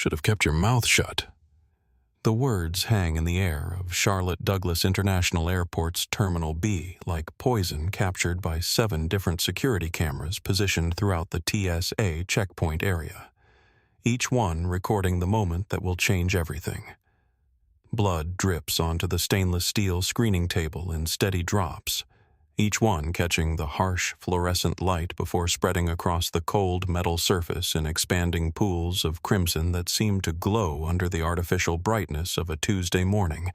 Should have kept your mouth shut." The words hang in the air of Charlotte Douglas International Airport's Terminal B like poison captured by 7 different security cameras positioned throughout the TSA checkpoint area, each one recording the moment that will change everything. Blood drips onto the stainless steel screening table in steady drops, each one catching the harsh fluorescent light before spreading across the cold metal surface in expanding pools of crimson that seem to glow under the artificial brightness of a Tuesday morning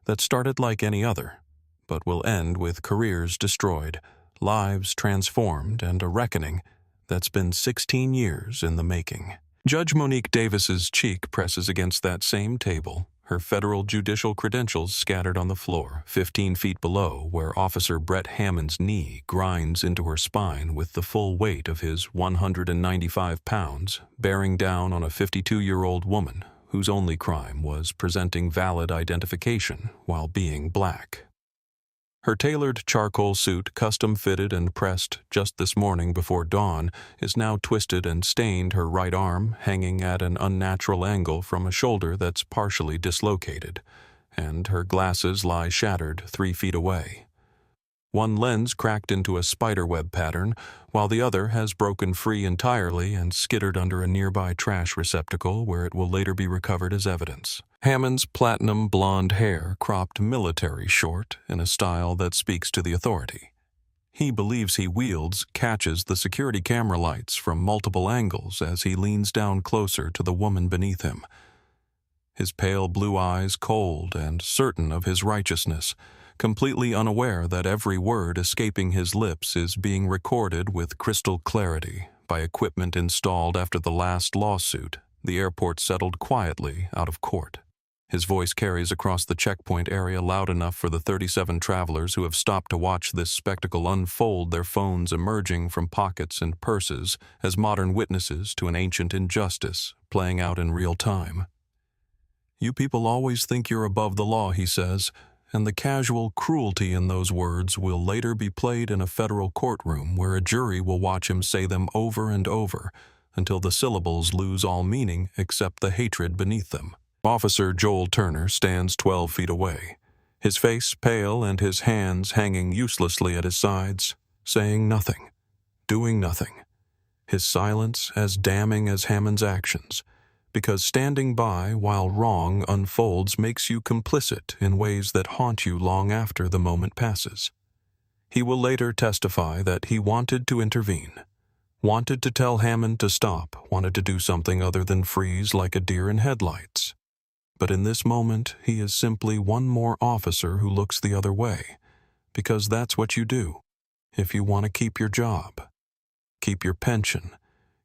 that started like any other, but will end with careers destroyed, lives transformed, and a reckoning that's been 16 years in the making. Judge Monique Davis's cheek presses against that same table, her federal judicial credentials scattered on the floor 15 feet below where Officer Brett Hammond's knee grinds into her spine with the full weight of his 195 pounds bearing down on a 52-year-old woman whose only crime was presenting valid identification while being black. Her tailored charcoal suit, custom-fitted and pressed just this morning before dawn, is now twisted and stained, her right arm hanging at an unnatural angle from a shoulder that's partially dislocated, and her glasses lie shattered 3 feet away. One lens cracked into a spiderweb pattern, while the other has broken free entirely and skittered under a nearby trash receptacle where it will later be recovered as evidence. Hammond's platinum blonde hair cropped military short in a style that speaks to the authority. He believes he wields catches the security camera lights from multiple angles as he leans down closer to the woman beneath him. His pale blue eyes cold and certain of his righteousness, completely unaware that every word escaping his lips is being recorded with crystal clarity by equipment installed after the last lawsuit. The airport settled quietly out of court. His voice carries across the checkpoint area loud enough for the 37 travelers who have stopped to watch this spectacle unfold, their phones emerging from pockets and purses as modern witnesses to an ancient injustice playing out in real time. "You people always think you're above the law," he says, and the casual cruelty in those words will later be played in a federal courtroom where a jury will watch him say them over and over until the syllables lose all meaning except the hatred beneath them. Officer Joel Turner stands 12 feet away, his face pale and his hands hanging uselessly at his sides, saying nothing, doing nothing, his silence as damning as Hammond's actions, because standing by while wrong unfolds makes you complicit in ways that haunt you long after the moment passes. He will later testify that he wanted to intervene, wanted to tell Hammond to stop, wanted to do something other than freeze like a deer in headlights. But in this moment, he is simply one more officer who looks the other way, because that's what you do if you want to keep your job, keep your pension,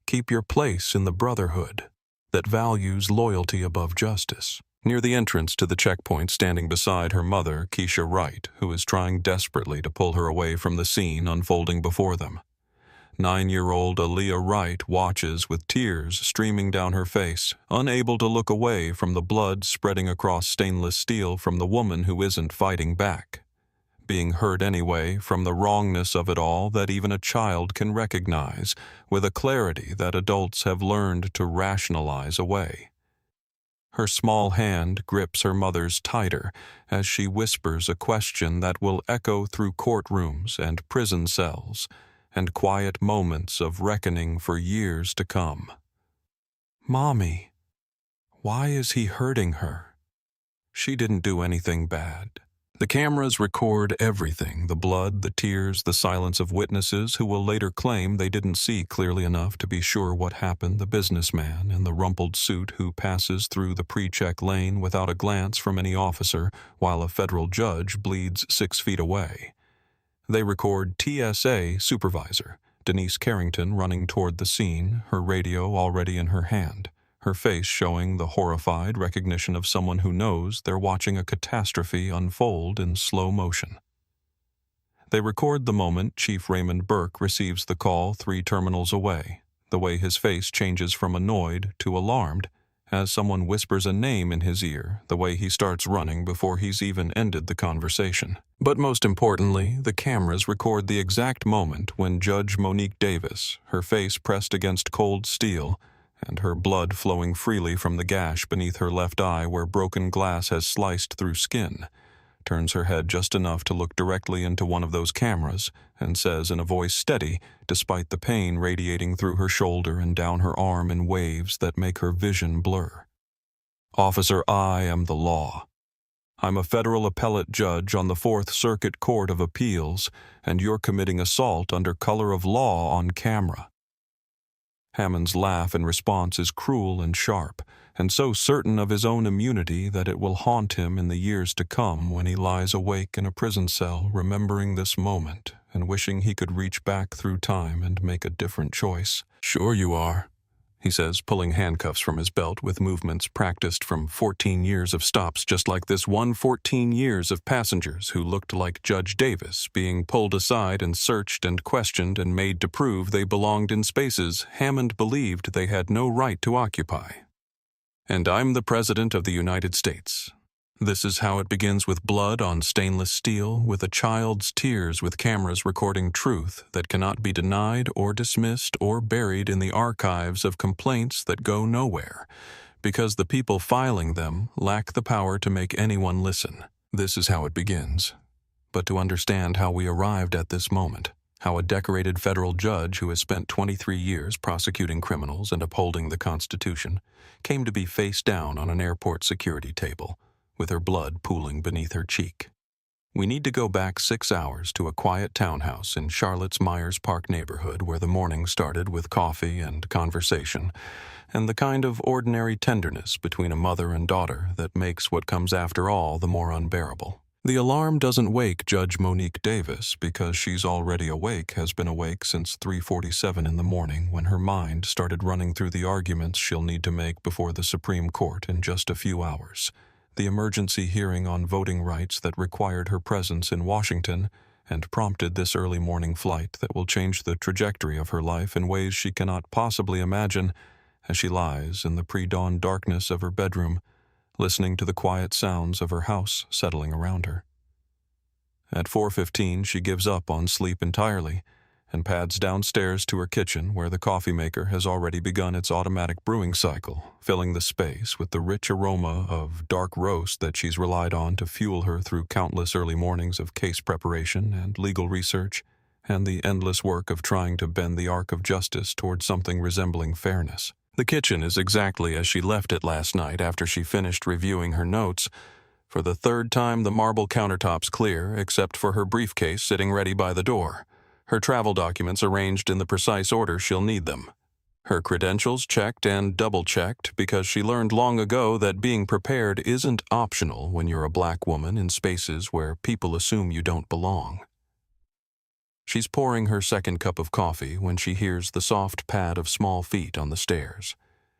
keep your place in the brotherhood that values loyalty above justice. Near the entrance to the checkpoint, standing beside her mother, Keisha Wright, who is trying desperately to pull her away from the scene unfolding before them. 9-year-old Aaliyah Wright watches with tears streaming down her face, unable to look away from the blood spreading across stainless steel from the woman who isn't fighting back, being hurt anyway from the wrongness of it all that even a child can recognize with a clarity that adults have learned to rationalize away. Her small hand grips her mother's tighter as she whispers a question that will echo through courtrooms and prison cells and quiet moments of reckoning for years to come. "Mommy, why is he hurting her? She didn't do anything bad." The cameras record everything, the blood, the tears, the silence of witnesses who will later claim they didn't see clearly enough to be sure what happened, the businessman in the rumpled suit who passes through the pre-check lane without a glance from any officer while a federal judge bleeds 6 feet away. They record TSA Supervisor Denise Carrington running toward the scene, her radio already in her hand, her face showing the horrified recognition of someone who knows they're watching a catastrophe unfold in slow motion. They record the moment Chief Raymond Burke receives the call 3 terminals away, the way his face changes from annoyed to alarmed as someone whispers a name in his ear, the way he starts running before he's even ended the conversation. But most importantly, the cameras record the exact moment when Judge Monique Davis, her face pressed against cold steel, and her blood flowing freely from the gash beneath her left eye where broken glass has sliced through skin, turns her head just enough to look directly into one of those cameras and says in a voice steady, despite the pain radiating through her shoulder and down her arm in waves that make her vision blur. "Officer, I am the law. I'm a federal appellate judge on the Fourth Circuit Court of Appeals, and you're committing assault under color of law on camera." Hammond's laugh in response is cruel and sharp, and so certain of his own immunity that it will haunt him in the years to come when he lies awake in a prison cell remembering this moment and wishing he could reach back through time and make a different choice. "Sure you are," he says, pulling handcuffs from his belt with movements practiced from 14 years of stops just like this one, 14 years of passengers who looked like Judge Davis being pulled aside and searched and questioned and made to prove they belonged in spaces Hammond believed they had no right to occupy. "And I'm the President of the United States. This is how it begins, with blood on stainless steel, with a child's tears, with cameras recording truth that cannot be denied or dismissed or buried in the archives of complaints that go nowhere, because the people filing them lack the power to make anyone listen. This is how it begins. But to understand how we arrived at this moment, how a decorated federal judge who has spent 23 years prosecuting criminals and upholding the Constitution came to be face down on an airport security table, with her blood pooling beneath her cheek. We need to go back 6 hours to a quiet townhouse in Charlotte's Myers Park neighborhood where the morning started with coffee and conversation, and the kind of ordinary tenderness between a mother and daughter that makes what comes after all the more unbearable. The alarm doesn't wake Judge Monique Davis because she's already awake, has been awake since 3:47 in the morning when her mind started running through the arguments she'll need to make before the Supreme Court in just a few hours. The emergency hearing on voting rights that required her presence in Washington and prompted this early morning flight that will change the trajectory of her life in ways she cannot possibly imagine as she lies in the pre-dawn darkness of her bedroom, listening to the quiet sounds of her house settling around her. At 4:15, she gives up on sleep entirely and pads downstairs to her kitchen where the coffee maker has already begun its automatic brewing cycle, filling the space with the rich aroma of dark roast that she's relied on to fuel her through countless early mornings of case preparation and legal research and the endless work of trying to bend the arc of justice toward something resembling fairness. The kitchen is exactly as she left it last night after she finished reviewing her notes. For the third time, the marble countertops clear, except for her briefcase sitting ready by the door, her travel documents arranged in the precise order she'll need them, her credentials checked and double-checked because she learned long ago that being prepared isn't optional when you're a black woman in spaces where people assume you don't belong. She's pouring her second cup of coffee when she hears the soft pad of small feet on the stairs,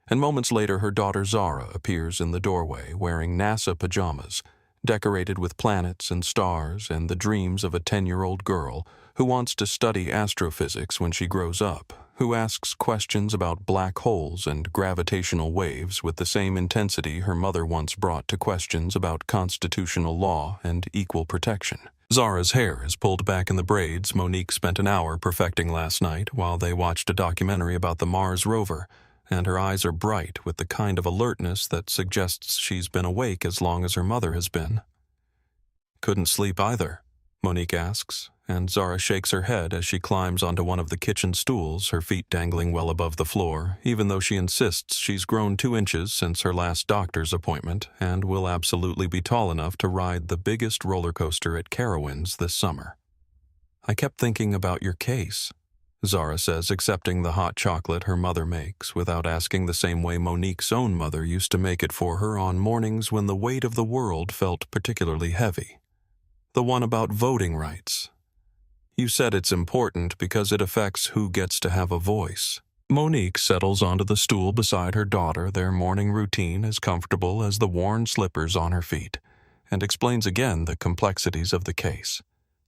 and moments later her daughter Zara appears in the doorway wearing NASA pajamas, decorated with planets and stars and the dreams of a 10-year-old girl who wants to study astrophysics when she grows up, who asks questions about black holes and gravitational waves with the same intensity her mother once brought to questions about constitutional law and equal protection. Zara's hair is pulled back in the braids Monique spent an hour perfecting last night while they watched a documentary about the Mars rover, and her eyes are bright with the kind of alertness that suggests she's been awake as long as her mother has been. "Couldn't sleep either?" Monique asks, and Zara shakes her head as she climbs onto one of the kitchen stools, her feet dangling well above the floor, even though she insists she's grown 2 inches since her last doctor's appointment and will absolutely be tall enough to ride the biggest roller coaster at Carowinds this summer. "I kept thinking about your case," Zara says, accepting the hot chocolate her mother makes without asking the same way Monique's own mother used to make it for her on mornings when the weight of the world felt particularly heavy. "The one about voting rights. You said it's important because it affects who gets to have a voice." Monique settles onto the stool beside her daughter, their morning routine as comfortable as the worn slippers on her feet, and explains again the complexities of the case.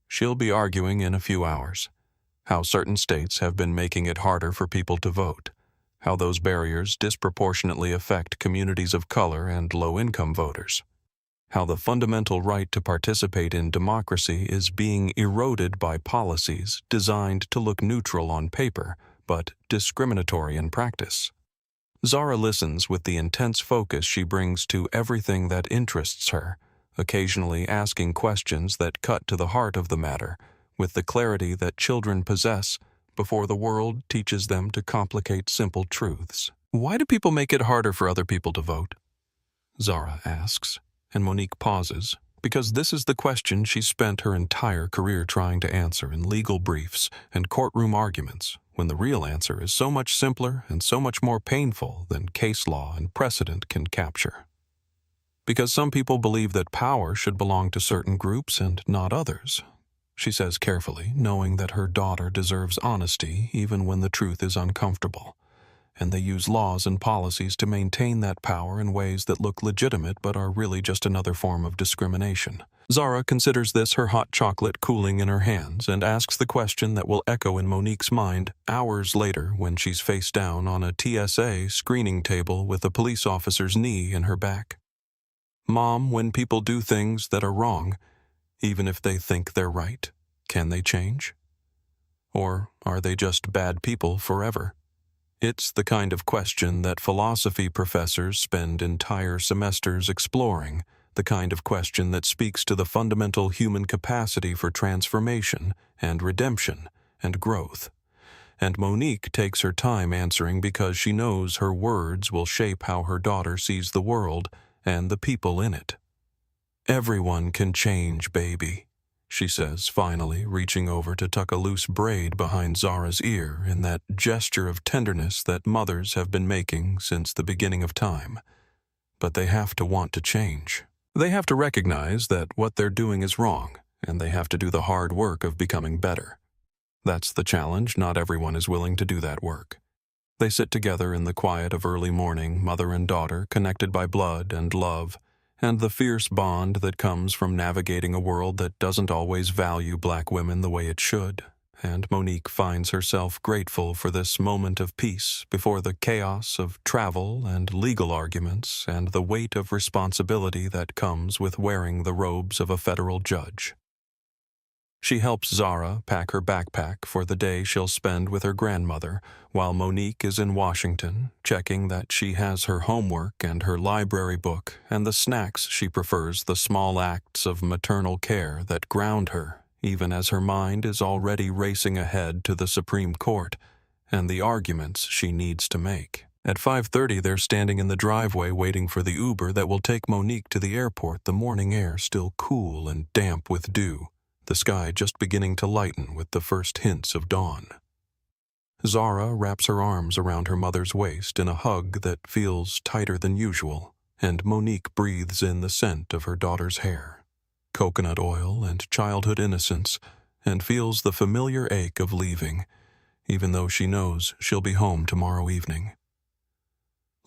She'll be arguing in a few hours how certain states have been making it harder for people to vote, how those barriers disproportionately affect communities of color and low-income voters, how the fundamental right to participate in democracy is being eroded by policies designed to look neutral on paper but discriminatory in practice. Zara listens with the intense focus she brings to everything that interests her, occasionally asking questions that cut to the heart of the matter, with the clarity that children possess before the world teaches them to complicate simple truths. "Why do people make it harder for other people to vote?" Zara asks, and Monique pauses, because this is the question she's spent her entire career trying to answer in legal briefs and courtroom arguments, when the real answer is so much simpler and so much more painful than case law and precedent can capture. Because some people believe that power should belong to certain groups and not others, she says carefully, knowing that her daughter deserves honesty even when the truth is uncomfortable, and they use laws and policies to maintain that power in ways that look legitimate but are really just another form of discrimination. Zara considers this her hot chocolate cooling in her hands and asks the question that will echo in Monique's mind hours later when she's face down on a TSA screening table with a police officer's knee in her back. "Mom, when people do things that are wrong, even if they think they're right, can they change? Or are they just bad people forever?" It's the kind of question that philosophy professors spend entire semesters exploring, the kind of question that speaks to the fundamental human capacity for transformation and redemption and growth. And Monique takes her time answering because she knows her words will shape how her daughter sees the world and the people in it. "Everyone can change, baby," she says, finally reaching over to tuck a loose braid behind Zara's ear in that gesture of tenderness that mothers have been making since the beginning of time. But they have to want to change. They have to recognize that what they're doing is wrong, and they have to do the hard work of becoming better. That's the challenge. Not everyone is willing to do that work. They sit together in the quiet of early morning, mother and daughter, connected by blood and love, and the fierce bond that comes from navigating a world that doesn't always value black women the way it should. And Monique finds herself grateful for this moment of peace before the chaos of travel and legal arguments and the weight of responsibility that comes with wearing the robes of a federal judge. She helps Zara pack her backpack for the day she'll spend with her grandmother, while Monique is in Washington, checking that she has her homework and her library book and the snacks she prefers, the small acts of maternal care that ground her, even as her mind is already racing ahead to the Supreme Court and the arguments she needs to make. At 5:30, they're standing in the driveway waiting for the Uber that will take Monique to the airport, the morning air still cool and damp with dew, the sky just beginning to lighten with the first hints of dawn. Zara wraps her arms around her mother's waist in a hug that feels tighter than usual, and Monique breathes in the scent of her daughter's hair, coconut oil and childhood innocence, and feels the familiar ache of leaving, even though she knows she'll be home tomorrow evening.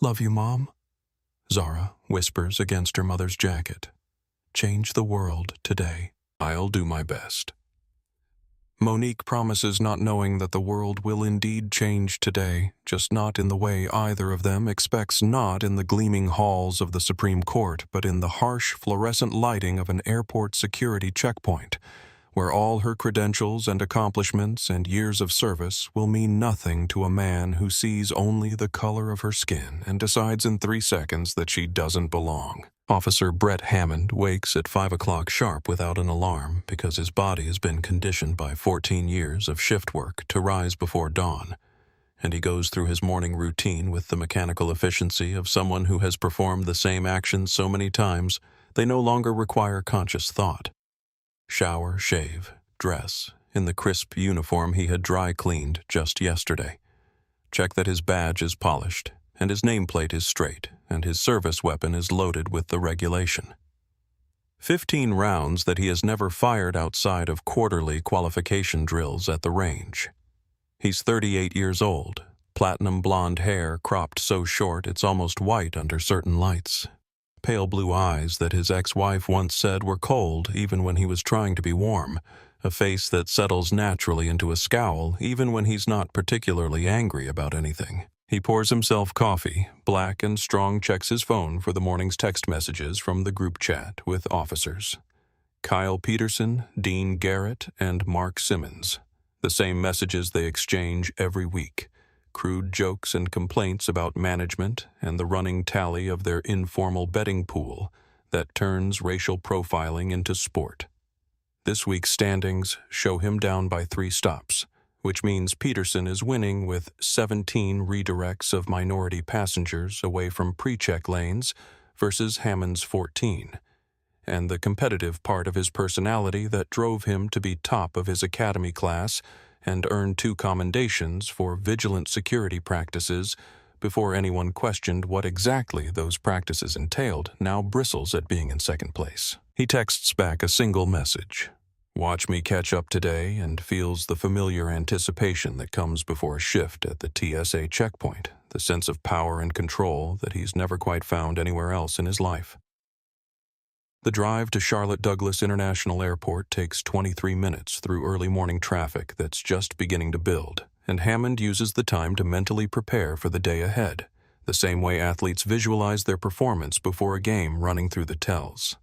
"Love you, Mom," Zara whispers against her mother's jacket. "Change the world today." "I'll do my best." Monique promises, not knowing that the world will indeed change today, just not in the way either of them expects, not in the gleaming halls of the Supreme Court, but in the harsh fluorescent lighting of an airport security checkpoint, where all her credentials and accomplishments and years of service will mean nothing to a man who sees only the color of her skin and decides in 3 seconds that she doesn't belong. Officer Brett Hammond wakes at 5 o'clock sharp without an alarm because his body has been conditioned by 14 years of shift work to rise before dawn, and he goes through his morning routine with the mechanical efficiency of someone who has performed the same actions so many times they no longer require conscious thought. Shower, shave, dress, in the crisp uniform he had dry cleaned just yesterday. Check that his badge is polished, and his nameplate is straight, and his service weapon is loaded with the regulation. 15 rounds that he has never fired outside of quarterly qualification drills at the range. He's 38 years old, platinum blonde hair cropped so short it's almost white under certain lights. Pale blue eyes that his ex-wife once said were cold even when he was trying to be warm, a face that settles naturally into a scowl even when he's not particularly angry about anything. He pours himself coffee, black and strong, checks his phone for the morning's text messages from the group chat with officers. Kyle Peterson, Dean Garrett, and Mark Simmons. The same messages they exchange every week. crude jokes and complaints about management and the running tally of their informal betting pool that turns racial profiling into sport. This week's standings show him down by 3 stops, which means Peterson is winning with 17 redirects of minority passengers away from pre-check lanes versus Hammond's 14, and the competitive part of his personality that drove him to be top of his academy class and earn 2 commendations for vigilant security practices before anyone questioned what exactly those practices entailed, now bristles at being in second place. He texts back a single message: "Watch me catch up today," and feels the familiar anticipation that comes before a shift at the TSA checkpoint, the sense of power and control that he's never quite found anywhere else in his life. The drive to Charlotte Douglas International Airport takes 23 minutes through early morning traffic that's just beginning to build, and Hammond uses the time to mentally prepare for the day ahead, the same way athletes visualize their performance before a game running through the tells.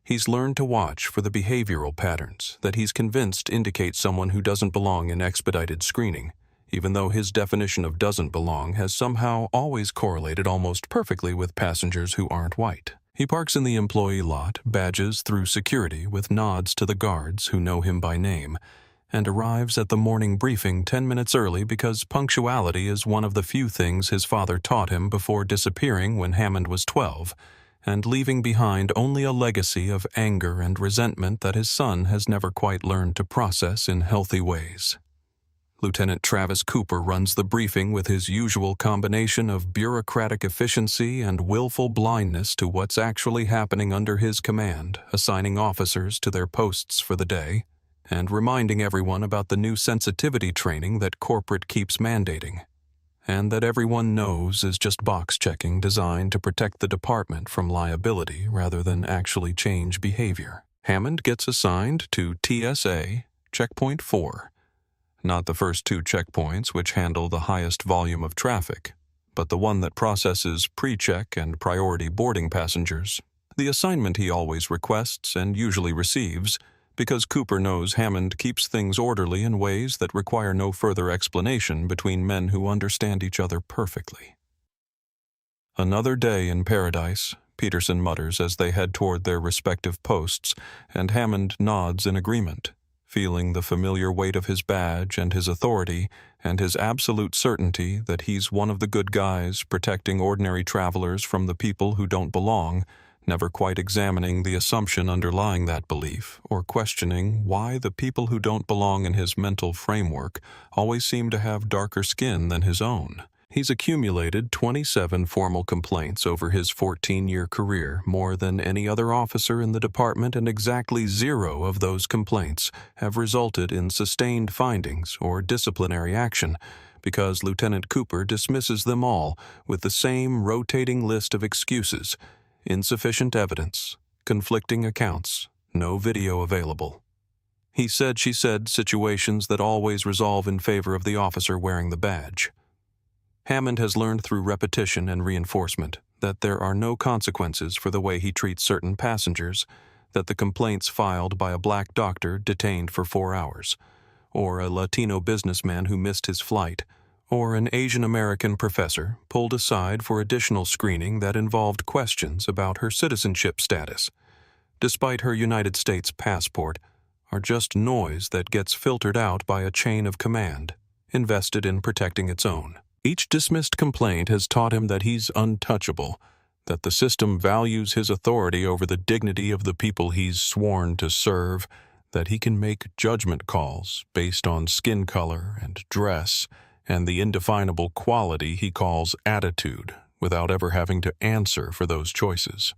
He's learned to watch for the behavioral patterns that he's convinced indicate someone who doesn't belong in expedited screening, even though his definition of doesn't belong has somehow always correlated almost perfectly with passengers who aren't white. He parks in the employee lot, badges through security with nods to the guards who know him by name, and arrives at the morning briefing 10 minutes early because punctuality is one of the few things his father taught him before disappearing when Hammond was 12, and leaving behind only a legacy of anger and resentment that his son has never quite learned to process in healthy ways. Lieutenant Travis Cooper runs the briefing with his usual combination of bureaucratic efficiency and willful blindness to what's actually happening under his command, assigning officers to their posts for the day, and reminding everyone about the new sensitivity training that corporate keeps mandating, and that everyone knows is just box-checking designed to protect the department from liability rather than actually change behavior. Hammond gets assigned to TSA Checkpoint 4, not the first 2 checkpoints which handle the highest volume of traffic, but the one that processes pre-check and priority boarding passengers, the assignment he always requests and usually receives, because Cooper knows Hammond keeps things orderly in ways that require no further explanation between men who understand each other perfectly. "Another day in paradise," Peterson mutters as they head toward their respective posts, and Hammond nods in agreement, feeling the familiar weight of his badge and his authority and his absolute certainty that he's one of the good guys protecting ordinary travelers from the people who don't belong, never quite examining the assumption underlying that belief or questioning why the people who don't belong in his mental framework always seem to have darker skin than his own. He's accumulated 27 formal complaints over his 14-year career, more than any other officer in the department, and exactly 0 of those complaints have resulted in sustained findings or disciplinary action, because Lieutenant Cooper dismisses them all with the same rotating list of excuses: insufficient evidence, conflicting accounts, no video available. He said, she said situations that always resolve in favor of the officer wearing the badge. Hammond has learned through repetition and reinforcement that there are no consequences for the way he treats certain passengers, that the complaints filed by a black doctor detained for 4 hours, or a Latino businessman who missed his flight, or an Asian American professor pulled aside for additional screening that involved questions about her citizenship status, despite her United States passport, are just noise that gets filtered out by a chain of command, invested in protecting its own. Each dismissed complaint has taught him that he's untouchable, that the system values his authority over the dignity of the people he's sworn to serve, that he can make judgment calls based on skin color and dress and the indefinable quality he calls attitude without ever having to answer for those choices.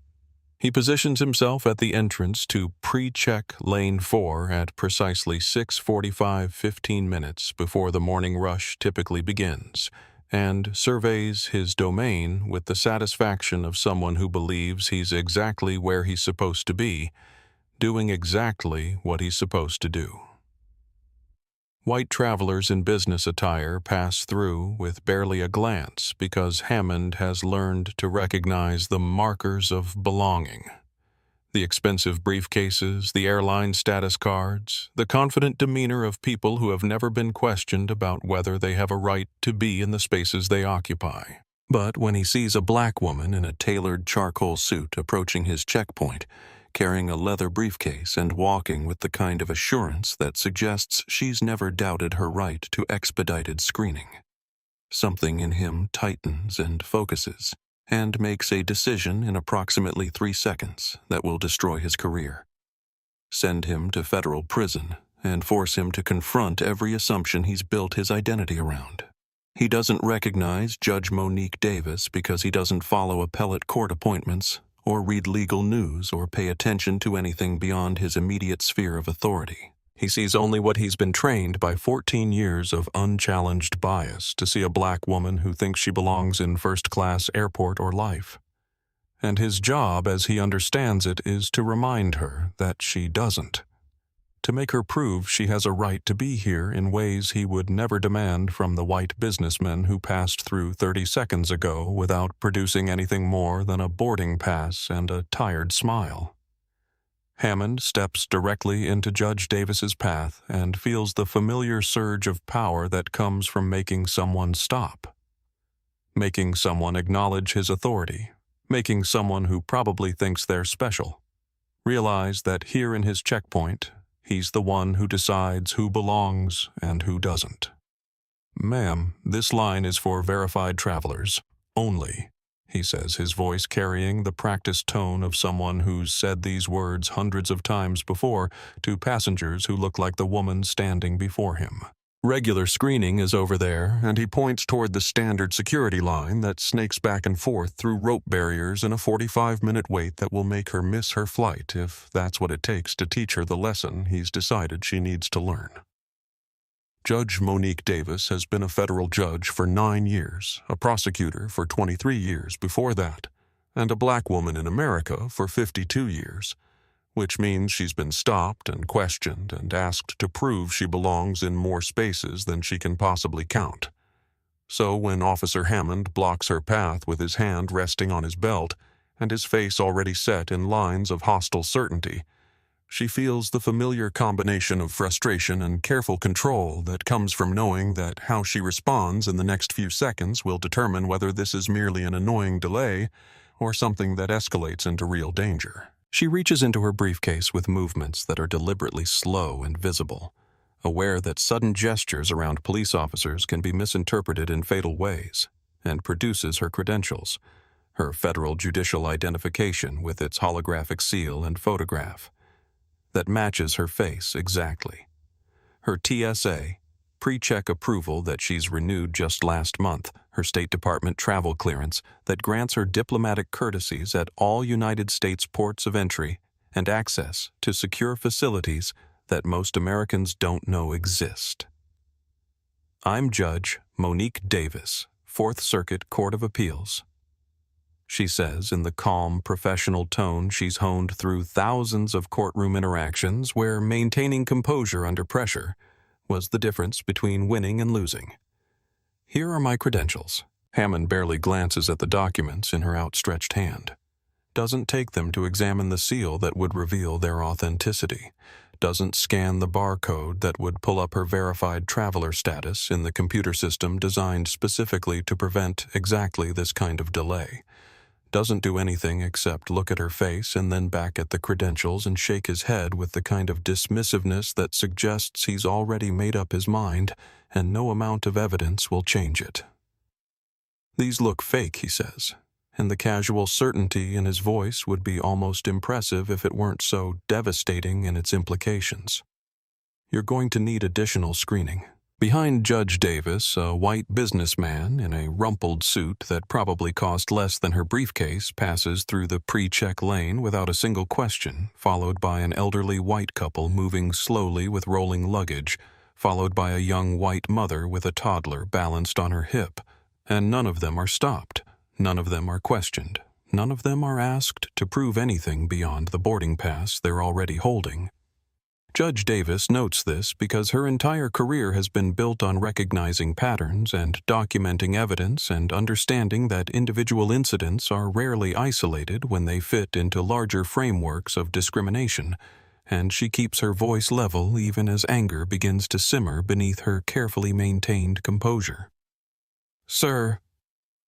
He positions himself at the entrance to pre-check lane 4 at precisely 6:45 15 minutes before the morning rush typically begins, and surveys his domain with the satisfaction of someone who believes he's exactly where he's supposed to be, doing exactly what he's supposed to do. White travelers in business attire pass through with barely a glance because Hammond has learned to recognize the markers of belonging. The expensive briefcases, the airline status cards, the confident demeanor of people who have never been questioned about whether they have a right to be in the spaces they occupy. But when he sees a black woman in a tailored charcoal suit approaching his checkpoint, carrying a leather briefcase and walking with the kind of assurance that suggests she's never doubted her right to expedited screening, something in him tightens and focuses, and makes a decision in approximately 3 seconds that will destroy his career, send him to federal prison, and force him to confront every assumption he's built his identity around. He doesn't recognize Judge Monique Davis because he doesn't follow appellate court appointments or read legal news or pay attention to anything beyond his immediate sphere of authority. He sees only what he's been trained by 14 years of unchallenged bias to see a black woman who thinks she belongs in first-class airport or life. And his job, as he understands it, is to remind her that she doesn't. To make her prove she has a right to be here in ways he would never demand from the white businessmen who passed through 30 seconds ago without producing anything more than a boarding pass and a tired smile. Hammond steps directly into Judge Davis's path and feels the familiar surge of power that comes from making someone stop, making someone acknowledge his authority, making someone who probably thinks they're special realize that here in his checkpoint, he's the one who decides who belongs and who doesn't. "Ma'am, this line is for verified travelers only," he says, his voice carrying the practiced tone of someone who's said these words hundreds of times before to passengers who look like the woman standing before him. Regular screening is over there, and he points toward the standard security line that snakes back and forth through rope barriers in a 45-minute wait that will make her miss her flight if that's what it takes to teach her the lesson he's decided she needs to learn. Judge Monique Davis has been a federal judge for 9 years, a prosecutor for 23 years before that, and a black woman in America for 52 years, which means she's been stopped and questioned and asked to prove she belongs in more spaces than she can possibly count. So when Officer Hammond blocks her path with his hand resting on his belt and his face already set in lines of hostile certainty, she feels the familiar combination of frustration and careful control that comes from knowing that how she responds in the next few seconds will determine whether this is merely an annoying delay or something that escalates into real danger. She reaches into her briefcase with movements that are deliberately slow and visible, aware that sudden gestures around police officers can be misinterpreted in fatal ways, and produces her credentials, her federal judicial identification with its holographic seal and photograph, that matches her face exactly. Her TSA Pre-Check approval that she's renewed just last month, her State Department travel clearance that grants her diplomatic courtesies at all United States ports of entry and access to secure facilities that most Americans don't know exist. "I'm Judge Monique Davis, 4th Circuit Court of Appeals," she says in the calm, professional tone she's honed through thousands of courtroom interactions where maintaining composure under pressure was the difference between winning and losing. "Here are my credentials." Hammond barely glances at the documents in her outstretched hand, doesn't take them to examine the seal that would reveal their authenticity, doesn't scan the barcode that would pull up her verified traveler status in the computer system designed specifically to prevent exactly this kind of delay, doesn't do anything except look at her face and then back at the credentials and shake his head with the kind of dismissiveness that suggests he's already made up his mind and no amount of evidence will change it. "These look fake," he says, and the casual certainty in his voice would be almost impressive if it weren't so devastating in its implications. "You're going to need additional screening." Behind Judge Davis, a white businessman in a rumpled suit that probably cost less than her briefcase passes through the pre-check lane without a single question, followed by an elderly white couple moving slowly with rolling luggage, followed by a young white mother with a toddler balanced on her hip. And none of them are stopped. None of them are questioned. None of them are asked to prove anything beyond the boarding pass they're already holding. Judge Davis notes this because her entire career has been built on recognizing patterns and documenting evidence and understanding that individual incidents are rarely isolated when they fit into larger frameworks of discrimination, and she keeps her voice level even as anger begins to simmer beneath her carefully maintained composure. "Sir,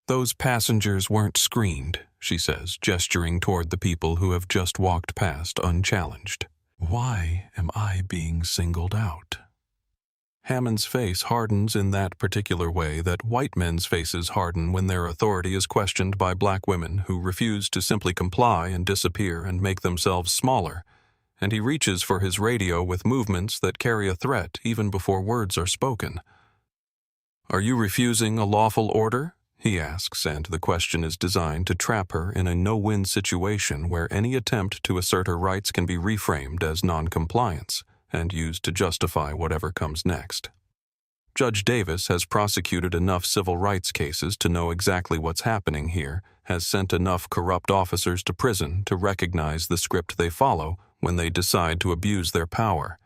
those passengers weren't screened," she says, gesturing toward the people who have just walked past unchallenged. Why am I being singled out? Hammond's face hardens in that particular way that white men's faces harden when their authority is questioned by black women who refuse to simply comply and disappear and make themselves smaller, and he reaches for his radio with movements that carry a threat even before words are spoken. "Are you refusing a lawful order?" he asks, and the question is designed to trap her in a no-win situation where any attempt to assert her rights can be reframed as non-compliance and used to justify whatever comes next. Judge Davis has prosecuted enough civil rights cases to know exactly what's happening here, has sent enough corrupt officers to prison to recognize the script they follow when they decide to abuse their power,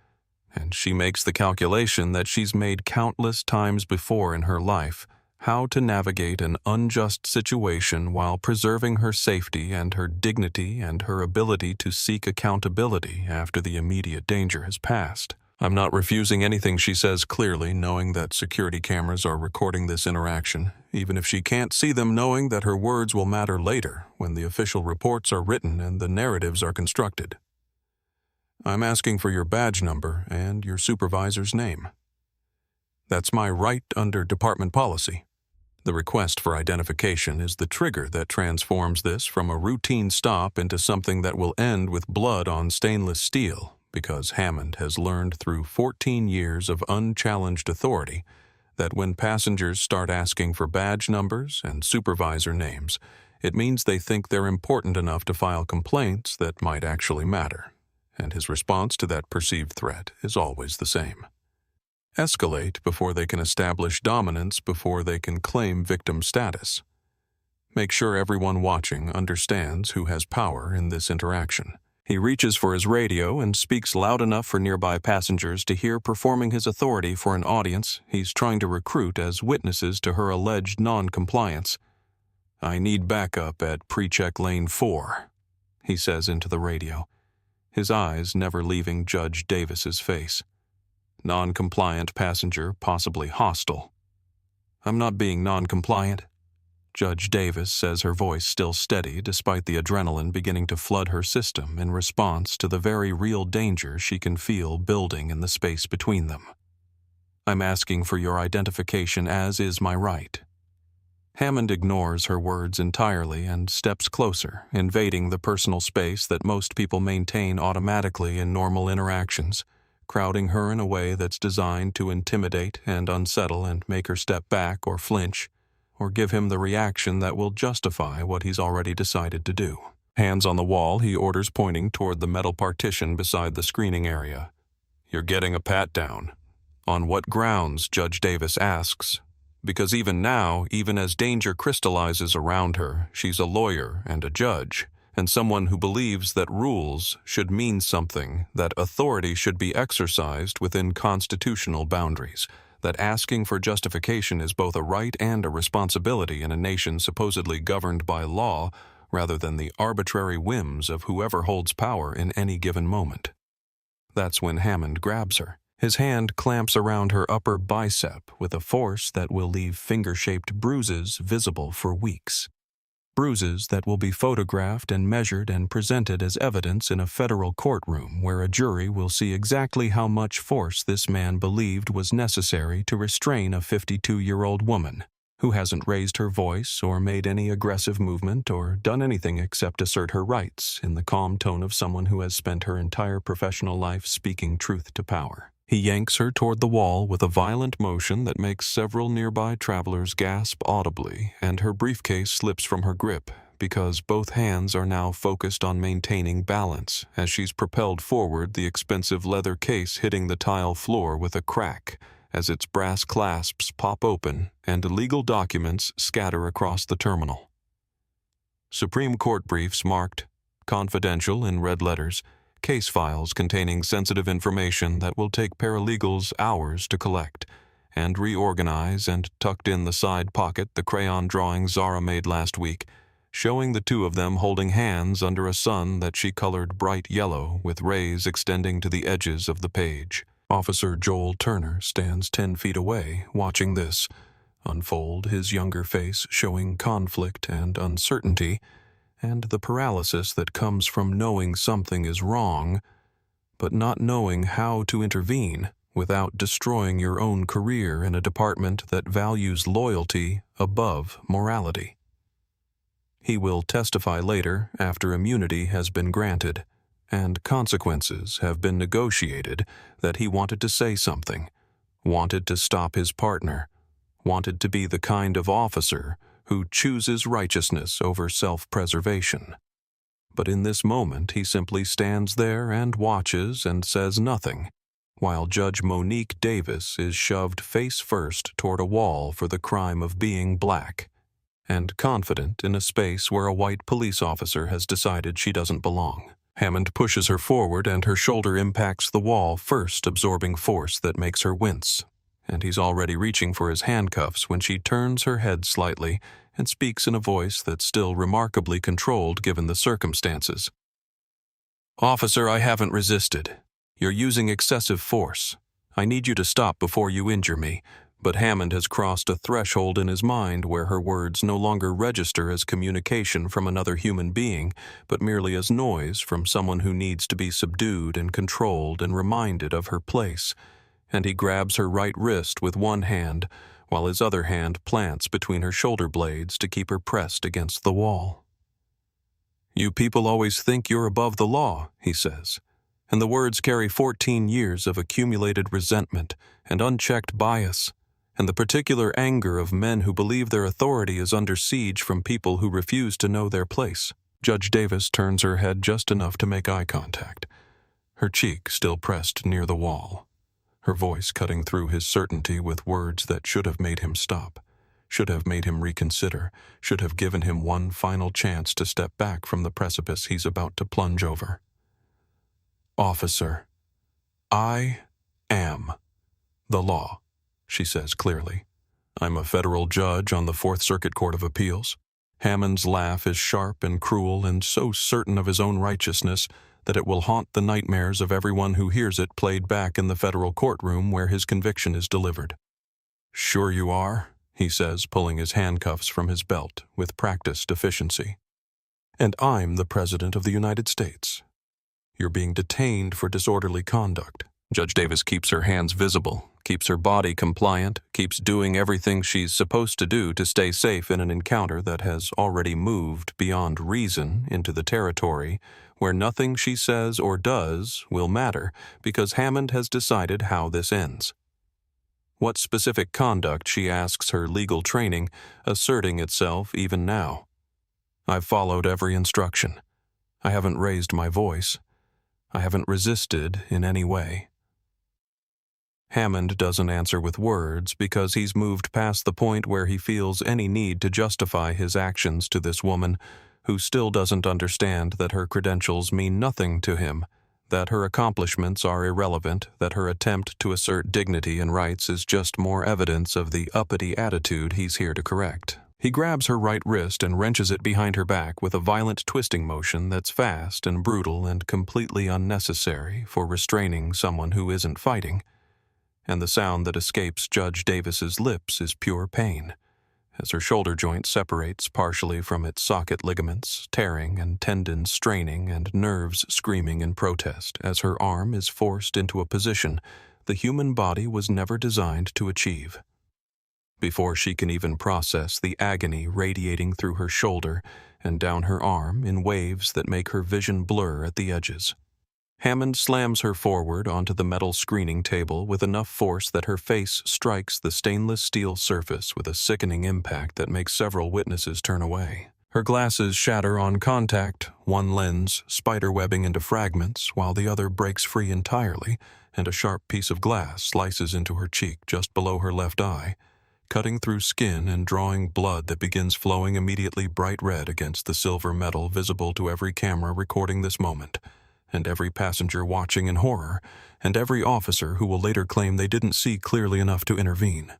and she makes the calculation that she's made countless times before in her life: how to navigate an unjust situation while preserving her safety and her dignity and her ability to seek accountability after the immediate danger has passed. "I'm not refusing anything," she says clearly, knowing that security cameras are recording this interaction, even if she can't see them, knowing that her words will matter later when the official reports are written and the narratives are constructed. "I'm asking for your badge number and your supervisor's name. That's my right under department policy." The request for identification is the trigger that transforms this from a routine stop into something that will end with blood on stainless steel, because Hammond has learned through 14 years of unchallenged authority that when passengers start asking for badge numbers and supervisor names, it means they think they're important enough to file complaints that might actually matter, and his response to that perceived threat is always the same: escalate before they can establish dominance, before they can claim victim status. Make sure everyone watching understands who has power in this interaction. He reaches for his radio and speaks loud enough for nearby passengers to hear, performing his authority for an audience he's trying to recruit as witnesses to her alleged non-compliance. "I need backup at Pre-Check Lane 4, he says into the radio, his eyes never leaving Judge Davis's face. Non-compliant passenger, possibly hostile. "I'm not being non-compliant," Judge Davis says, her voice still steady despite the adrenaline beginning to flood her system in response to the very real danger she can feel building in the space between them. "I'm asking for your identification, as is my right." Hammond ignores her words entirely and steps closer, invading the personal space that most people maintain automatically in normal interactions, crowding her in a way that's designed to intimidate and unsettle and make her step back or flinch, or give him the reaction that will justify what he's already decided to do. Hands on the wall, he orders, pointing toward the metal partition beside the screening area. "You're getting a pat-down." "On what grounds?" Judge Davis asks. Because even now, even as danger crystallizes around her, she's a lawyer and a judge, and someone who believes that rules should mean something, that authority should be exercised within constitutional boundaries, that asking for justification is both a right and a responsibility in a nation supposedly governed by law, rather than the arbitrary whims of whoever holds power in any given moment. That's when Hammond grabs her. His hand clamps around her upper bicep with a force that will leave finger-shaped bruises visible for weeks. Bruises that will be photographed and measured and presented as evidence in a federal courtroom where a jury will see exactly how much force this man believed was necessary to restrain a 52-year-old woman who hasn't raised her voice or made any aggressive movement or done anything except assert her rights in the calm tone of someone who has spent her entire professional life speaking truth to power. He yanks her toward the wall with a violent motion that makes several nearby travelers gasp audibly, and her briefcase slips from her grip because both hands are now focused on maintaining balance as she's propelled forward, the expensive leather case hitting the tile floor with a crack as its brass clasps pop open and legal documents scatter across the terminal. Supreme Court briefs marked "Confidential" in red letters case files containing sensitive information that will take paralegals hours to collect, and reorganize and tucked in the side pocket the crayon drawing Zara made last week, showing the two of them holding hands under a sun that she colored bright yellow with rays extending to the edges of the page. Officer Joel Turner stands 10 feet away, watching this unfold, his younger face showing conflict and uncertainty, and the paralysis that comes from knowing something is wrong, but not knowing how to intervene without destroying your own career in a department that values loyalty above morality. He will testify later after immunity has been granted and consequences have been negotiated that he wanted to say something, wanted to stop his partner, wanted to be the kind of officer who chooses righteousness over self-preservation. But in this moment he simply stands there and watches and says nothing, while Judge Monique Davis is shoved face first toward a wall for the crime of being black, and confident in a space where a white police officer has decided she doesn't belong. Hammond pushes her forward and her shoulder impacts the wall, first absorbing force that makes her wince, and he's already reaching for his handcuffs when she turns her head slightly and speaks in a voice that's still remarkably controlled given the circumstances. "Officer, I haven't resisted. You're using excessive force. I need you to stop before you injure me." But Hammond has crossed a threshold in his mind where her words no longer register as communication from another human being, but merely as noise from someone who needs to be subdued and controlled and reminded of her place, and he grabs her right wrist with one hand, while his other hand plants between her shoulder blades to keep her pressed against the wall. "You people always think you're above the law," he says, and the words carry 14 years of accumulated resentment and unchecked bias, and the particular anger of men who believe their authority is under siege from people who refuse to know their place. Judge Davis turns her head just enough to make eye contact, her cheek still pressed near the wall, her voice cutting through his certainty with words that should have made him stop, should have made him reconsider, should have given him one final chance to step back from the precipice he's about to plunge over. "Officer, I am the law," she says clearly. "I'm a federal judge on the Fourth Circuit Court of Appeals." Hammond's laugh is sharp and cruel and so certain of his own righteousness that it will haunt the nightmares of everyone who hears it played back in the federal courtroom where his conviction is delivered. "Sure you are," he says, pulling his handcuffs from his belt with practiced efficiency. "And I'm the President of the United States. You're being detained for disorderly conduct." Judge Davis keeps her hands visible, keeps her body compliant, keeps doing everything she's supposed to do to stay safe in an encounter that has already moved beyond reason into the territory where nothing she says or does will matter because Hammond has decided how this ends. What specific conduct, she asks her legal training, asserting itself even now. "I've followed every instruction. I haven't raised my voice. I haven't resisted in any way." Hammond doesn't answer with words because he's moved past the point where he feels any need to justify his actions to this woman who still doesn't understand that her credentials mean nothing to him, that her accomplishments are irrelevant, that her attempt to assert dignity and rights is just more evidence of the uppity attitude he's here to correct. He grabs her right wrist and wrenches it behind her back with a violent twisting motion that's fast and brutal and completely unnecessary for restraining someone who isn't fighting. And the sound that escapes Judge Davis's lips is pure pain, as her shoulder joint separates partially from its socket ligaments, tearing and tendons straining and nerves screaming in protest as her arm is forced into a position the human body was never designed to achieve. Before she can even process the agony radiating through her shoulder and down her arm in waves that make her vision blur at the edges, Hammond slams her forward onto the metal screening table with enough force that her face strikes the stainless steel surface with a sickening impact that makes several witnesses turn away. Her glasses shatter on contact, one lens spiderwebbing into fragments while the other breaks free entirely, and a sharp piece of glass slices into her cheek just below her left eye, cutting through skin and drawing blood that begins flowing immediately bright red against the silver metal visible to every camera recording this moment, and every passenger watching in horror, and every officer who will later claim they didn't see clearly enough to intervene.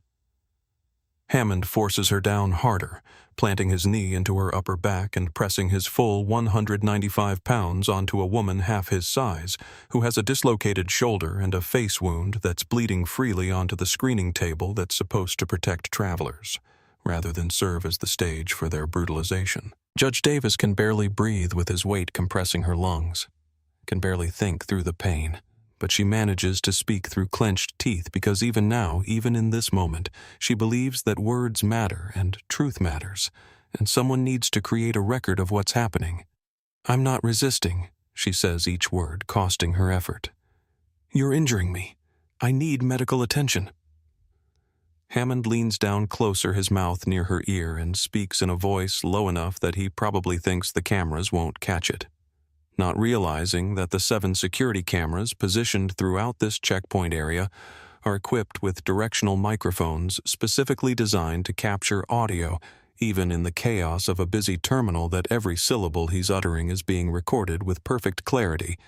Hammond forces her down harder, planting his knee into her upper back and pressing his full 195 pounds onto a woman half his size, who has a dislocated shoulder and a face wound that's bleeding freely onto the screening table that's supposed to protect travelers, rather than serve as the stage for their brutalization. Judge Davis can barely breathe with his weight compressing her lungs, can barely think through the pain. But she manages to speak through clenched teeth because even now, even in this moment, she believes that words matter and truth matters, and someone needs to create a record of what's happening. "I'm not resisting," she says each word, costing her effort. "You're injuring me. I need medical attention." Hammond leans down closer, his mouth near her ear, and speaks in a voice low enough that he probably thinks the cameras won't catch it, not realizing that the 7 security cameras positioned throughout this checkpoint area are equipped with directional microphones specifically designed to capture audio, even in the chaos of a busy terminal, that every syllable he's uttering is being recorded with perfect clarity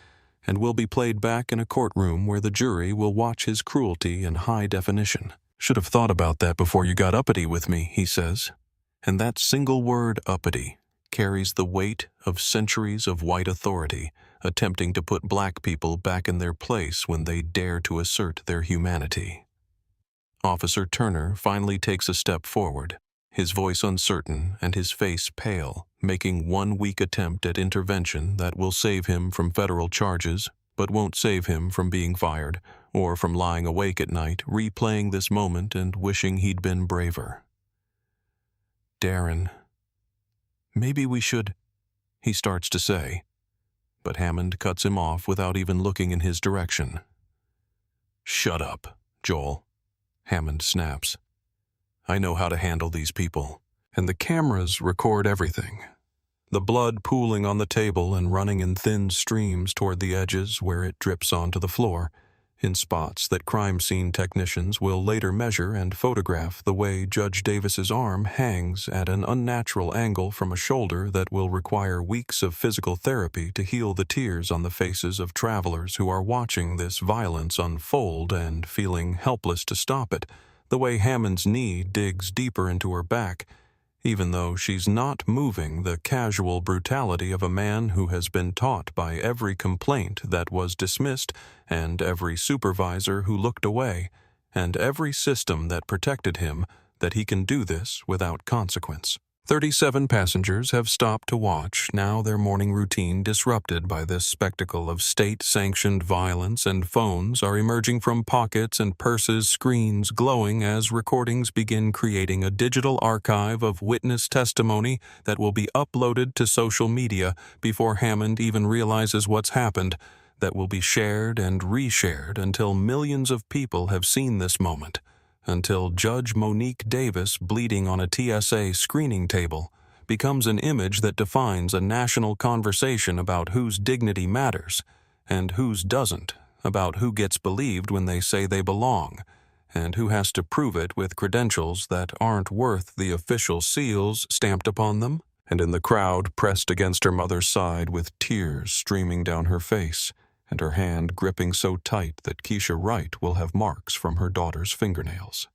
and will be played back in a courtroom where the jury will watch his cruelty in high definition. "Should have thought about that before you got uppity with me," he says. And that single word, uppity, carries the weight of centuries of white authority attempting to put black people back in their place when they dare to assert their humanity. Officer Turner finally takes a step forward, his voice uncertain and his face pale, making one weak attempt at intervention that will save him from federal charges, but won't save him from being fired or from lying awake at night replaying this moment and wishing he'd been braver. "Darren, maybe we should," he starts to say, but Hammond cuts him off without even looking in his direction. "Shut up, Joel," Hammond snaps. "I know how to handle these people." And the cameras record everything. The blood pooling on the table and running in thin streams toward the edges where it drips onto the floor, in spots that crime scene technicians will later measure and photograph, the way Judge Davis's arm hangs at an unnatural angle from a shoulder that will require weeks of physical therapy to heal the tears on the faces of travelers who are watching this violence unfold and feeling helpless to stop it, the way Hammond's knee digs deeper into her back, even though she's not moving the casual brutality of a man who has been taught by every complaint that was dismissed and every supervisor who looked away and every system that protected him that he can do this without consequence. 37 passengers have stopped to watch, now their morning routine disrupted by this spectacle of state-sanctioned violence, and phones are emerging from pockets and purses, screens glowing as recordings begin creating a digital archive of witness testimony that will be uploaded to social media before Hammond even realizes what's happened, that will be shared and reshared until millions of people have seen this moment, until Judge Monique Davis bleeding on a TSA screening table becomes an image that defines a national conversation about whose dignity matters and whose doesn't, about who gets believed when they say they belong, and who has to prove it with credentials that aren't worth the official seals stamped upon them. And in the crowd pressed against her mother's side with tears streaming down her face, and her hand gripping so tight that Keisha Wright will have marks from her daughter's fingernails.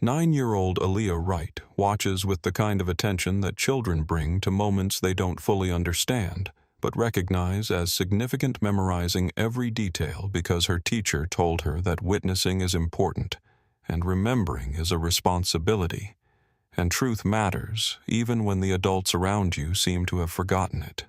9-year-old Aaliyah Wright watches with the kind of attention that children bring to moments they don't fully understand, but recognize as significant, memorizing every detail because her teacher told her that witnessing is important, and remembering is a responsibility, and truth matters even when the adults around you seem to have forgotten it.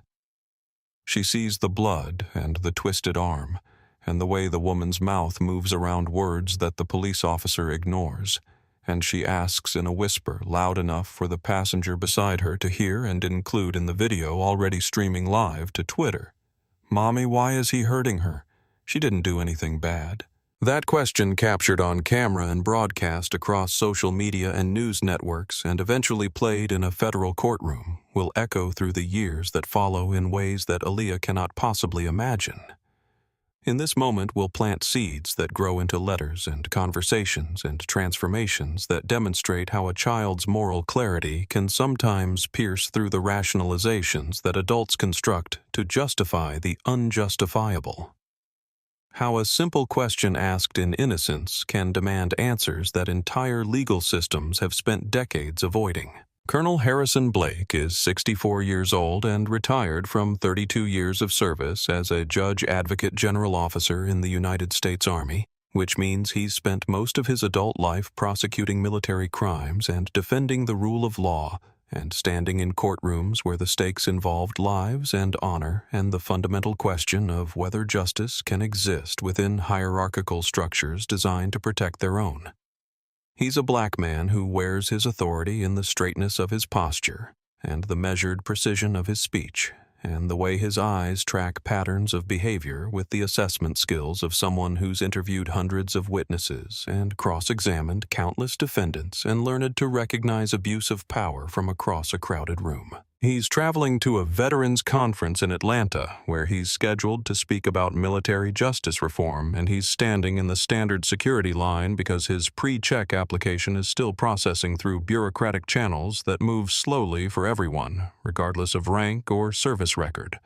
She sees the blood and the twisted arm, and the way the woman's mouth moves around words that the police officer ignores, and she asks in a whisper loud enough for the passenger beside her to hear and include in the video already streaming live to Twitter, "Mommy, why is he hurting her? She didn't do anything bad." That question, captured on camera and broadcast across social media and news networks and eventually played in a federal courtroom, will echo through the years that follow in ways that Aaliyah cannot possibly imagine. In this moment, we'll plant seeds that grow into letters and conversations and transformations that demonstrate how a child's moral clarity can sometimes pierce through the rationalizations that adults construct to justify the unjustifiable. How a simple question asked in innocence can demand answers that entire legal systems have spent decades avoiding. Colonel Harrison Blake is 64 years old and retired from 32 years of service as a Judge Advocate General Officer in the United States Army, which means he's spent most of his adult life prosecuting military crimes and defending the rule of law and standing in courtrooms where the stakes involved lives and honor and the fundamental question of whether justice can exist within hierarchical structures designed to protect their own. He's a black man who wears his authority in the straightness of his posture and the measured precision of his speech, and the way his eyes track patterns of behavior with the assessment skills of someone who's interviewed hundreds of witnesses and cross-examined countless defendants and learned to recognize abuse of power from across a crowded room. He's traveling to a veterans conference in Atlanta where he's scheduled to speak about military justice reform, and he's standing in the standard security line because his pre-check application is still processing through bureaucratic channels that move slowly for everyone, regardless of rank or service record.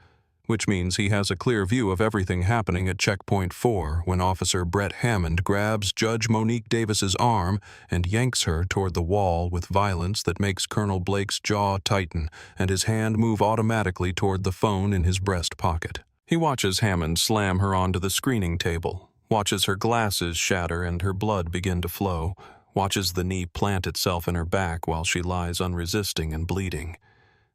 Which means he has a clear view of everything happening at Checkpoint 4 when Officer Brett Hammond grabs Judge Monique Davis's arm and yanks her toward the wall with violence that makes Colonel Blake's jaw tighten and his hand move automatically toward the phone in his breast pocket. He watches Hammond slam her onto the screening table, watches her glasses shatter and her blood begin to flow, watches the knee plant itself in her back while she lies unresisting and bleeding.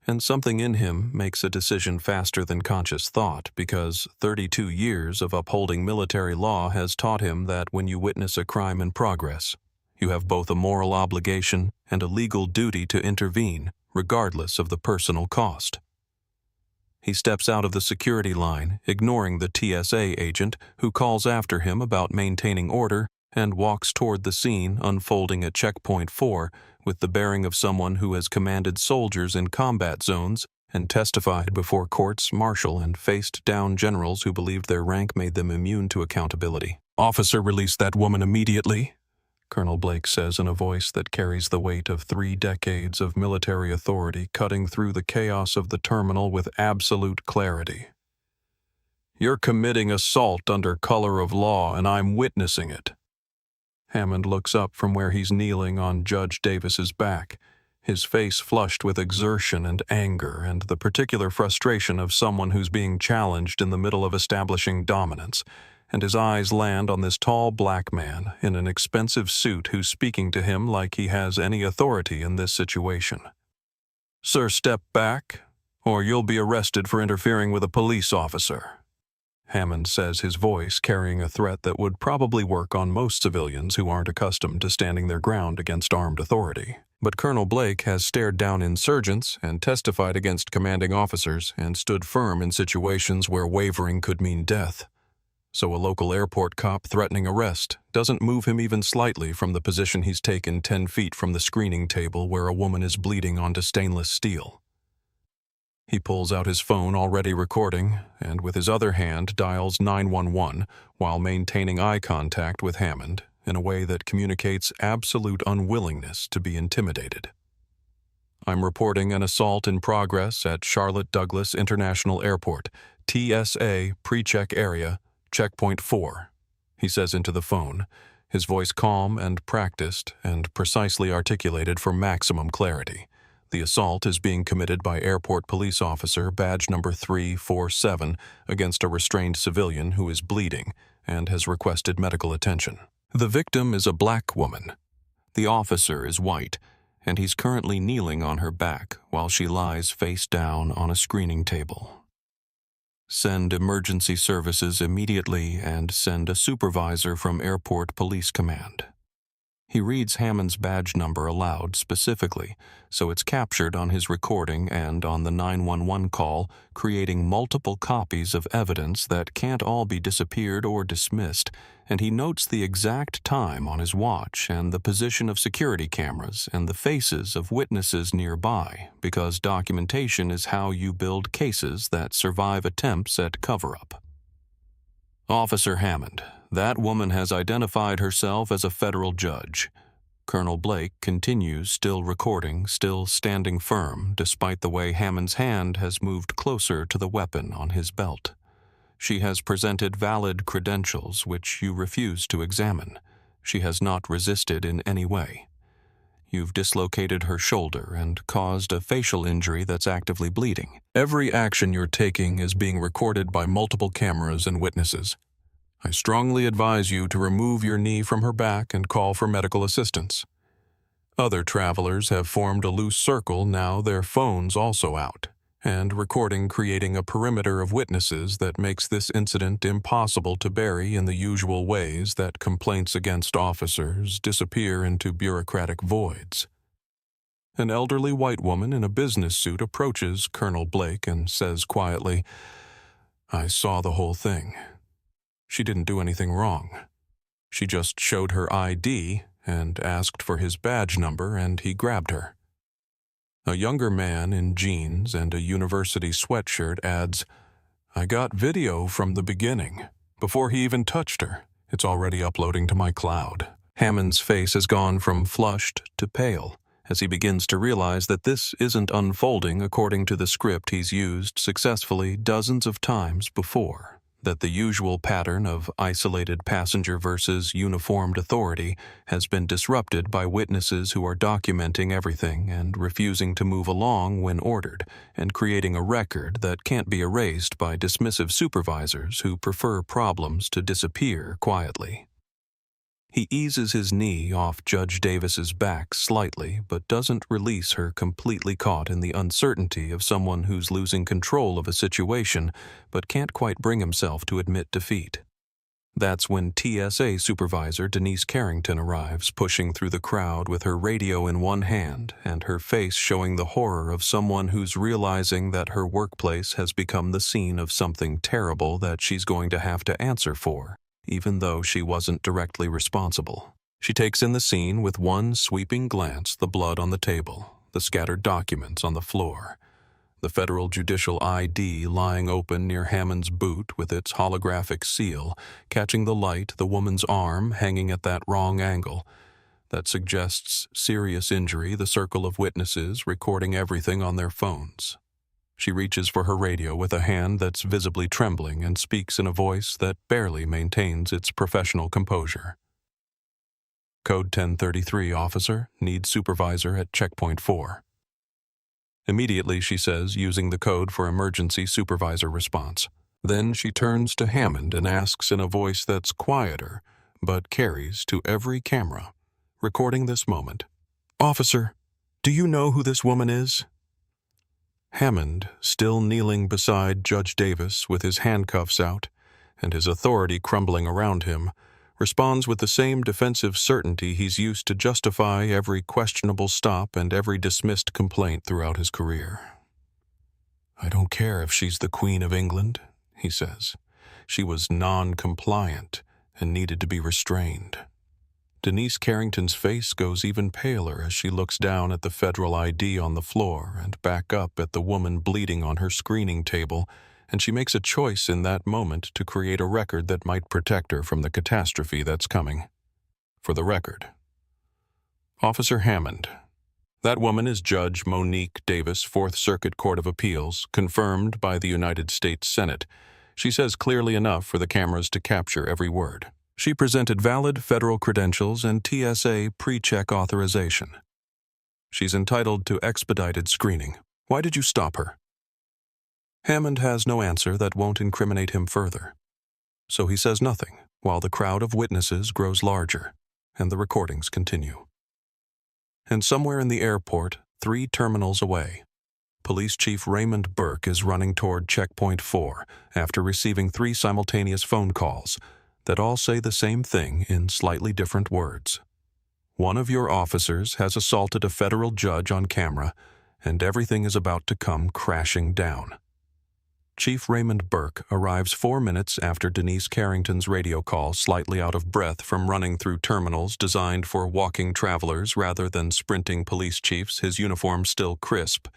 And something in him makes a decision faster than conscious thought because 32 years of upholding military law has taught him that when you witness a crime in progress, you have both a moral obligation and a legal duty to intervene, regardless of the personal cost. He steps out of the security line, ignoring the TSA agent who calls after him about maintaining order, and walks toward the scene unfolding at Checkpoint 4 with the bearing of someone who has commanded soldiers in combat zones and testified before courts martial and faced down generals who believed their rank made them immune to accountability. "Officer, release that woman immediately," Colonel Blake says in a voice that carries the weight of 3 decades of military authority cutting through the chaos of the terminal with absolute clarity. "You're committing assault under color of law, and I'm witnessing it." Hammond looks up from where he's kneeling on Judge Davis's back, his face flushed with exertion and anger and the particular frustration of someone who's being challenged in the middle of establishing dominance, and his eyes land on this tall black man in an expensive suit who's speaking to him like he has any authority in this situation. "Sir, step back, or you'll be arrested for interfering with a police officer," Hammond says, his voice carrying a threat that would probably work on most civilians who aren't accustomed to standing their ground against armed authority. But Colonel Blake has stared down insurgents and testified against commanding officers and stood firm in situations where wavering could mean death. So a local airport cop threatening arrest doesn't move him even slightly from the position he's taken 10 feet from the screening table where a woman is bleeding onto stainless steel. He pulls out his phone already recording and with his other hand dials 911 while maintaining eye contact with Hammond in a way that communicates absolute unwillingness to be intimidated. "I'm reporting an assault in progress at Charlotte Douglas International Airport, TSA Pre-Check area, Checkpoint 4, he says into the phone, his voice calm and practiced and precisely articulated for maximum clarity. The assault is being committed by airport police officer badge number 347 against a restrained civilian who is bleeding and has requested medical attention. The victim is a black woman. The officer is white, and he's currently kneeling on her back while she lies face down on a screening table. Send emergency services immediately and send a supervisor from Airport Police Command." He reads Hammond's badge number aloud specifically, so it's captured on his recording and on the 911 call, creating multiple copies of evidence that can't all be disappeared or dismissed, and he notes the exact time on his watch and the position of security cameras and the faces of witnesses nearby, because documentation is how you build cases that survive attempts at cover-up. Officer Hammond, that woman has identified herself as a federal judge. Colonel Blake continues, still recording, still standing firm, despite the way Hammond's hand has moved closer to the weapon on his belt. She has presented valid credentials which you refuse to examine. She has not resisted in any way. You've dislocated her shoulder and caused a facial injury that's actively bleeding. Every action you're taking is being recorded by multiple cameras and witnesses. I strongly advise you to remove your knee from her back and call for medical assistance. Other travelers have formed a loose circle, now their phones also out, and recording creating a perimeter of witnesses that makes this incident impossible to bury in the usual ways that complaints against officers disappear into bureaucratic voids. An elderly white woman in a business suit approaches Colonel Blake and says quietly, "I saw the whole thing. She didn't do anything wrong. She just showed her ID and asked for his badge number, and he grabbed her." A younger man in jeans and a university sweatshirt adds, "I got video from the beginning. Before he even touched her. It's already uploading to my cloud." Hammond's face has gone from flushed to pale as he begins to realize that this isn't unfolding according to the script he's used successfully dozens of times before. That the usual pattern of isolated passenger versus uniformed authority has been disrupted by witnesses who are documenting everything and refusing to move along when ordered, and creating a record that can't be erased by dismissive supervisors who prefer problems to disappear quietly. He eases his knee off Judge Davis's back slightly, but doesn't release her, completely caught in the uncertainty of someone who's losing control of a situation but can't quite bring himself to admit defeat. That's when TSA Supervisor Denise Carrington arrives, pushing through the crowd with her radio in one hand and her face showing the horror of someone who's realizing that her workplace has become the scene of something terrible that she's going to have to answer for, even though she wasn't directly responsible. She takes in the scene with one sweeping glance: the blood on the table, the scattered documents on the floor, the federal judicial ID lying open near Hammond's boot with its holographic seal, catching the light, the woman's arm hanging at that wrong angle that suggests serious injury, the circle of witnesses recording everything on their phones. She reaches for her radio with a hand that's visibly trembling and speaks in a voice that barely maintains its professional composure. "Code 1033, officer. Need supervisor at checkpoint 4. Immediately, she says, using the code for emergency supervisor response. Then she turns to Hammond and asks in a voice that's quieter, but carries to every camera, recording this moment, "Officer, do you know who this woman is?" Hammond, still kneeling beside Judge Davis with his handcuffs out and his authority crumbling around him, responds with the same defensive certainty he's used to justify every questionable stop and every dismissed complaint throughout his career. "I don't care if she's the Queen of England," he says. "She was non-compliant and needed to be restrained." Denise Carrington's face goes even paler as she looks down at the federal ID on the floor and back up at the woman bleeding on her screening table, and she makes a choice in that moment to create a record that might protect her from the catastrophe that's coming. For the record, Officer Hammond. That woman is Judge Monique Davis, 4th Circuit Court of Appeals, confirmed by the United States Senate. She says clearly enough for the cameras to capture every word. She presented valid federal credentials and TSA Pre-Check authorization. She's entitled to expedited screening. Why did you stop her? Hammond has no answer that won't incriminate him further. So he says nothing, while the crowd of witnesses grows larger, and the recordings continue. And somewhere in the airport, 3 terminals away, Police Chief Raymond Burke is running toward Checkpoint 4 after receiving 3 simultaneous phone calls that all say the same thing in slightly different words. One of your officers has assaulted a federal judge on camera, and everything is about to come crashing down. Chief Raymond Burke arrives 4 minutes after Denise Carrington's radio call, slightly out of breath from running through terminals designed for walking travelers rather than sprinting police chiefs, his uniform still crisp,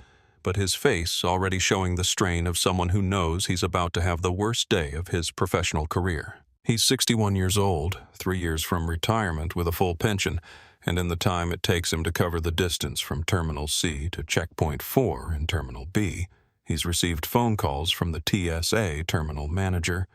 but his face already showing the strain of someone who knows he's about to have the worst day of his professional career. He's 61 years old, 3 years from retirement with a full pension, and in the time it takes him to cover the distance from Terminal C to Checkpoint 4 in Terminal B, he's received phone calls from the TSA terminal manager,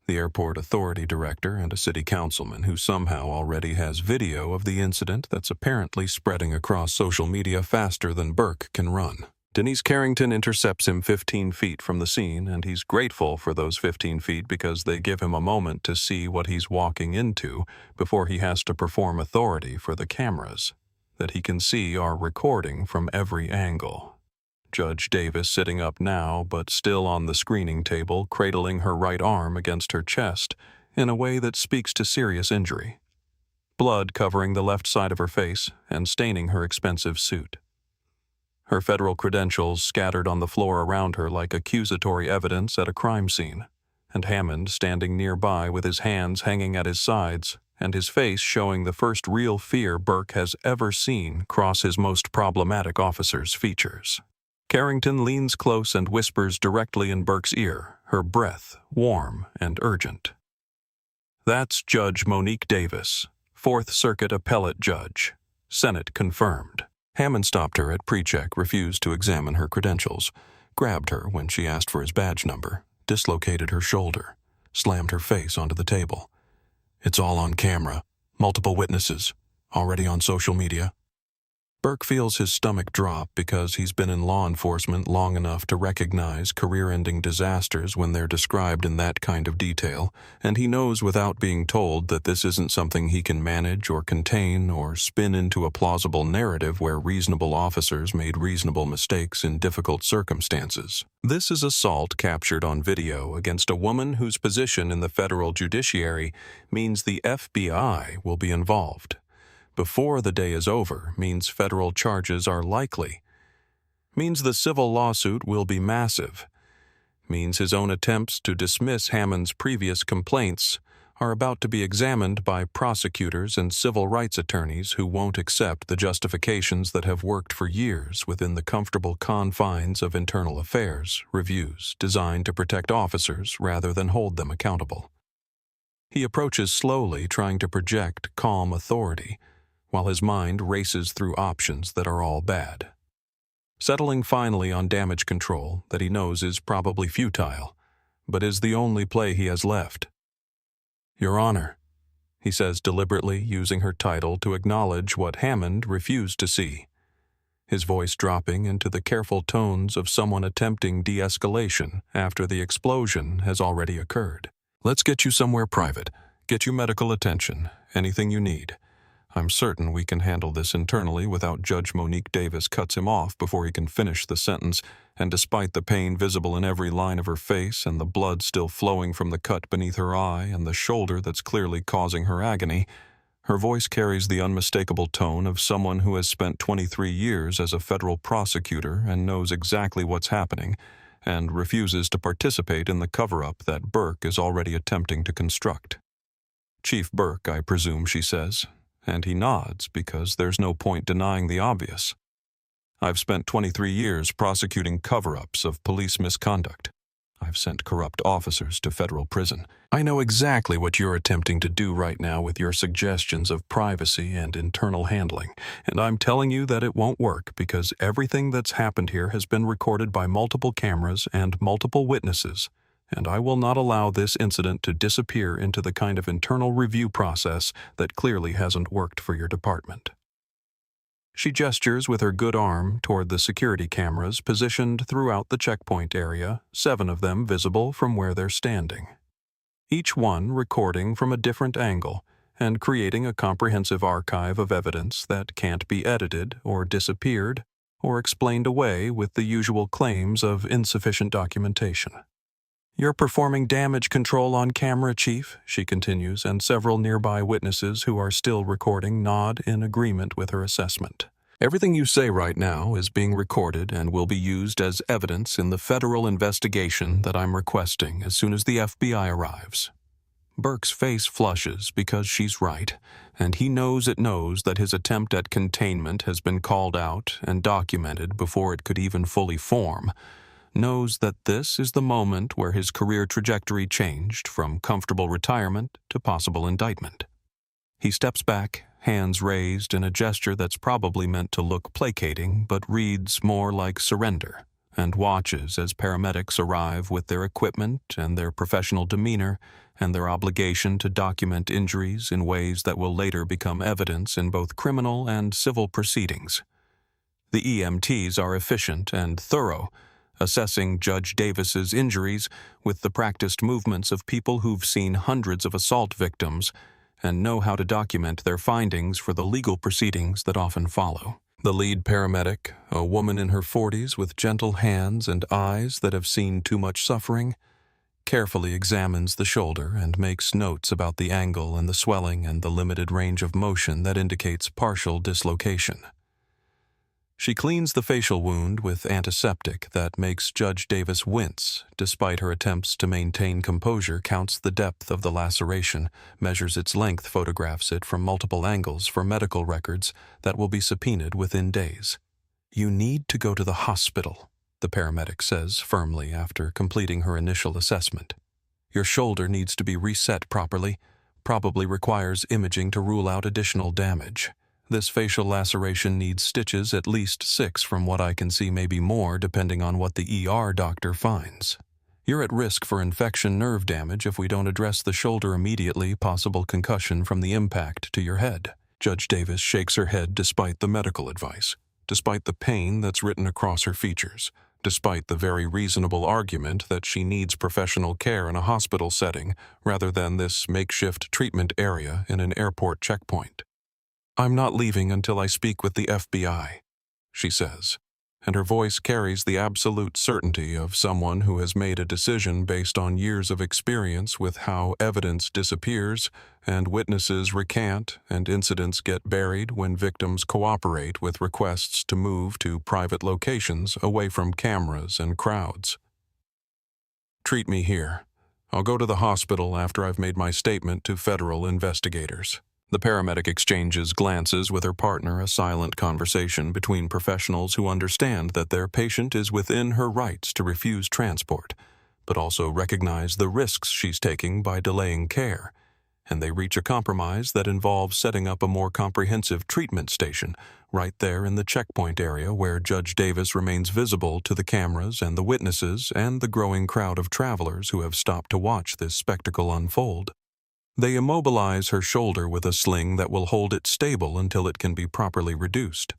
the airport authority director, and a city councilman who somehow already has video of the incident that's apparently spreading across social media faster than Burke can run. Denise Carrington intercepts him 15 feet from the scene, and he's grateful for those 15 feet because they give him a moment to see what he's walking into before he has to perform authority for the cameras that he can see are recording from every angle. Judge Davis sitting up now, but still on the screening table, cradling her right arm against her chest in a way that speaks to serious injury. Blood covering the left side of her face and staining her expensive suit. Her federal credentials scattered on the floor around her like accusatory evidence at a crime scene, and Hammond standing nearby with his hands hanging at his sides and his face showing the first real fear Burke has ever seen cross his most problematic officer's features. Carrington leans close and whispers directly in Burke's ear, her breath warm and urgent. "That's Judge Monique Davis, Fourth Circuit Appellate Judge. Senate confirmed." Hammond stopped her at Pre-Check, refused to examine her credentials, grabbed her when she asked for his badge number, dislocated her shoulder, slammed her face onto the table. "It's all on camera. Multiple witnesses. Already on social media." Burke feels his stomach drop because he's been in law enforcement long enough to recognize career-ending disasters when they're described in that kind of detail, and he knows without being told that this isn't something he can manage or contain or spin into a plausible narrative where reasonable officers made reasonable mistakes in difficult circumstances. This is assault captured on video against a woman whose position in the federal judiciary means the FBI will be involved. Before the day is over means federal charges are likely, means the civil lawsuit will be massive, means his own attempts to dismiss Hammond's previous complaints are about to be examined by prosecutors and civil rights attorneys who won't accept the justifications that have worked for years within the comfortable confines of internal affairs reviews designed to protect officers rather than hold them accountable. He approaches slowly, trying to project calm authority, while his mind races through options that are all bad. Settling finally on damage control that he knows is probably futile, but is the only play he has left. "Your Honor," he says deliberately, using her title to acknowledge what Hammond refused to see, his voice dropping into the careful tones of someone attempting de-escalation after the explosion has already occurred. "Let's get you somewhere private, get you medical attention, anything you need. I'm certain we can handle this internally without Judge Monique Davis cuts him off before he can finish the sentence, and despite the pain visible in every line of her face and the blood still flowing from the cut beneath her eye and the shoulder that's clearly causing her agony, her voice carries the unmistakable tone of someone who has spent 23 years as a federal prosecutor and knows exactly what's happening, and refuses to participate in the cover-up that Burke is already attempting to construct. "Chief Burke, I presume," she says, and he nods because there's no point denying the obvious. "I've spent 23 years prosecuting cover-ups of police misconduct. I've sent corrupt officers to federal prison. I know exactly what you're attempting to do right now with your suggestions of privacy and internal handling, and I'm telling you that it won't work because everything that's happened here has been recorded by multiple cameras and multiple witnesses, and I will not allow this incident to disappear into the kind of internal review process that clearly hasn't worked for your department." She gestures with her good arm toward the security cameras positioned throughout the checkpoint area, 7 of them visible from where they're standing. Each one recording from a different angle and creating a comprehensive archive of evidence that can't be edited or disappeared or explained away with the usual claims of insufficient documentation. "You're performing damage control on camera, Chief," she continues, and several nearby witnesses who are still recording nod in agreement with her assessment. "Everything you say right now is being recorded and will be used as evidence in the federal investigation that I'm requesting as soon as the FBI arrives. Burke's face flushes because she's right, and he knows that his attempt at containment has been called out and documented before it could even fully form, knows that this is the moment where his career trajectory changed from comfortable retirement to possible indictment. He steps back, hands raised in a gesture that's probably meant to look placating but reads more like surrender, and watches as paramedics arrive with their equipment and their professional demeanor and their obligation to document injuries in ways that will later become evidence in both criminal and civil proceedings. The EMTs are efficient and thorough, assessing Judge Davis's injuries with the practiced movements of people who've seen hundreds of assault victims and know how to document their findings for the legal proceedings that often follow. The lead paramedic, a woman in her 40s with gentle hands and eyes that have seen too much suffering, carefully examines the shoulder and makes notes about the angle and the swelling and the limited range of motion that indicates partial dislocation. She cleans the facial wound with antiseptic that makes Judge Davis wince, despite her attempts to maintain composure, counts the depth of the laceration, measures its length, photographs it from multiple angles for medical records that will be subpoenaed within days. "You need to go to the hospital," the paramedic says firmly after completing her initial assessment. "Your shoulder needs to be reset properly, probably requires imaging to rule out additional damage. This facial laceration needs stitches, at least 6 from what I can see, maybe more depending on what the ER doctor finds. You're at risk for infection nerve damage if we don't address the shoulder immediately, possible concussion from the impact to your head." Judge Davis shakes her head despite the medical advice, despite the pain that's written across her features, despite the very reasonable argument that she needs professional care in a hospital setting rather than this makeshift treatment area in an airport checkpoint. "I'm not leaving until I speak with the FBI," she says, and her voice carries the absolute certainty of someone who has made a decision based on years of experience with how evidence disappears and witnesses recant and incidents get buried when victims cooperate with requests to move to private locations away from cameras and crowds. "Treat me here. I'll go to the hospital after I've made my statement to federal investigators." The paramedic exchanges glances with her partner, a silent conversation between professionals who understand that their patient is within her rights to refuse transport, but also recognize the risks she's taking by delaying care, and they reach a compromise that involves setting up a more comprehensive treatment station right there in the checkpoint area where Judge Davis remains visible to the cameras and the witnesses and the growing crowd of travelers who have stopped to watch this spectacle unfold. They immobilize her shoulder with a sling that will hold it stable until it can be properly reduced.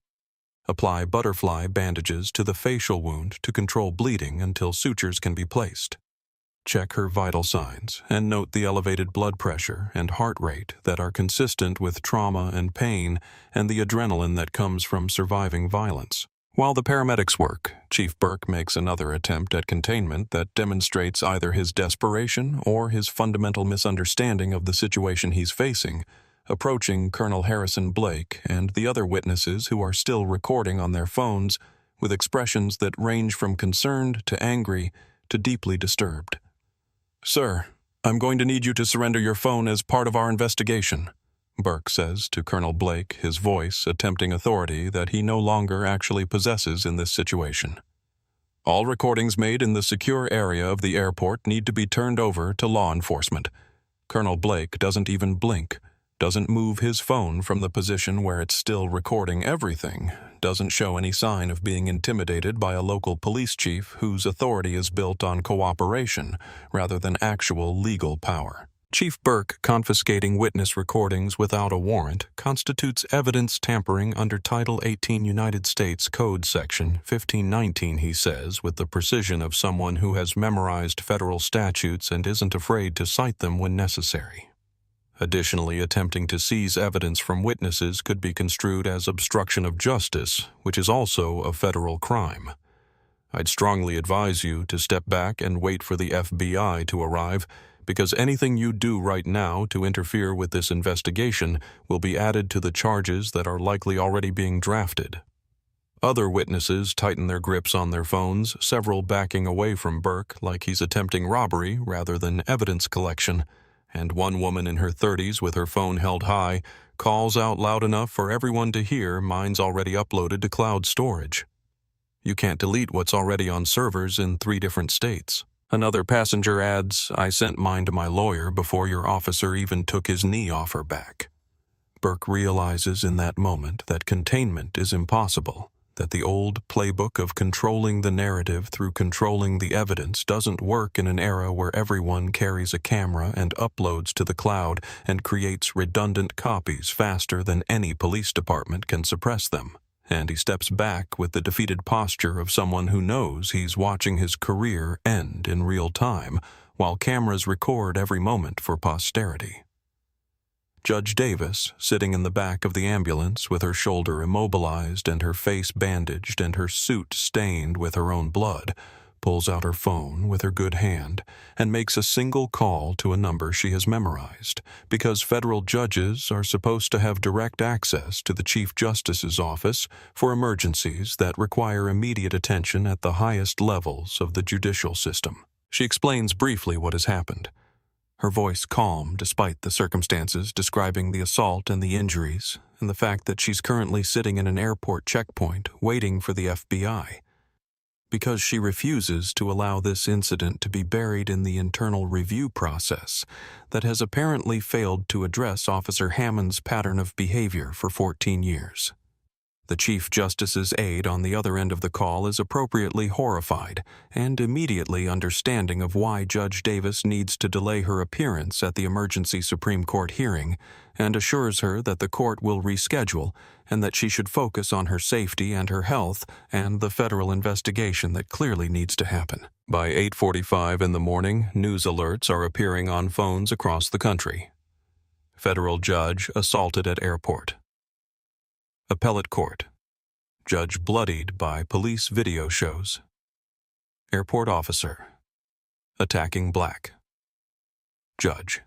Apply butterfly bandages to the facial wound to control bleeding until sutures can be placed. Check her vital signs and note the elevated blood pressure and heart rate that are consistent with trauma and pain and the adrenaline that comes from surviving violence. While the paramedics work, Chief Burke makes another attempt at containment that demonstrates either his desperation or his fundamental misunderstanding of the situation he's facing, approaching Colonel Harrison Blake and the other witnesses who are still recording on their phones with expressions that range from concerned to angry to deeply disturbed. "Sir, I'm going to need you to surrender your phone as part of our investigation," Burke says to Colonel Blake, his voice attempting authority that he no longer actually possesses in this situation. "All recordings made in the secure area of the airport need to be turned over to law enforcement." Colonel Blake doesn't even blink, doesn't move his phone from the position where it's still recording everything, doesn't show any sign of being intimidated by a local police chief whose authority is built on cooperation rather than actual legal power. Chief Burke confiscating witness recordings without a warrant constitutes evidence tampering under Title 18 United States Code Section 1519, he says, with the precision of someone who has memorized federal statutes and isn't afraid to cite them when necessary. Additionally, attempting to seize evidence from witnesses could be construed as obstruction of justice, which is also a federal crime. I'd strongly advise you to step back and wait for the FBI to arrive, because anything you do right now to interfere with this investigation will be added to the charges that are likely already being drafted. Other witnesses tighten their grips on their phones, several backing away from Burke like he's attempting robbery rather than evidence collection, And one woman in her 30s with her phone held high calls out loud enough for everyone to hear mine's already uploaded to cloud storage. You can't delete what's already on servers in 3 different states. Another passenger adds, "I sent mine to my lawyer before your officer even took his knee off her back." Burke realizes in that moment that containment is impossible, that the old playbook of controlling the narrative through controlling the evidence doesn't work in an era where everyone carries a camera and uploads to the cloud and creates redundant copies faster than any police department can suppress them. And he steps back with the defeated posture of someone who knows he's watching his career end in real time, while cameras record every moment for posterity. Judge Davis, sitting in the back of the ambulance with her shoulder immobilized and her face bandaged and her suit stained with her own blood, pulls out her phone with her good hand and makes a single call to a number she has memorized, because federal judges are supposed to have direct access to the Chief Justice's office for emergencies that require immediate attention at the highest levels of the judicial system. She explains briefly what has happened, her voice calm despite the circumstances, describing the assault and the injuries, and the fact that she's currently sitting in an airport checkpoint waiting for the FBI, because she refuses to allow this incident to be buried in the internal review process that has apparently failed to address Officer Hammond's pattern of behavior for 14 years. The Chief Justice's aide on the other end of the call is appropriately horrified and immediately understanding of why Judge Davis needs to delay her appearance at the emergency Supreme Court hearing, and assures her that the court will reschedule and that she should focus on her safety and her health and the federal investigation that clearly needs to happen. By 8:45 in the morning, news alerts are appearing on phones across the country. Federal judge assaulted at airport. Appellate court. Judge bloodied by police video shows. Airport officer. Attacking black. Judge.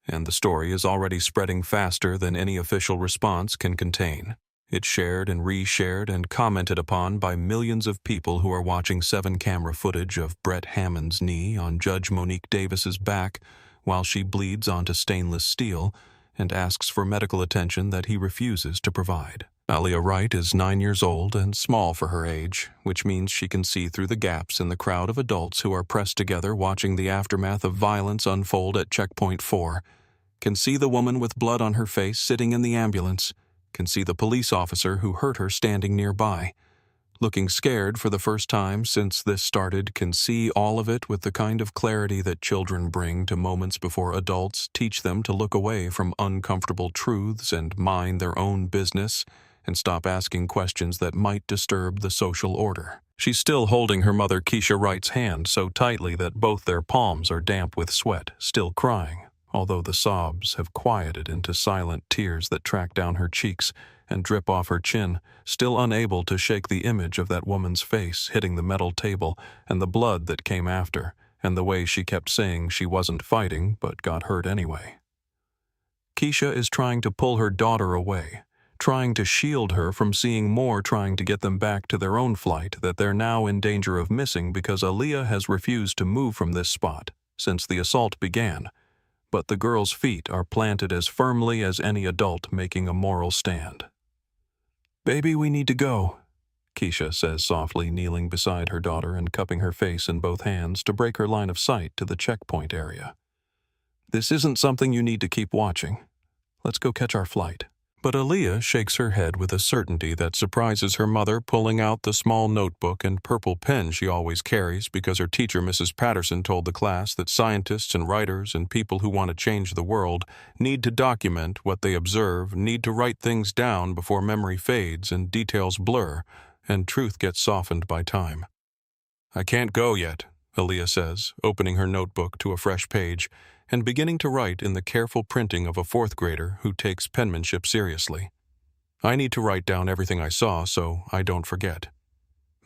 And the story is already spreading faster than any official response can contain. It's shared and reshared and commented upon by millions of people who are watching 7-camera footage of Brett Hammond's knee on Judge Monique Davis's back while she bleeds onto stainless steel and asks for medical attention that he refuses to provide. Alia Wright is 9 years old and small for her age, which means she can see through the gaps in the crowd of adults who are pressed together watching the aftermath of violence unfold at Checkpoint 4, can see the woman with blood on her face sitting in the ambulance, can see the police officer who hurt her standing nearby. Looking scared for the first time since this started, can see all of it with the kind of clarity that children bring to moments before adults teach them to look away from uncomfortable truths and mind their own business and stop asking questions that might disturb the social order. She's still holding her mother Keisha Wright's hand so tightly that both their palms are damp with sweat, still crying, although the sobs have quieted into silent tears that track down her cheeks and drip off her chin, still unable to shake the image of that woman's face hitting the metal table and the blood that came after, and the way she kept saying she wasn't fighting but got hurt anyway. Keisha is trying to pull her daughter away, trying to shield her from seeing more, trying to get them back to their own flight that they're now in danger of missing because Aaliyah has refused to move from this spot since the assault began, but the girl's feet are planted as firmly as any adult making a moral stand. "Baby, we need to go," Keisha says softly, kneeling beside her daughter and cupping her face in both hands to break her line of sight to the checkpoint area. "This isn't something you need to keep watching. Let's go catch our flight." But Aaliyah shakes her head with a certainty that surprises her mother, pulling out the small notebook and purple pen she always carries because her teacher, Mrs. Patterson, told the class that scientists and writers and people who want to change the world need to document what they observe, need to write things down before memory fades and details blur, and truth gets softened by time. "I can't go yet," Aaliyah says, opening her notebook to a fresh page and beginning to write in the careful printing of a 4th grader who takes penmanship seriously. "I need to write down everything I saw so I don't forget.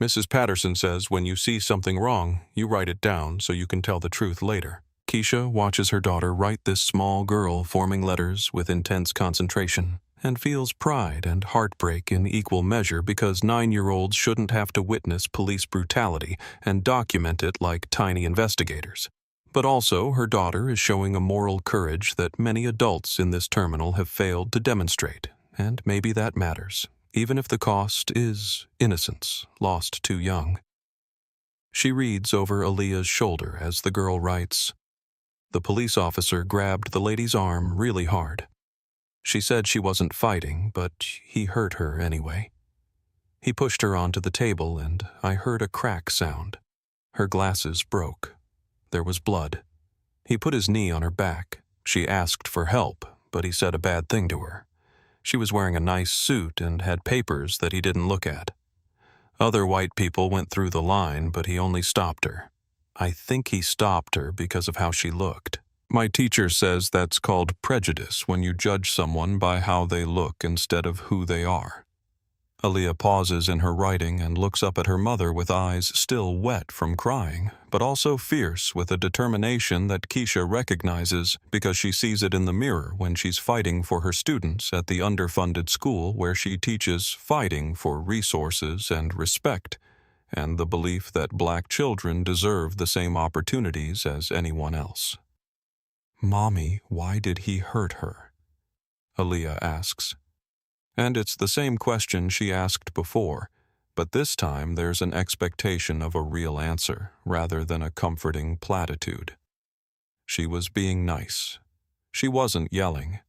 Mrs. Patterson says when you see something wrong, you write it down so you can tell the truth later." Keisha watches her daughter write this small girl forming letters with intense concentration and feels pride and heartbreak in equal measure because 9-year-olds shouldn't have to witness police brutality and document it like tiny investigators. But also, her daughter is showing a moral courage that many adults in this terminal have failed to demonstrate, and maybe that matters, even if the cost is innocence, lost too young. She reads over Aaliyah's shoulder as the girl writes, "The police officer grabbed the lady's arm really hard. She said she wasn't fighting, but he hurt her anyway. He pushed her onto the table and I heard a crack sound. Her glasses broke. There was blood. He put his knee on her back. She asked for help, but he said a bad thing to her. She was wearing a nice suit and had papers that he didn't look at. Other white people went through the line, but he only stopped her. I think he stopped her because of how she looked. My teacher says that's called prejudice when you judge someone by how they look instead of who they are." Aaliyah pauses in her writing and looks up at her mother with eyes still wet from crying, but also fierce with a determination that Keisha recognizes because she sees it in the mirror when she's fighting for her students at the underfunded school where she teaches fighting for resources and respect, and the belief that black children deserve the same opportunities as anyone else. "Mommy, why did he hurt her?" Aaliyah asks. And it's the same question she asked before, but this time there's an expectation of a real answer rather than a comforting platitude. She was being nice. She wasn't yelling.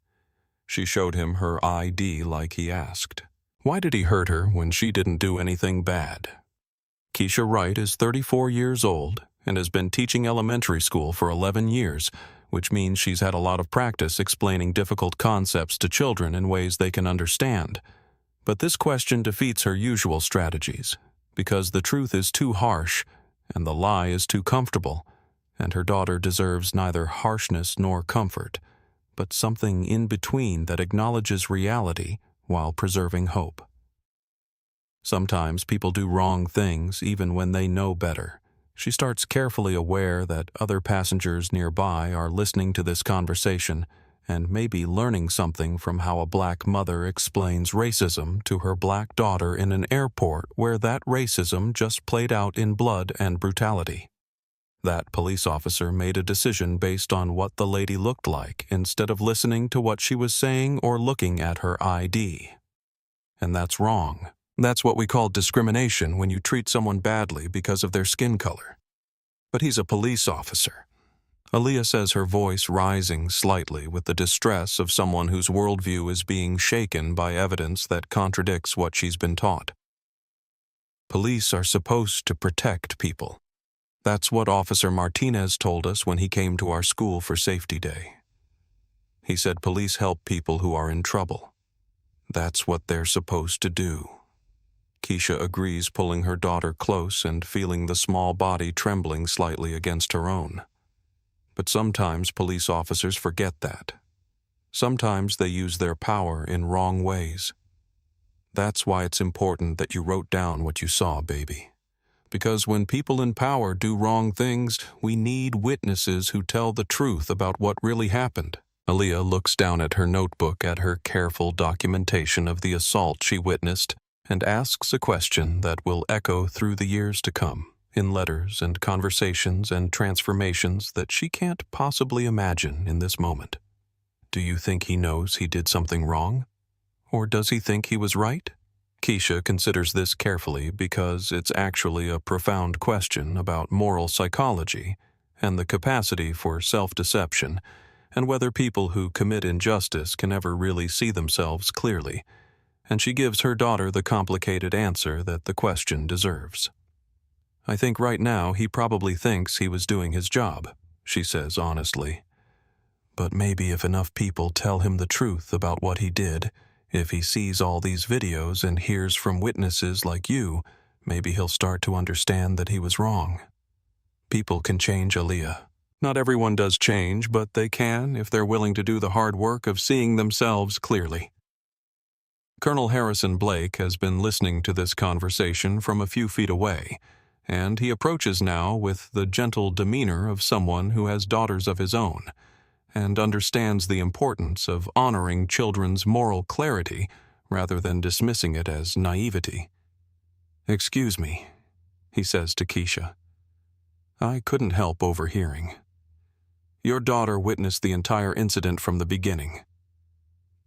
She showed him her ID like he asked. Why did he hurt her when she didn't do anything bad? Keisha Wright is 34 years old and has been teaching elementary school for 11 years, which means she's had a lot of practice explaining difficult concepts to children in ways they can understand. But this question defeats her usual strategies, because the truth is too harsh and the lie is too comfortable, and her daughter deserves neither harshness nor comfort, but something in between that acknowledges reality while preserving hope. Sometimes people do wrong things even when they know better. She starts carefully aware that other passengers nearby are listening to this conversation and maybe learning something from how a black mother explains racism to her black daughter in an airport where that racism just played out in blood and brutality. That police officer made a decision based on what the lady looked like instead of listening to what she was saying or looking at her ID. And that's wrong. That's what we call discrimination when you treat someone badly because of their skin color. But he's a police officer. Aaliyah says, her voice rising slightly with the distress of someone whose worldview is being shaken by evidence that contradicts what she's been taught. Police are supposed to protect people. That's what Officer Martinez told us when he came to our school for Safety Day. He said police help people who are in trouble. That's what they're supposed to do. Keisha agrees, pulling her daughter close and feeling the small body trembling slightly against her own. But sometimes police officers forget that. Sometimes they use their power in wrong ways. That's why it's important that you wrote down what you saw, baby. Because when people in power do wrong things, we need witnesses who tell the truth about what really happened. Aaliyah looks down at her notebook at her careful documentation of the assault she witnessed and asks a question that will echo through the years to come, in letters and conversations and transformations that she can't possibly imagine in this moment. Do you think he knows he did something wrong? Or does he think he was right? Keisha considers this carefully because it's actually a profound question about moral psychology and the capacity for self-deception, and whether people who commit injustice can ever really see themselves clearly. And she gives her daughter the complicated answer that the question deserves. "I think right now he probably thinks he was doing his job," she says honestly. "But maybe if enough people tell him the truth about what he did, if he sees all these videos and hears from witnesses like you, maybe he'll start to understand that he was wrong." People can change, Aaliyah. Not everyone does change, but they can if they're willing to do the hard work of seeing themselves clearly. Colonel Harrison Blake has been listening to this conversation from a few feet away, and he approaches now with the gentle demeanor of someone who has daughters of his own, and understands the importance of honoring children's moral clarity rather than dismissing it as naivety. "Excuse me," he says to Keisha. "I couldn't help overhearing. Your daughter witnessed the entire incident from the beginning.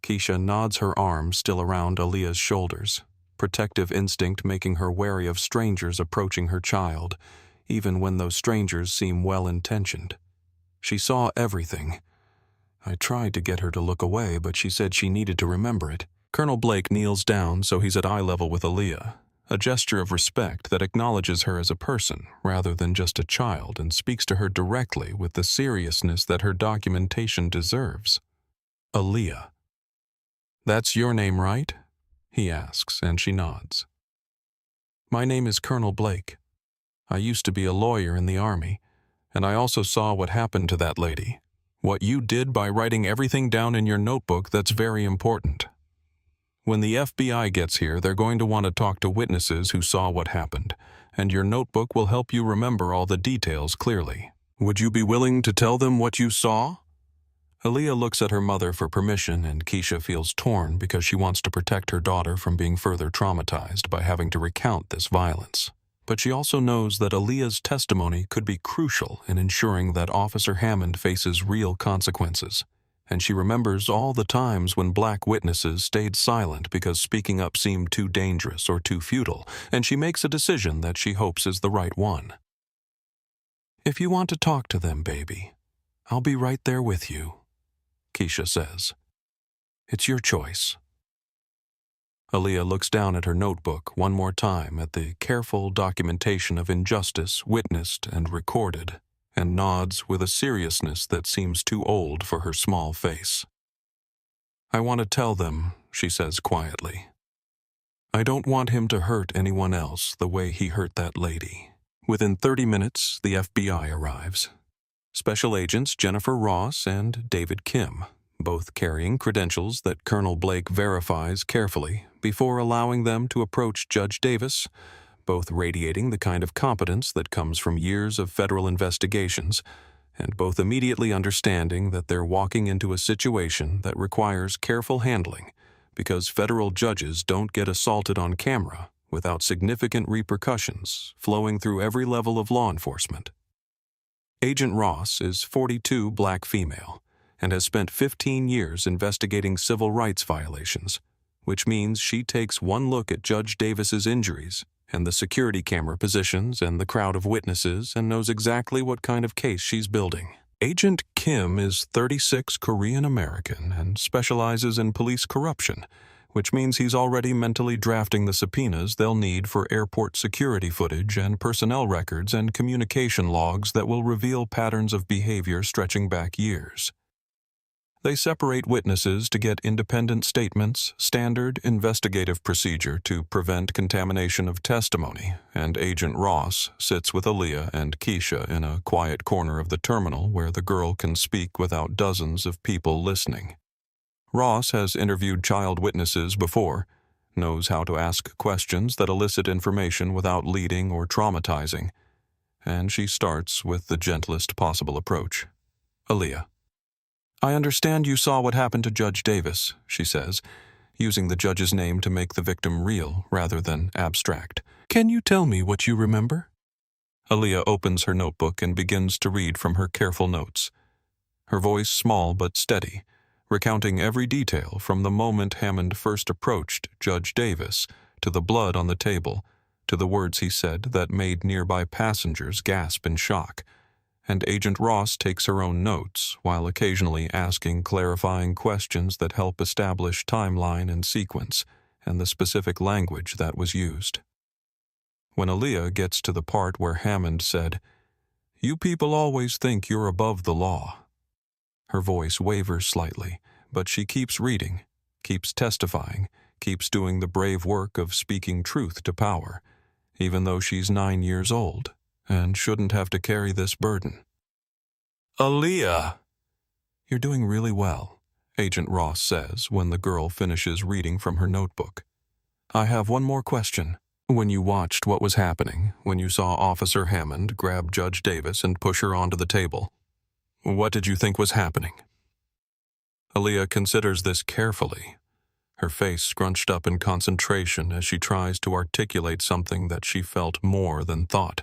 Keisha nods, her arm still around Aaliyah's shoulders, protective instinct making her wary of strangers approaching her child, even when those strangers seem well-intentioned. She saw everything. I tried to get her to look away, but she said she needed to remember it. Colonel Blake kneels down so he's at eye level with Aaliyah, a gesture of respect that acknowledges her as a person rather than just a child, and speaks to her directly with the seriousness that her documentation deserves. Aaliyah. That's your name, right? He asks, and she nods. My name is Colonel Blake. I used to be a lawyer in the Army, and I also saw what happened to that lady. What you did by writing everything down in your notebook, that's very important. When the FBI gets here, they're going to want to talk to witnesses who saw what happened, and your notebook will help you remember all the details clearly. Would you be willing to tell them what you saw? Aaliyah looks at her mother for permission, and Keisha feels torn because she wants to protect her daughter from being further traumatized by having to recount this violence. But she also knows that Aaliyah's testimony could be crucial in ensuring that Officer Hammond faces real consequences. And she remembers all the times when black witnesses stayed silent because speaking up seemed too dangerous or too futile, and she makes a decision that she hopes is the right one. If you want to talk to them, baby, I'll be right there with you, Keisha says. It's your choice. Aaliyah looks down at her notebook one more time at the careful documentation of injustice witnessed and recorded, and nods with a seriousness that seems too old for her small face. I want to tell them, she says quietly. I don't want him to hurt anyone else the way he hurt that lady. Within 30 minutes, the FBI arrives. Special Agents Jennifer Ross and David Kim, both carrying credentials that Colonel Blake verifies carefully before allowing them to approach Judge Davis, both radiating the kind of competence that comes from years of federal investigations, and both immediately understanding that they're walking into a situation that requires careful handling because federal judges don't get assaulted on camera without significant repercussions flowing through every level of law enforcement. Agent Ross is 42, black female, and has spent 15 years investigating civil rights violations, which means she takes one look at Judge Davis's injuries and the security camera positions and the crowd of witnesses and knows exactly what kind of case she's building. Agent Kim is 36, Korean American, and specializes in police corruption, which means he's already mentally drafting the subpoenas they'll need for airport security footage and personnel records and communication logs that will reveal patterns of behavior stretching back years. They separate witnesses to get independent statements, standard investigative procedure to prevent contamination of testimony, and Agent Ross sits with Aaliyah and Keisha in a quiet corner of the terminal where the girl can speak without dozens of people listening. Ross has interviewed child witnesses before, knows how to ask questions that elicit information without leading or traumatizing, and she starts with the gentlest possible approach. Aaliyah. I understand you saw what happened to Judge Davis, she says, using the judge's name to make the victim real rather than abstract. Can you tell me what you remember? Aaliyah opens her notebook and begins to read from her careful notes. Her voice small but steady, recounting every detail from the moment Hammond first approached Judge Davis, to the blood on the table, to the words he said that made nearby passengers gasp in shock. And Agent Ross takes her own notes while occasionally asking clarifying questions that help establish timeline and sequence and the specific language that was used. When Aaliyah gets to the part where Hammond said, "You people always think you're above the law," her voice wavers slightly, but she keeps reading, keeps testifying, keeps doing the brave work of speaking truth to power, even though she's 9 years old and shouldn't have to carry this burden. Aaliyah! You're doing really well, Agent Ross says when the girl finishes reading from her notebook. I have one more question. When you watched what was happening, when you saw Officer Hammond grab Judge Davis and push her onto the table, what did you think was happening? Aaliyah considers this carefully, her face scrunched up in concentration as she tries to articulate something that she felt more than thought,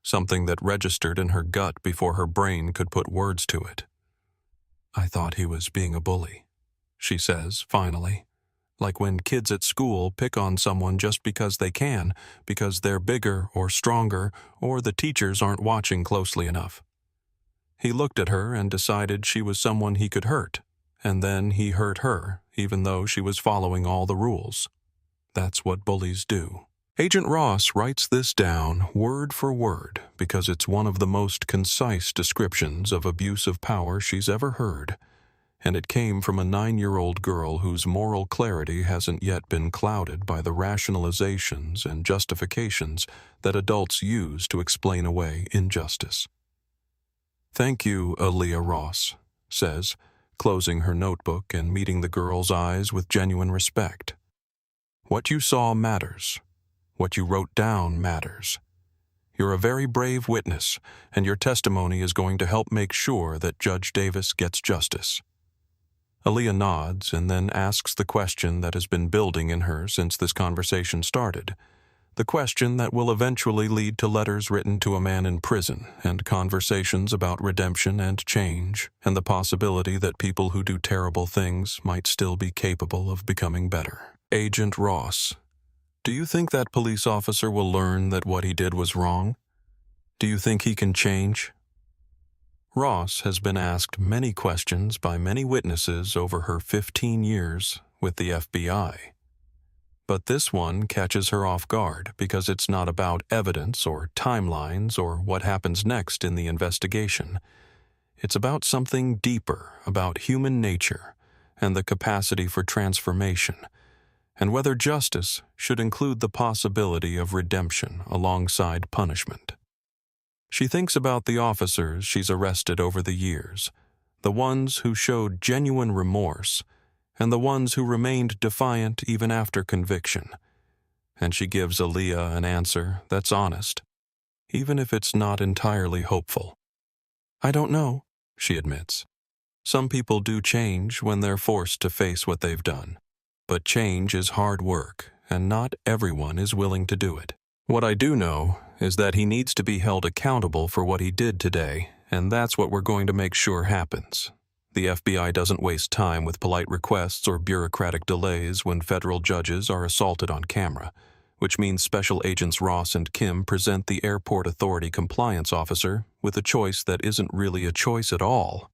something that registered in her gut before her brain could put words to it. "I thought he was being a bully," she says, finally. Like when kids at school pick on someone just because they can, because they're bigger or stronger, or the teachers aren't watching closely enough. He looked at her and decided she was someone he could hurt, and then he hurt her, even though she was following all the rules. That's what bullies do. Agent Ross writes this down word for word because it's one of the most concise descriptions of abuse of power she's ever heard, and it came from a 9-year-old girl whose moral clarity hasn't yet been clouded by the rationalizations and justifications that adults use to explain away injustice. "Thank you, Aaliyah Ross," says, closing her notebook and meeting the girl's eyes with genuine respect. "What you saw matters. What you wrote down matters. You're a very brave witness, and your testimony is going to help make sure that Judge Davis gets justice." Aaliyah nods and then asks the question that has been building in her since this conversation started, the question that will eventually lead to letters written to a man in prison and conversations about redemption and change and the possibility that people who do terrible things might still be capable of becoming better. "Agent Ross, do you think that police officer will learn that what he did was wrong? Do you think he can change?" Ross has been asked many questions by many witnesses over her 15 years with the FBI. But this one catches her off guard because it's not about evidence or timelines or what happens next in the investigation. It's about something deeper, about human nature and the capacity for transformation, and whether justice should include the possibility of redemption alongside punishment. She thinks about the officers she's arrested over the years, the ones who showed genuine remorse, and the ones who remained defiant even after conviction. And she gives Aaliyah an answer that's honest, even if it's not entirely hopeful. "I don't know," she admits. "Some people do change when they're forced to face what they've done. But change is hard work, and not everyone is willing to do it. What I do know is that he needs to be held accountable for what he did today, and that's what we're going to make sure happens. The FBI doesn't waste time with polite requests or bureaucratic delays when federal judges are assaulted on camera, which means Special Agents Ross and Kim present the Airport Authority compliance officer with a choice that isn't really a choice at all.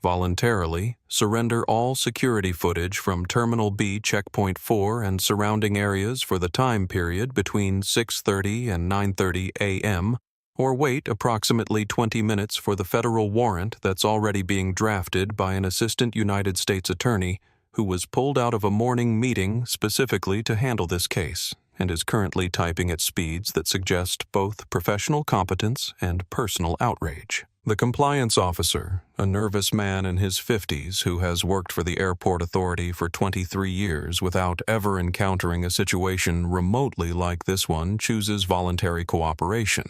Voluntarily surrender all security footage from Terminal B Checkpoint 4 and surrounding areas for the time period between 6:30 and 9:30 a.m., or wait approximately 20 minutes for the federal warrant that's already being drafted by an assistant United States attorney who was pulled out of a morning meeting specifically to handle this case and is currently typing at speeds that suggest both professional competence and personal outrage. The compliance officer, a nervous man in his 50s who has worked for the Airport Authority for 23 years without ever encountering a situation remotely like this one, chooses voluntary cooperation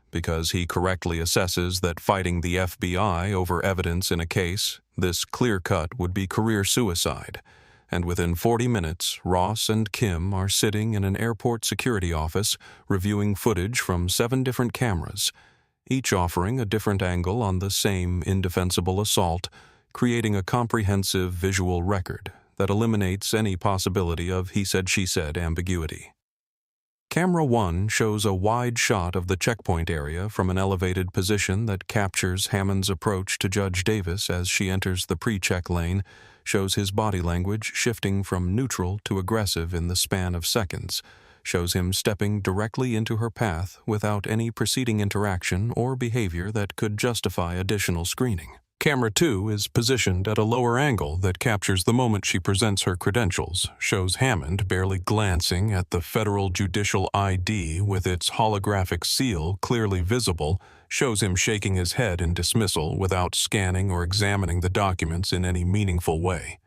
because he correctly assesses that fighting the FBI over evidence in a case this clear-cut would be career suicide. And within 40 minutes, Ross and Kim are sitting in an airport security office reviewing footage from 7 different cameras, each offering a different angle on the same indefensible assault, creating a comprehensive visual record that eliminates any possibility of he said, she said ambiguity. Camera 1 shows a wide shot of the checkpoint area from an elevated position that captures Hammond's approach to Judge Davis as she enters the pre-check lane, shows his body language shifting from neutral to aggressive in the span of seconds, shows him stepping directly into her path without any preceding interaction or behavior that could justify additional screening. Camera 2 is positioned at a lower angle that captures the moment she presents her credentials, shows Hammond barely glancing at the federal judicial ID with its holographic seal clearly visible, shows him shaking his head in dismissal without scanning or examining the documents in any meaningful way.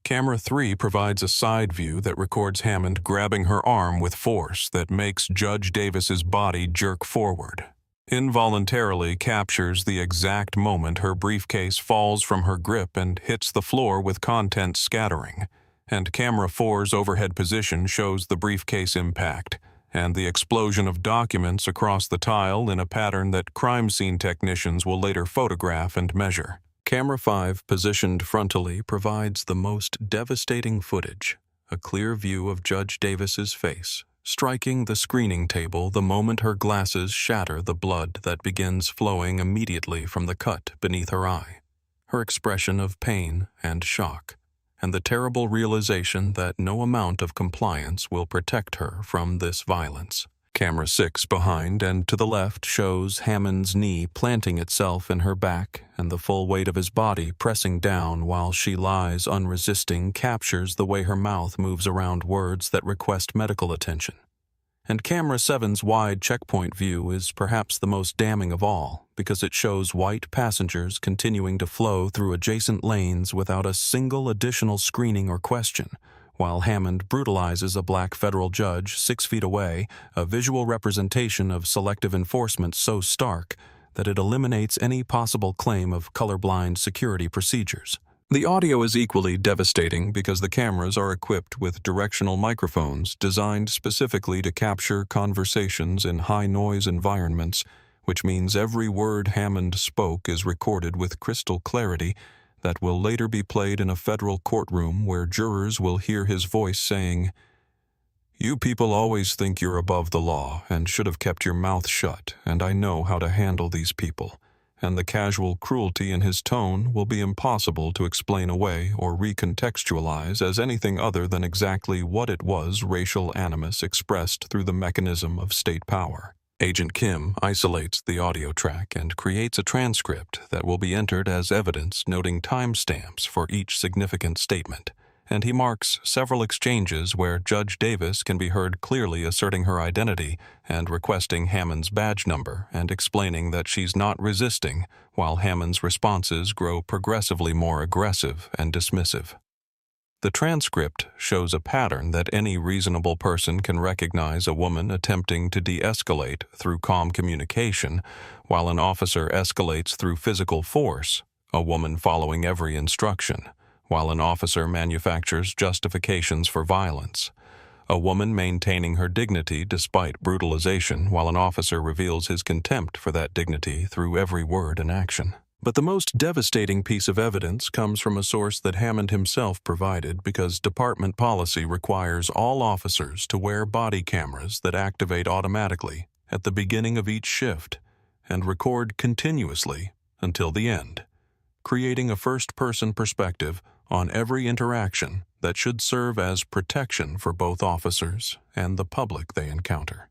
Camera 3 provides a side view that records Hammond grabbing her arm with force that makes Judge Davis's body jerk forward. Involuntarily captures the exact moment her briefcase falls from her grip and hits the floor with contents scattering, and Camera 4's overhead position shows the briefcase impact and the explosion of documents across the tile in a pattern that crime scene technicians will later photograph and measure. Camera 5, positioned frontally, provides the most devastating footage, a clear view of Judge Davis's face, striking the screening table the moment her glasses shatter the blood that begins flowing immediately from the cut beneath her eye. Her expression of pain and shock, and the terrible realization that no amount of compliance will protect her from this violence. Camera 6 behind and to the left shows Hammond's knee planting itself in her back and the full weight of his body pressing down while she lies unresisting captures the way her mouth moves around words that request medical attention. And Camera 7's wide checkpoint view is perhaps the most damning of all because it shows white passengers continuing to flow through adjacent lanes without a single additional screening or question, while Hammond brutalizes a black federal judge 6 feet away, a visual representation of selective enforcement so stark that it eliminates any possible claim of colorblind security procedures. The audio is equally devastating because the cameras are equipped with directional microphones designed specifically to capture conversations in high-noise environments, which means every word Hammond spoke is recorded with crystal clarity that will later be played in a federal courtroom where jurors will hear his voice saying, "You people always think you're above the law and should have kept your mouth shut, and I know how to handle these people." And the casual cruelty in his tone will be impossible to explain away or recontextualize as anything other than exactly what it was racial animus expressed through the mechanism of state power. Agent Kim isolates the audio track and creates a transcript that will be entered as evidence noting timestamps for each significant statement, and he marks several exchanges where Judge Davis can be heard clearly asserting her identity and requesting Hammond's badge number and explaining that she's not resisting, while Hammond's responses grow progressively more aggressive and dismissive. The transcript shows a pattern that any reasonable person can recognize a woman attempting to de-escalate through calm communication, while an officer escalates through physical force, a woman following every instruction, while an officer manufactures justifications for violence, a woman maintaining her dignity despite brutalization, while an officer reveals his contempt for that dignity through every word and action. But the most devastating piece of evidence comes from a source that Hammond himself provided because department policy requires all officers to wear body cameras that activate automatically at the beginning of each shift and record continuously until the end, creating a first-person perspective on every interaction that should serve as protection for both officers and the public they encounter.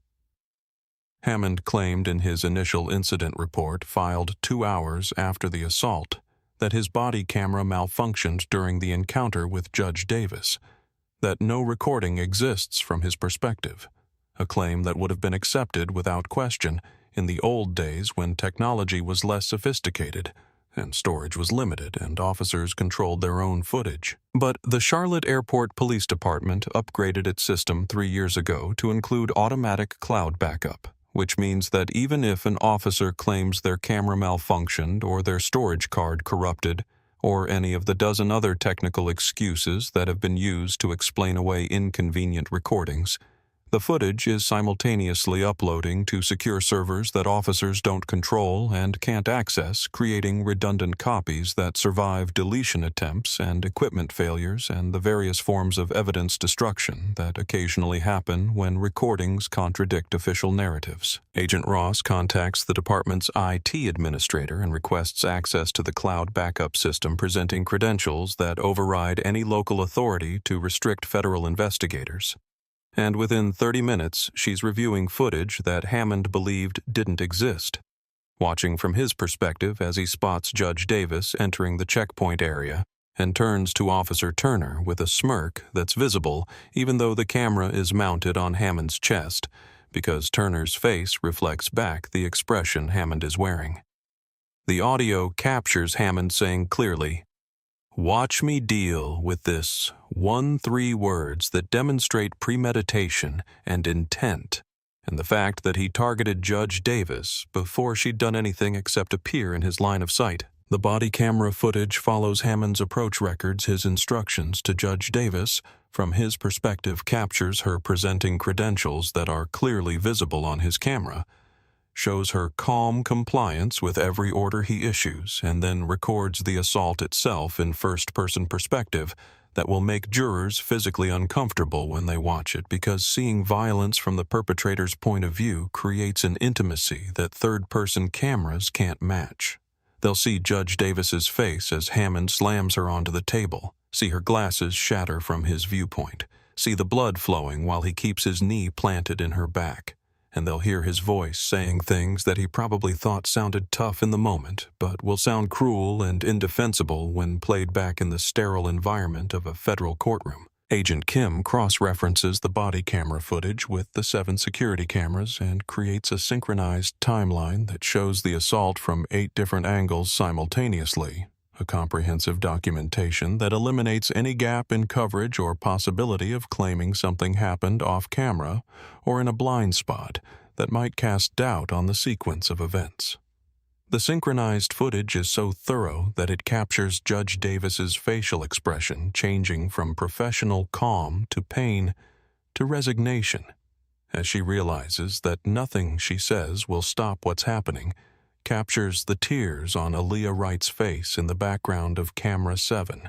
Hammond claimed in his initial incident report filed 2 hours after the assault that his body camera malfunctioned during the encounter with Judge Davis, that no recording exists from his perspective, a claim that would have been accepted without question in the old days when technology was less sophisticated and storage was limited and officers controlled their own footage. But the Charlotte Airport Police Department upgraded its system 3 years ago to include automatic cloud backup, which means that even if an officer claims their camera malfunctioned or their storage card corrupted, or any of the dozen other technical excuses that have been used to explain away inconvenient recordings, the footage is simultaneously uploading to secure servers that officers don't control and can't access, creating redundant copies that survive deletion attempts and equipment failures and the various forms of evidence destruction that occasionally happen when recordings contradict official narratives. Agent Ross contacts the department's IT administrator and requests access to the cloud backup system, presenting credentials that override any local authority to restrict federal investigators. And within 30 minutes, she's reviewing footage that Hammond believed didn't exist, watching from his perspective as he spots Judge Davis entering the checkpoint area and turns to Officer Turner with a smirk that's visible even though the camera is mounted on Hammond's chest, because Turner's face reflects back the expression Hammond is wearing. The audio captures Hammond saying clearly, "Watch me deal with this 1-3 words that demonstrate premeditation and intent, and the fact that he targeted Judge Davis before she'd done anything except appear in his line of sight." The body camera footage follows Hammond's approach records, his instructions to Judge Davis. From his perspective, captures her presenting credentials that are clearly visible on his camera. shows her calm compliance with every order he issues, and then records the assault itself in first-person perspective that will make jurors physically uncomfortable when they watch it, because seeing violence from the perpetrator's point of view creates an intimacy that third-person cameras can't match. They'll see Judge Davis's face as Hammond slams her onto the table, see her glasses shatter from his viewpoint, see the blood flowing while he keeps his knee planted in her back, and they'll hear his voice saying things that he probably thought sounded tough in the moment, but will sound cruel and indefensible when played back in the sterile environment of a federal courtroom. Agent Kim cross-references the body camera footage with the 7 security cameras and creates a synchronized timeline that shows the assault from 8 different angles simultaneously, a comprehensive documentation that eliminates any gap in coverage or possibility of claiming something happened off-camera or in a blind spot that might cast doubt on the sequence of events. The synchronized footage is so thorough that it captures Judge Davis's facial expression changing from professional calm to pain to resignation as she realizes that nothing she says will stop what's happening, captures the tears on Aaliyah Wright's face in the background of camera 7,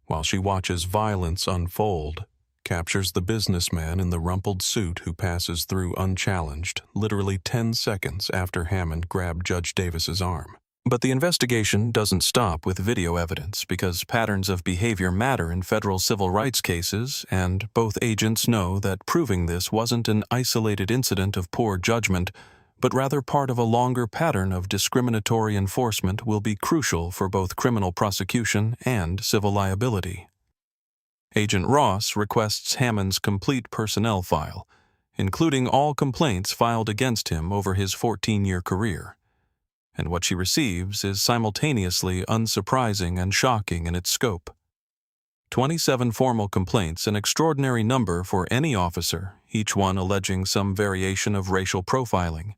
while she watches violence unfold, captures the businessman in the rumpled suit who passes through unchallenged, literally 10 seconds after Hammond grabbed Judge Davis's arm. But the investigation doesn't stop with video evidence, because patterns of behavior matter in federal civil rights cases, and both agents know that proving this wasn't an isolated incident of poor judgment, but rather part of a longer pattern of discriminatory enforcement will be crucial for both criminal prosecution and civil liability. Agent Ross requests Hammond's complete personnel file, including all complaints filed against him over his 14-year career. And what she receives is simultaneously unsurprising and shocking in its scope. 27 formal complaints, an extraordinary number for any officer, each one alleging some variation of racial profiling,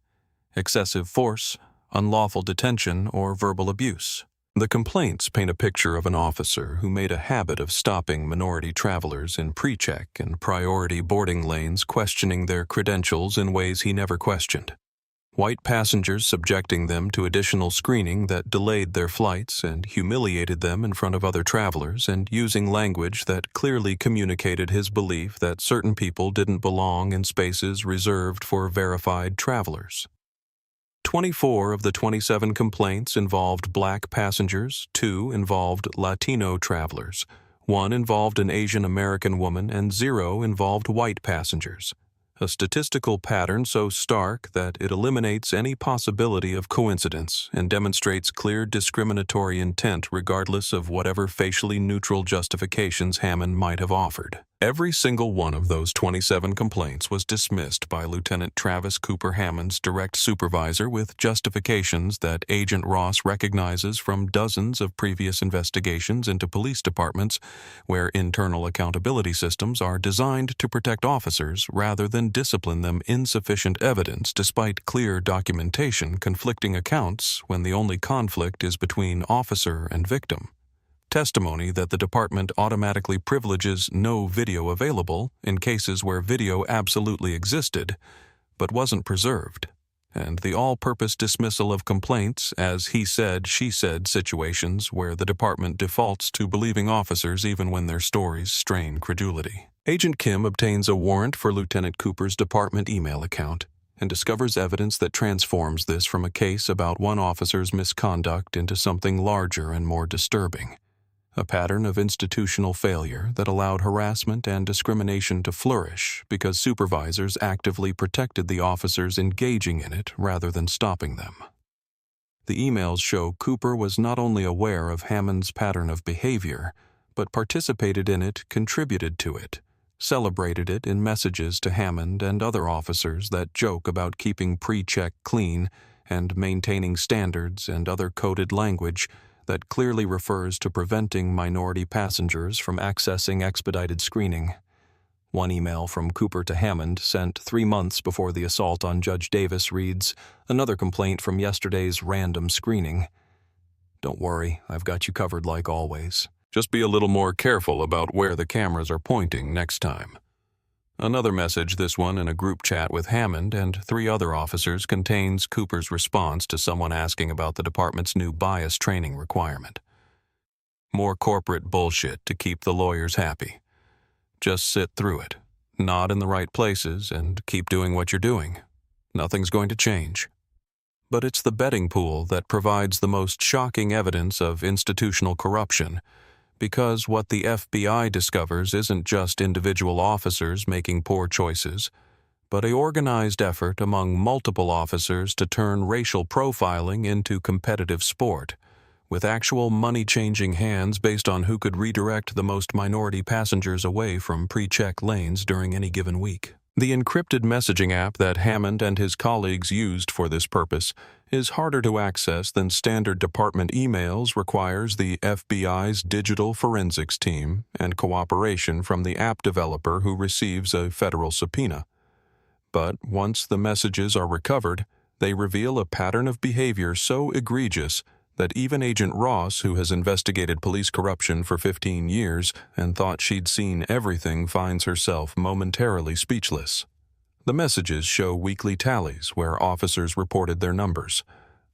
excessive force, unlawful detention, or verbal abuse. The complaints paint a picture of an officer who made a habit of stopping minority travelers in pre-check and priority boarding lanes, questioning their credentials in ways he never questioned. White passengers subjecting them to additional screening that delayed their flights and humiliated them in front of other travelers, and using language that clearly communicated his belief that certain people didn't belong in spaces reserved for verified travelers. 24 of the 27 complaints involved black passengers, 2 involved Latino travelers, 1 involved an Asian American woman, and 0 involved white passengers. A statistical pattern so stark that it eliminates any possibility of coincidence and demonstrates clear discriminatory intent regardless of whatever facially neutral justifications Hammond might have offered. Every single one of those 27 complaints was dismissed by Lieutenant Travis Cooper Hammond's direct supervisor with justifications that Agent Ross recognizes from dozens of previous investigations into police departments where internal accountability systems are designed to protect officers rather than discipline them. Insufficient evidence despite clear documentation, conflicting accounts when the only conflict is between officer and victim. Testimony that the department automatically privileges no video available in cases where video absolutely existed but wasn't preserved, and the all-purpose dismissal of complaints as he said, she said situations where the department defaults to believing officers even when their stories strain credulity. Agent Kim obtains a warrant for Lieutenant Cooper's department email account and discovers evidence that transforms this from a case about one officer's misconduct into something larger and more disturbing. A pattern of institutional failure that allowed harassment and discrimination to flourish because supervisors actively protected the officers engaging in it rather than stopping them. The emails show Cooper was not only aware of Hammond's pattern of behavior, but participated in it, contributed to it, celebrated it in messages to Hammond and other officers that joke about keeping pre-check clean and maintaining standards and other coded language that clearly refers to preventing minority passengers from accessing expedited screening. One email from Cooper to Hammond, sent 3 months before the assault on Judge Davis, reads, "Another complaint from yesterday's random screening. Don't worry, I've got you covered like always. Just be a little more careful about where the cameras are pointing next time." Another message, this one in a group chat with Hammond and 3 other officers, contains Cooper's response to someone asking about the department's new bias training requirement. More corporate bullshit to keep the lawyers happy. Just sit through it, nod in the right places, and keep doing what you're doing. Nothing's going to change. But it's the betting pool that provides the most shocking evidence of institutional corruption, because what the FBI discovers isn't just individual officers making poor choices, but an organized effort among multiple officers to turn racial profiling into competitive sport, with actual money-changing hands based on who could redirect the most minority passengers away from pre-check lanes during any given week. The encrypted messaging app that Hammond and his colleagues used for this purpose is harder to access than standard department emails, requires the FBI's digital forensics team and cooperation from the app developer who receives a federal subpoena. But once the messages are recovered, they reveal a pattern of behavior so egregious that even Agent Ross, who has investigated police corruption for 15 years and thought she'd seen everything, finds herself momentarily speechless. The messages show weekly tallies where officers reported their numbers.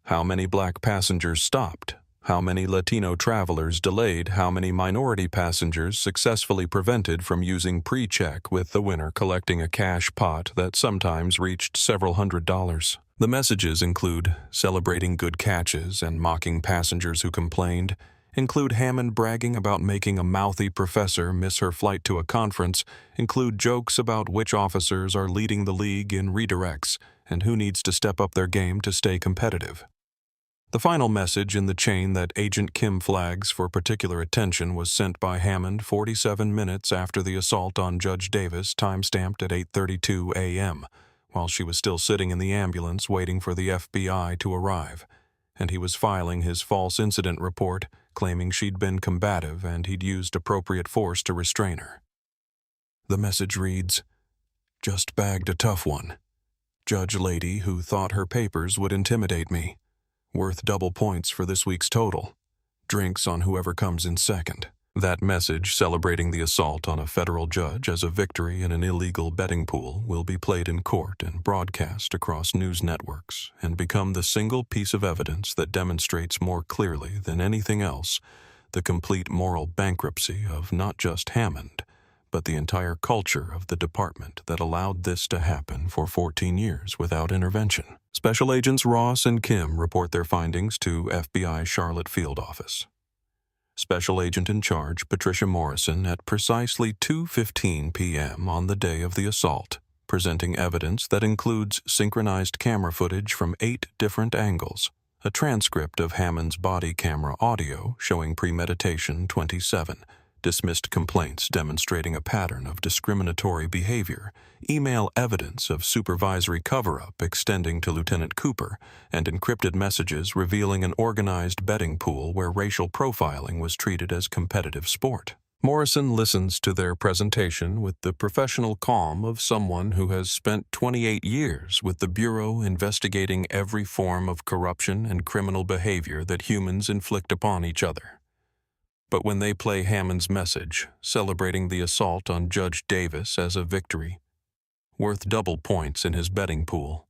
How many black passengers stopped, how many Latino travelers delayed, how many minority passengers successfully prevented from using pre-check, with the winner collecting a cash pot that sometimes reached several $100s. The messages include celebrating good catches and mocking passengers who complained, include Hammond bragging about making a mouthy professor miss her flight to a conference, include jokes about which officers are leading the league in redirects and who needs to step up their game to stay competitive. The final message in the chain that Agent Kim flags for particular attention was sent by Hammond 47 minutes after the assault on Judge Davis, time-stamped at 8:32 a.m., while she was still sitting in the ambulance waiting for the FBI to arrive, and he was filing his false incident report, claiming she'd been combative and he'd used appropriate force to restrain her. The message reads, "Just bagged a tough one. Judge lady who thought her papers would intimidate me. Worth double points for this week's total. Drinks on whoever comes in second." That message, celebrating the assault on a federal judge as a victory in an illegal betting pool, will be played in court and broadcast across news networks and become the single piece of evidence that demonstrates more clearly than anything else the complete moral bankruptcy of not just Hammond, but the entire culture of the department that allowed this to happen for 14 years without intervention. Special Agents Ross and Kim report their findings to FBI Charlotte Field Office. Special Agent in Charge Patricia Morrison at precisely 2:15 p.m. on the day of the assault, presenting evidence that includes synchronized camera footage from 8 different angles, a transcript of Hammond's body camera audio showing premeditation 27, dismissed complaints demonstrating a pattern of discriminatory behavior, email evidence of supervisory cover-up extending to Lieutenant Cooper, and encrypted messages revealing an organized betting pool where racial profiling was treated as competitive sport. Morrison listens to their presentation with the professional calm of someone who has spent 28 years with the Bureau investigating every form of corruption and criminal behavior that humans inflict upon each other. But when they play Hammond's message, celebrating the assault on Judge Davis as a victory, worth double points in his betting pool,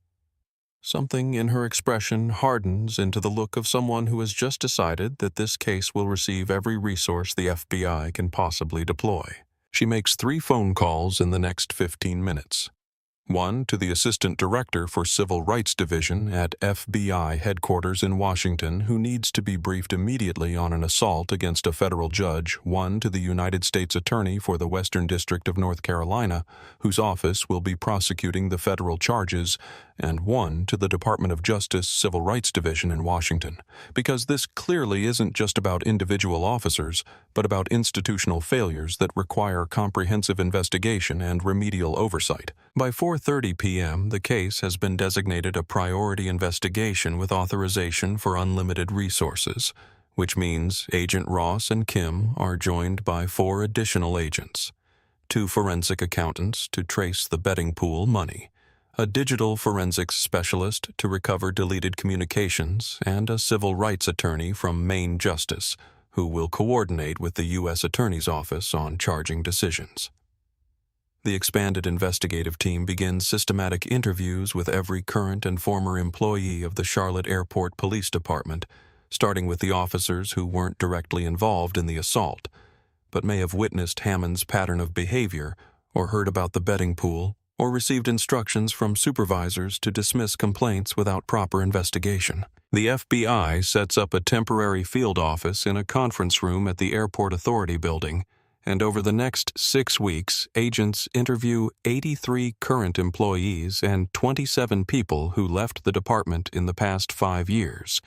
something in her expression hardens into the look of someone who has just decided that this case will receive every resource the FBI can possibly deploy. She makes 3 phone calls in the next 15 minutes. One to the Assistant Director for Civil Rights Division at FBI headquarters in Washington, who needs to be briefed immediately on an assault against a federal judge. One to the United States Attorney for the Western District of North Carolina, whose office will be prosecuting the federal charges, and one to the Department of Justice Civil Rights Division in Washington, because this clearly isn't just about individual officers, but about institutional failures that require comprehensive investigation and remedial oversight. By 4:30 p.m., the case has been designated a priority investigation with authorization for unlimited resources, which means Agent Ross and Kim are joined by 4 additional agents, 2 forensic accountants to trace the betting pool money, a digital forensics specialist to recover deleted communications, and a civil rights attorney from Maine Justice, who will coordinate with the U.S. Attorney's Office on charging decisions. The expanded investigative team begins systematic interviews with every current and former employee of the Charlotte Airport Police Department, starting with the officers who weren't directly involved in the assault, but may have witnessed Hammond's pattern of behavior, or heard about the betting pool, or received instructions from supervisors to dismiss complaints without proper investigation. The FBI sets up a temporary field office in a conference room at the Airport Authority building, and over the next 6 weeks, agents interview 83 current employees and 27 people who left the department in the past 5 years,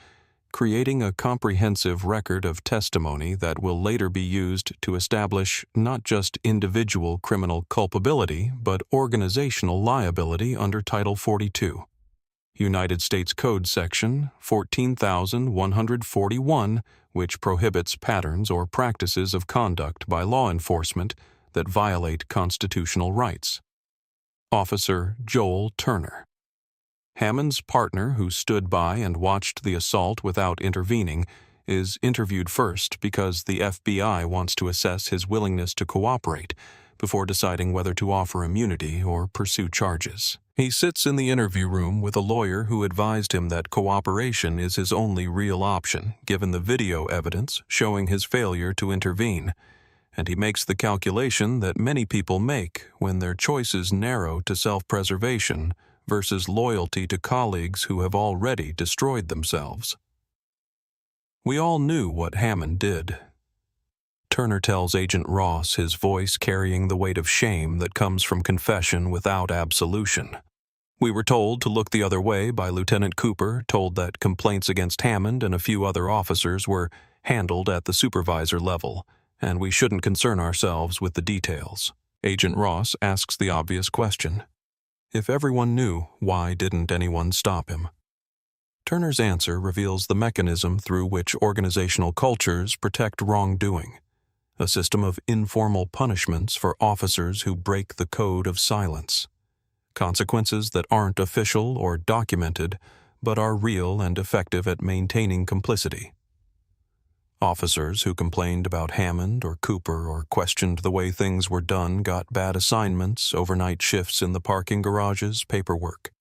creating a comprehensive record of testimony that will later be used to establish not just individual criminal culpability, but organizational liability under Title 42. United States Code Section 14,141, which prohibits patterns or practices of conduct by law enforcement that violate constitutional rights. Officer Joel Turner. Hammond's partner, who stood by and watched the assault without intervening, is interviewed first because the FBI wants to assess his willingness to cooperate before deciding whether to offer immunity or pursue charges. He sits in the interview room with a lawyer who advised him that cooperation is his only real option, given the video evidence showing his failure to intervene, and he makes the calculation that many people make when their choices narrow to self-preservation versus loyalty to colleagues who have already destroyed themselves. We all knew what Hammond did. Turner tells Agent Ross, his voice carrying the weight of shame that comes from confession without absolution. We were told to look the other way by Lieutenant Cooper, told that complaints against Hammond and a few other officers were handled at the supervisor level, and we shouldn't concern ourselves with the details. Agent Ross asks the obvious question. If everyone knew, why didn't anyone stop him? Turner's answer reveals the mechanism through which organizational cultures protect wrongdoing. A system of informal punishments for officers who break the code of silence. Consequences that aren't official or documented, but are real and effective at maintaining complicity. Officers who complained about Hammond or Cooper or questioned the way things were done got bad assignments, overnight shifts in the parking garages, paperwork.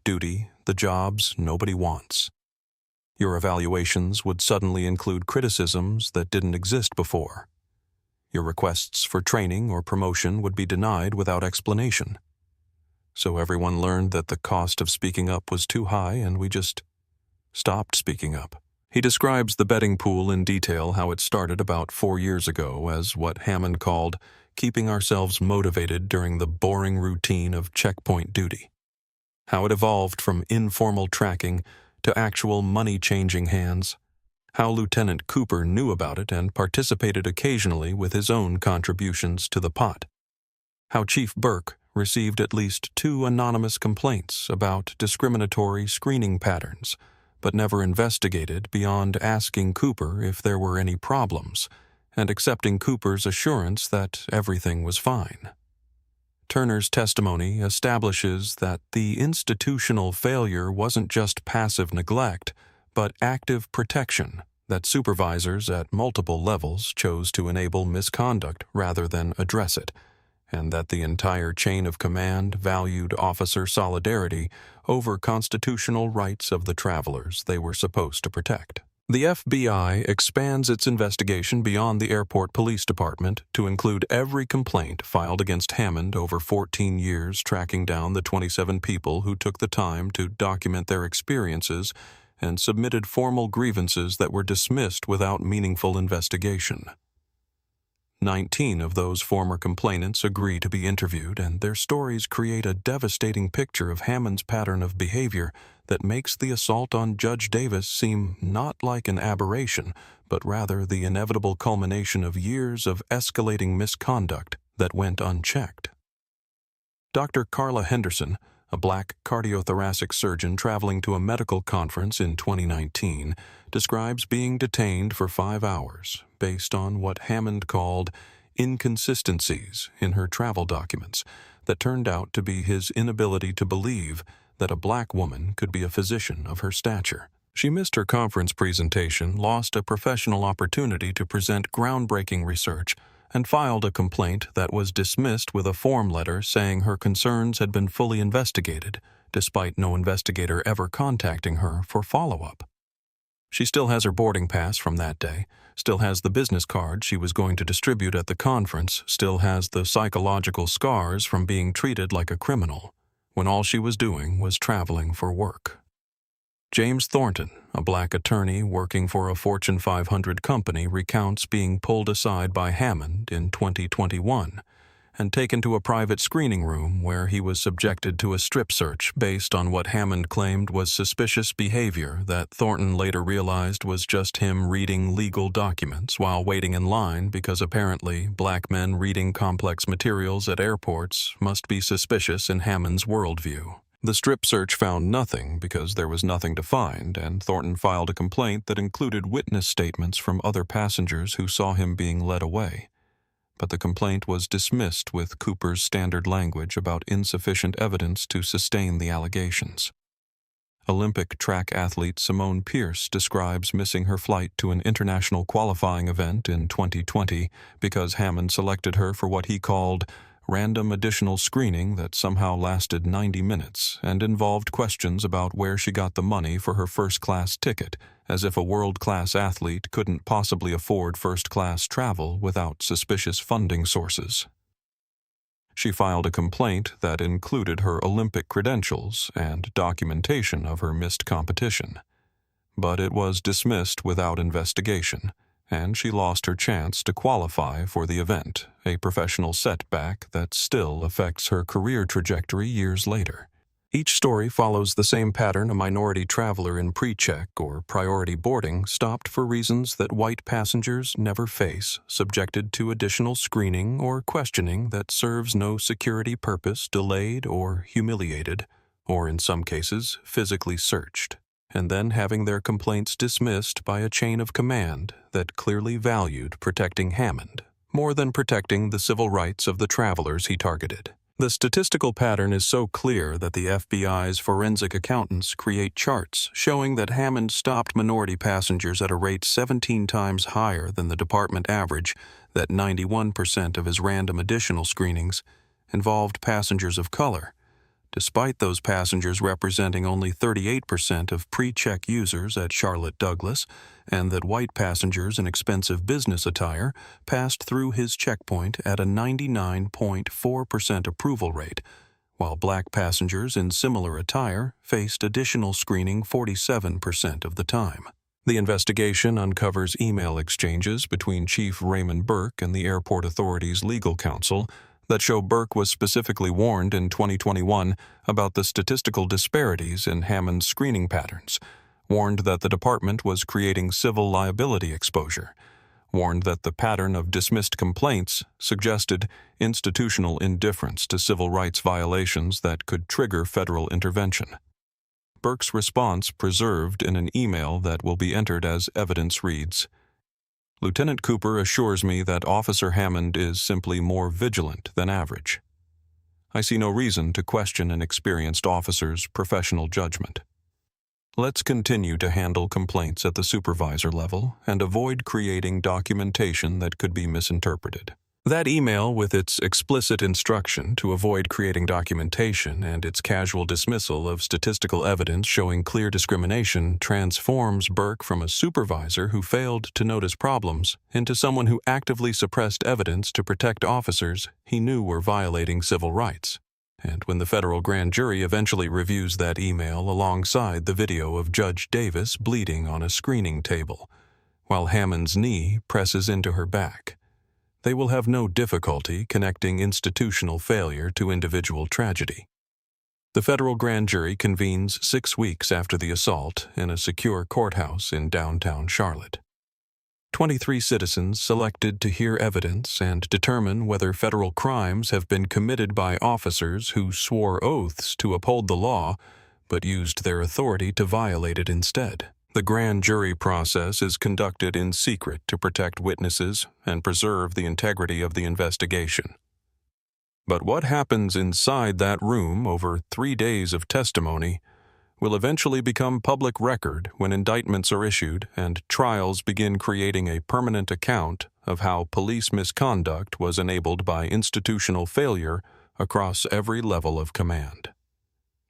Duty, the jobs nobody wants. Your evaluations would suddenly include criticisms that didn't exist before. Your requests for training or promotion would be denied without explanation. So everyone learned that the cost of speaking up was too high and we just stopped speaking up. He describes the betting pool in detail, how it started about 4 years ago as what Hammond called keeping ourselves motivated during the boring routine of checkpoint duty. How it evolved from informal tracking to actual money-changing hands. How Lieutenant Cooper knew about it and participated occasionally with his own contributions to the pot. How Chief Burke received at least 2 anonymous complaints about discriminatory screening patterns, but never investigated beyond asking Cooper if there were any problems, and accepting Cooper's assurance that everything was fine. Turner's testimony establishes that the institutional failure wasn't just passive neglect, but active protection that supervisors at multiple levels chose to enable misconduct rather than address it, and that the entire chain of command valued officer solidarity over constitutional rights of the travelers they were supposed to protect. The FBI expands its investigation beyond the Airport Police Department to include every complaint filed against Hammond over 14 years, tracking down the 27 people who took the time to document their experiences and submitted formal grievances that were dismissed without meaningful investigation. 19 of those former complainants agree to be interviewed, and their stories create a devastating picture of Hammond's pattern of behavior that makes the assault on Judge Davis seem not like an aberration, but rather the inevitable culmination of years of escalating misconduct that went unchecked. Dr. Carla Henderson, a black cardiothoracic surgeon traveling to a medical conference in 2019, describes being detained for 5 hours based on what Hammond called inconsistencies in her travel documents that turned out to be his inability to believe that a black woman could be a physician of her stature. She missed her conference presentation, lost a professional opportunity to present groundbreaking research, and filed a complaint that was dismissed with a form letter saying her concerns had been fully investigated, despite no investigator ever contacting her for follow-up. She still has her boarding pass from that day, still has the business card she was going to distribute at the conference, still has the psychological scars from being treated like a criminal, when all she was doing was traveling for work. James Thornton, a black attorney working for a Fortune 500 company, recounts being pulled aside by Hammond in 2021 and taken to a private screening room where he was subjected to a strip search based on what Hammond claimed was suspicious behavior that Thornton later realized was just him reading legal documents while waiting in line because apparently black men reading complex materials at airports must be suspicious in Hammond's worldview. The strip search found nothing because there was nothing to find, and Thornton filed a complaint that included witness statements from other passengers who saw him being led away. But the complaint was dismissed with Cooper's standard language about insufficient evidence to sustain the allegations. Olympic track athlete Simone Pierce describes missing her flight to an international qualifying event in 2020 because Hammond selected her for what he called random additional screening that somehow lasted 90 minutes and involved questions about where she got the money for her first-class ticket, as if a world-class athlete couldn't possibly afford first-class travel without suspicious funding sources. She filed a complaint that included her Olympic credentials and documentation of her missed competition, but it was dismissed without investigation, and she lost her chance to qualify for the event, a professional setback that still affects her career trajectory years later. Each story follows the same pattern: a minority traveler in pre-check or priority boarding stopped for reasons that white passengers never face, subjected to additional screening or questioning that serves no security purpose, delayed or humiliated, or in some cases physically searched, and then having their complaints dismissed by a chain of command that clearly valued protecting Hammond more than protecting the civil rights of the travelers he targeted. The statistical pattern is so clear that the FBI's forensic accountants create charts showing that Hammond stopped minority passengers at a rate 17 times higher than the department average, that 91% of his random additional screenings involved passengers of color, despite those passengers representing only 38% of pre-check users at Charlotte Douglas, and that white passengers in expensive business attire passed through his checkpoint at a 99.4% approval rate, while black passengers in similar attire faced additional screening 47% of the time. The investigation uncovers email exchanges between Chief Raymond Burke and the airport authority's legal counsel that show Burke was specifically warned in 2021 about the statistical disparities in Hammond's screening patterns, warned that the department was creating civil liability exposure, warned that the pattern of dismissed complaints suggested institutional indifference to civil rights violations that could trigger federal intervention. Burke's response, preserved in an email that will be entered as evidence, reads, "Lieutenant Cooper assures me that Officer Hammond is simply more vigilant than average. I see no reason to question an experienced officer's professional judgment. Let's continue to handle complaints at the supervisor level and avoid creating documentation that could be misinterpreted." That email, with its explicit instruction to avoid creating documentation and its casual dismissal of statistical evidence showing clear discrimination, transforms Burke from a supervisor who failed to notice problems into someone who actively suppressed evidence to protect officers he knew were violating civil rights. And when the federal grand jury eventually reviews that email alongside the video of Judge Davis bleeding on a screening table, while Hammond's knee presses into her back, they will have no difficulty connecting institutional failure to individual tragedy. The federal grand jury convenes 6 weeks after the assault in a secure courthouse in downtown Charlotte. 23 citizens selected to hear evidence and determine whether federal crimes have been committed by officers who swore oaths to uphold the law but used their authority to violate it instead. The grand jury process is conducted in secret to protect witnesses and preserve the integrity of the investigation. But what happens inside that room over 3 days of testimony will eventually become public record when indictments are issued and trials begin creating a permanent account of how police misconduct was enabled by institutional failure across every level of command.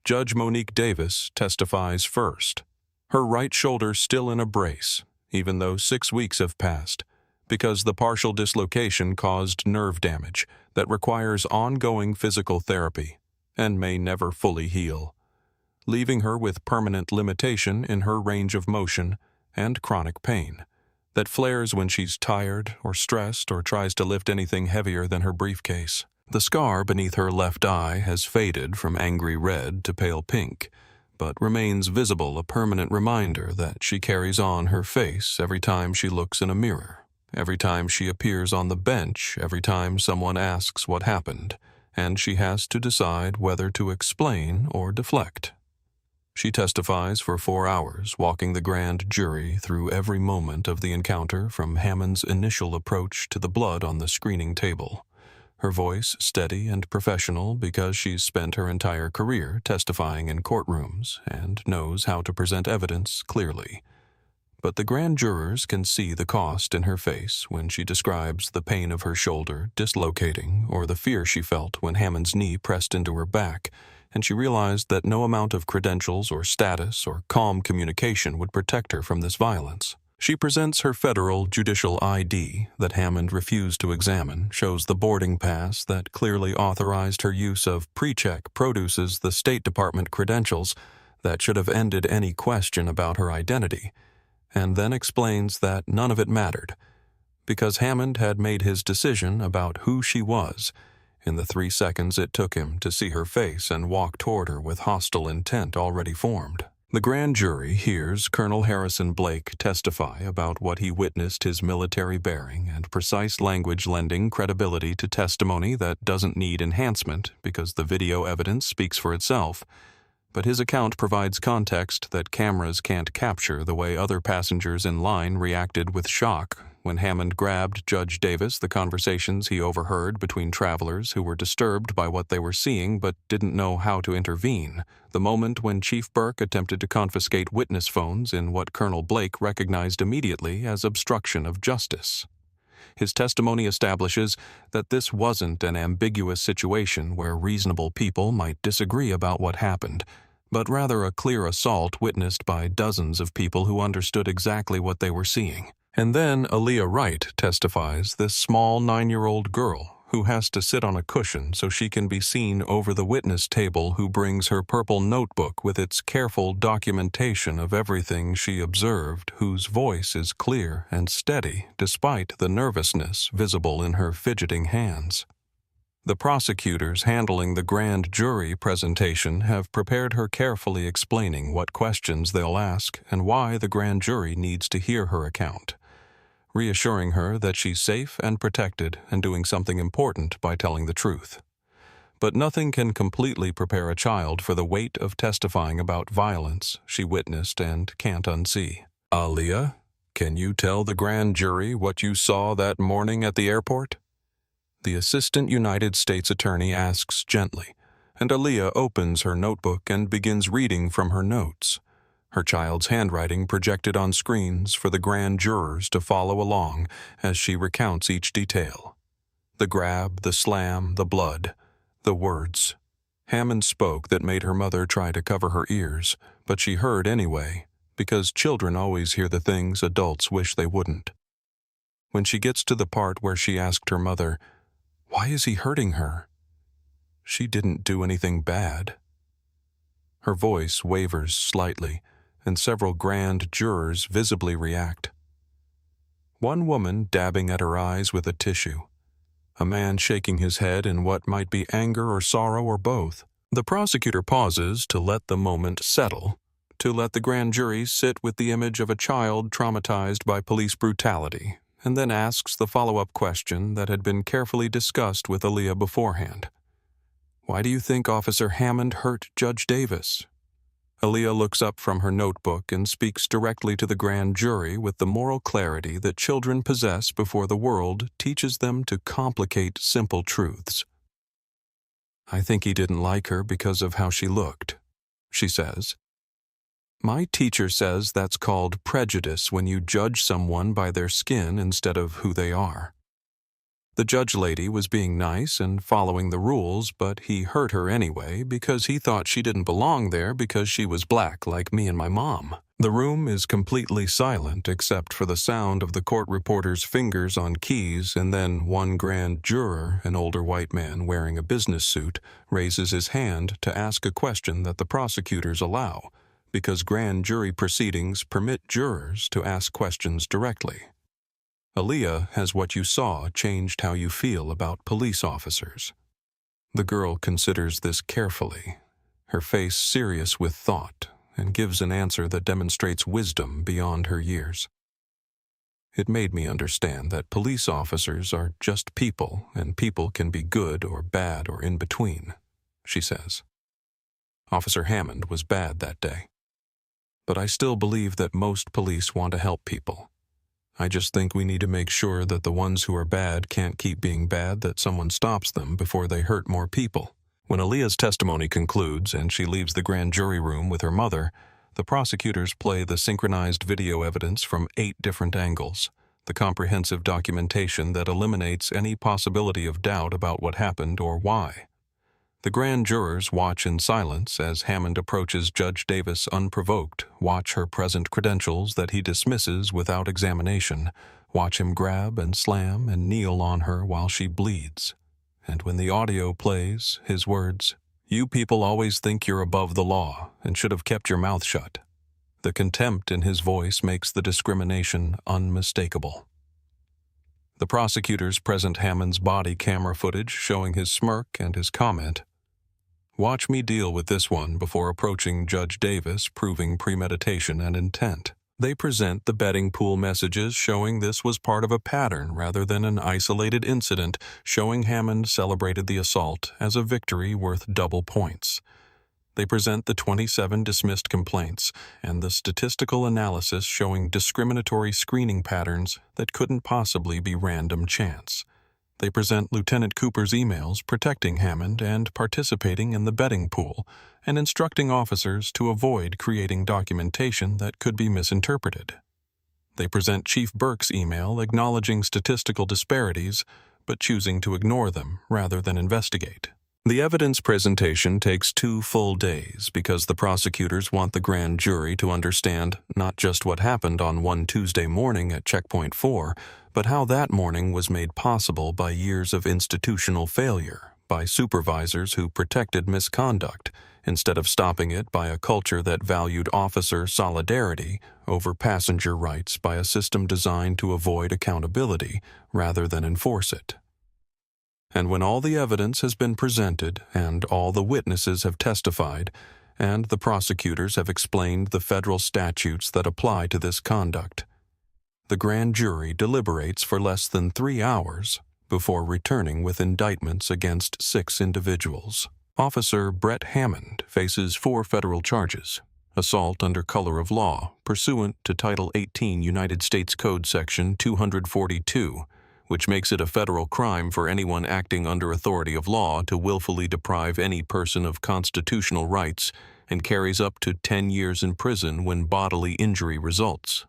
Judge Monique Davis testifies first, her right shoulder still in a brace, even though 6 weeks have passed, because the partial dislocation caused nerve damage that requires ongoing physical therapy and may never fully heal, leaving her with permanent limitation in her range of motion and chronic pain that flares when she's tired or stressed or tries to lift anything heavier than her briefcase. The scar beneath her left eye has faded from angry red to pale pink, but remains visible, a permanent reminder that she carries on her face every time she looks in a mirror, every time she appears on the bench, every time someone asks what happened, and she has to decide whether to explain or deflect. She testifies for 4 hours, walking the grand jury through every moment of the encounter from Hammond's initial approach to the blood on the screening table. Her voice steady and professional because she's spent her entire career testifying in courtrooms and knows how to present evidence clearly. But the grand jurors can see the cost in her face when she describes the pain of her shoulder dislocating or the fear she felt when Hammond's knee pressed into her back, and she realized that no amount of credentials or status or calm communication would protect her from this violence. She presents her federal judicial ID that Hammond refused to examine, shows the boarding pass that clearly authorized her use of Pre-Check, produces the State Department credentials that should have ended any question about her identity, and then explains that none of it mattered, because Hammond had made his decision about who she was in the 3 seconds it took him to see her face and walk toward her with hostile intent already formed. The grand jury hears Colonel Harrison Blake testify about what he witnessed, his military bearing and precise language lending credibility to testimony that doesn't need enhancement because the video evidence speaks for itself. But his account provides context that cameras can't capture, the way other passengers in line reacted with shock when Hammond grabbed Judge Davis, the conversations he overheard between travelers who were disturbed by what they were seeing but didn't know how to intervene, the moment when Chief Burke attempted to confiscate witness phones in what Colonel Blake recognized immediately as obstruction of justice. His testimony establishes that this wasn't an ambiguous situation where reasonable people might disagree about what happened, but rather a clear assault witnessed by dozens of people who understood exactly what they were seeing. And then Aaliyah Wright testifies, this small 9-year-old girl who has to sit on a cushion so she can be seen over the witness table, who brings her purple notebook with its careful documentation of everything she observed, whose voice is clear and steady despite the nervousness visible in her fidgeting hands. The prosecutors handling the grand jury presentation have prepared her carefully, explaining what questions they'll ask and why the grand jury needs to hear her account, reassuring her that she's safe and protected and doing something important by telling the truth. But nothing can completely prepare a child for the weight of testifying about violence she witnessed and can't unsee. Aaliyah, can you tell the grand jury what you saw that morning at the airport? The Assistant United States Attorney asks gently, and Aaliyah opens her notebook and begins reading from her notes, her child's handwriting projected on screens for the grand jurors to follow along as she recounts each detail. The grab, the slam, the blood, the words. Hammond spoke that made her mother try to cover her ears, but she heard anyway, because children always hear the things adults wish they wouldn't. When she gets to the part where she asked her mother, "Why is he hurting her?" She didn't do anything bad. Her voice wavers slightly, and several grand jurors visibly react. One woman dabbing at her eyes with a tissue. A man shaking his head in what might be anger or sorrow or both. The prosecutor pauses to let the moment settle, to let the grand jury sit with the image of a child traumatized by police brutality, and then asks the follow-up question that had been carefully discussed with Aaliyah beforehand. "Why do you think Officer Hammond hurt Judge Davis?" Aaliyah looks up from her notebook and speaks directly to the grand jury with the moral clarity that children possess before the world teaches them to complicate simple truths. "I think he didn't like her because of how she looked," she says. My teacher says that's called prejudice when you judge someone by their skin instead of who they are. The judge lady was being nice and following the rules, but he hurt her anyway because he thought she didn't belong there because she was black like me and my mom. The room is completely silent except for the sound of the court reporter's fingers on keys, and then one grand juror, an older white man wearing a business suit, raises his hand to ask a question that the prosecutors allow, because grand jury proceedings permit jurors to ask questions directly. Aaliyah, has what you saw changed how you feel about police officers? The girl considers this carefully, her face serious with thought, and gives an answer that demonstrates wisdom beyond her years. It made me understand that police officers are just people, and people can be good or bad or in between, she says. Officer Hammond was bad that day. But I still believe that most police want to help people. I just think we need to make sure that the ones who are bad can't keep being bad, that someone stops them before they hurt more people. When Aaliyah's testimony concludes and she leaves the grand jury room with her mother, the prosecutors play the synchronized video evidence from 8 different angles, the comprehensive documentation that eliminates any possibility of doubt about what happened or why. The grand jurors watch in silence as Hammond approaches Judge Davis unprovoked, watch her present credentials that he dismisses without examination, watch him grab and slam and kneel on her while she bleeds. And when the audio plays, his words, "You people always think you're above the law and should have kept your mouth shut." The contempt in his voice makes the discrimination unmistakable. The prosecutors present Hammond's body camera footage showing his smirk and his comment, "Watch me deal with this one," before approaching Judge Davis, proving premeditation and intent. They present the betting pool messages showing this was part of a pattern rather than an isolated incident, showing Hammond celebrated the assault as a victory worth double points. They present the 27 dismissed complaints and the statistical analysis showing discriminatory screening patterns that couldn't possibly be random chance. They present Lieutenant Cooper's emails protecting Hammond and participating in the betting pool, and instructing officers to avoid creating documentation that could be misinterpreted. They present Chief Burke's email acknowledging statistical disparities, but choosing to ignore them rather than investigate. The evidence presentation takes 2 full days because the prosecutors want the grand jury to understand not just what happened on one Tuesday morning at Checkpoint 4, but how that morning was made possible by years of institutional failure, by supervisors who protected misconduct, instead of stopping it by a culture that valued officer solidarity over passenger rights, by a system designed to avoid accountability rather than enforce it. And when all the evidence has been presented and all the witnesses have testified, and the prosecutors have explained the federal statutes that apply to this conduct, the grand jury deliberates for less than 3 hours before returning with indictments against 6 individuals. Officer Brett Hammond faces 4 federal charges: assault under color of law, pursuant to Title 18 United States Code Section 242, which makes it a federal crime for anyone acting under authority of law to willfully deprive any person of constitutional rights, and carries up to 10 years in prison when bodily injury results.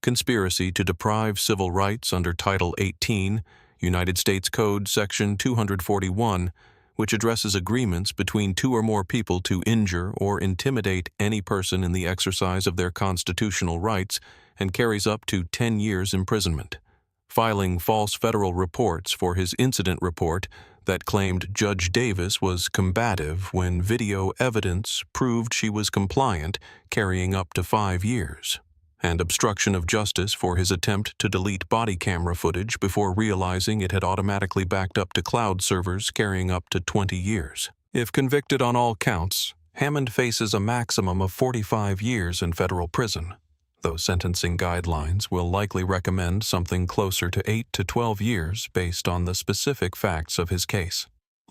Conspiracy to deprive civil rights under Title 18, United States Code Section 241, which addresses agreements between 2 or more people to injure or intimidate any person in the exercise of their constitutional rights, and carries up to 10 years imprisonment. Filing false federal reports for his incident report that claimed Judge Davis was combative when video evidence proved she was compliant, carrying up to 5 years. And obstruction of justice for his attempt to delete body camera footage before realizing it had automatically backed up to cloud servers, carrying up to 20 years. If convicted on all counts, Hammond faces a maximum of 45 years in federal prison, though sentencing guidelines will likely recommend something closer to 8 to 12 years based on the specific facts of his case.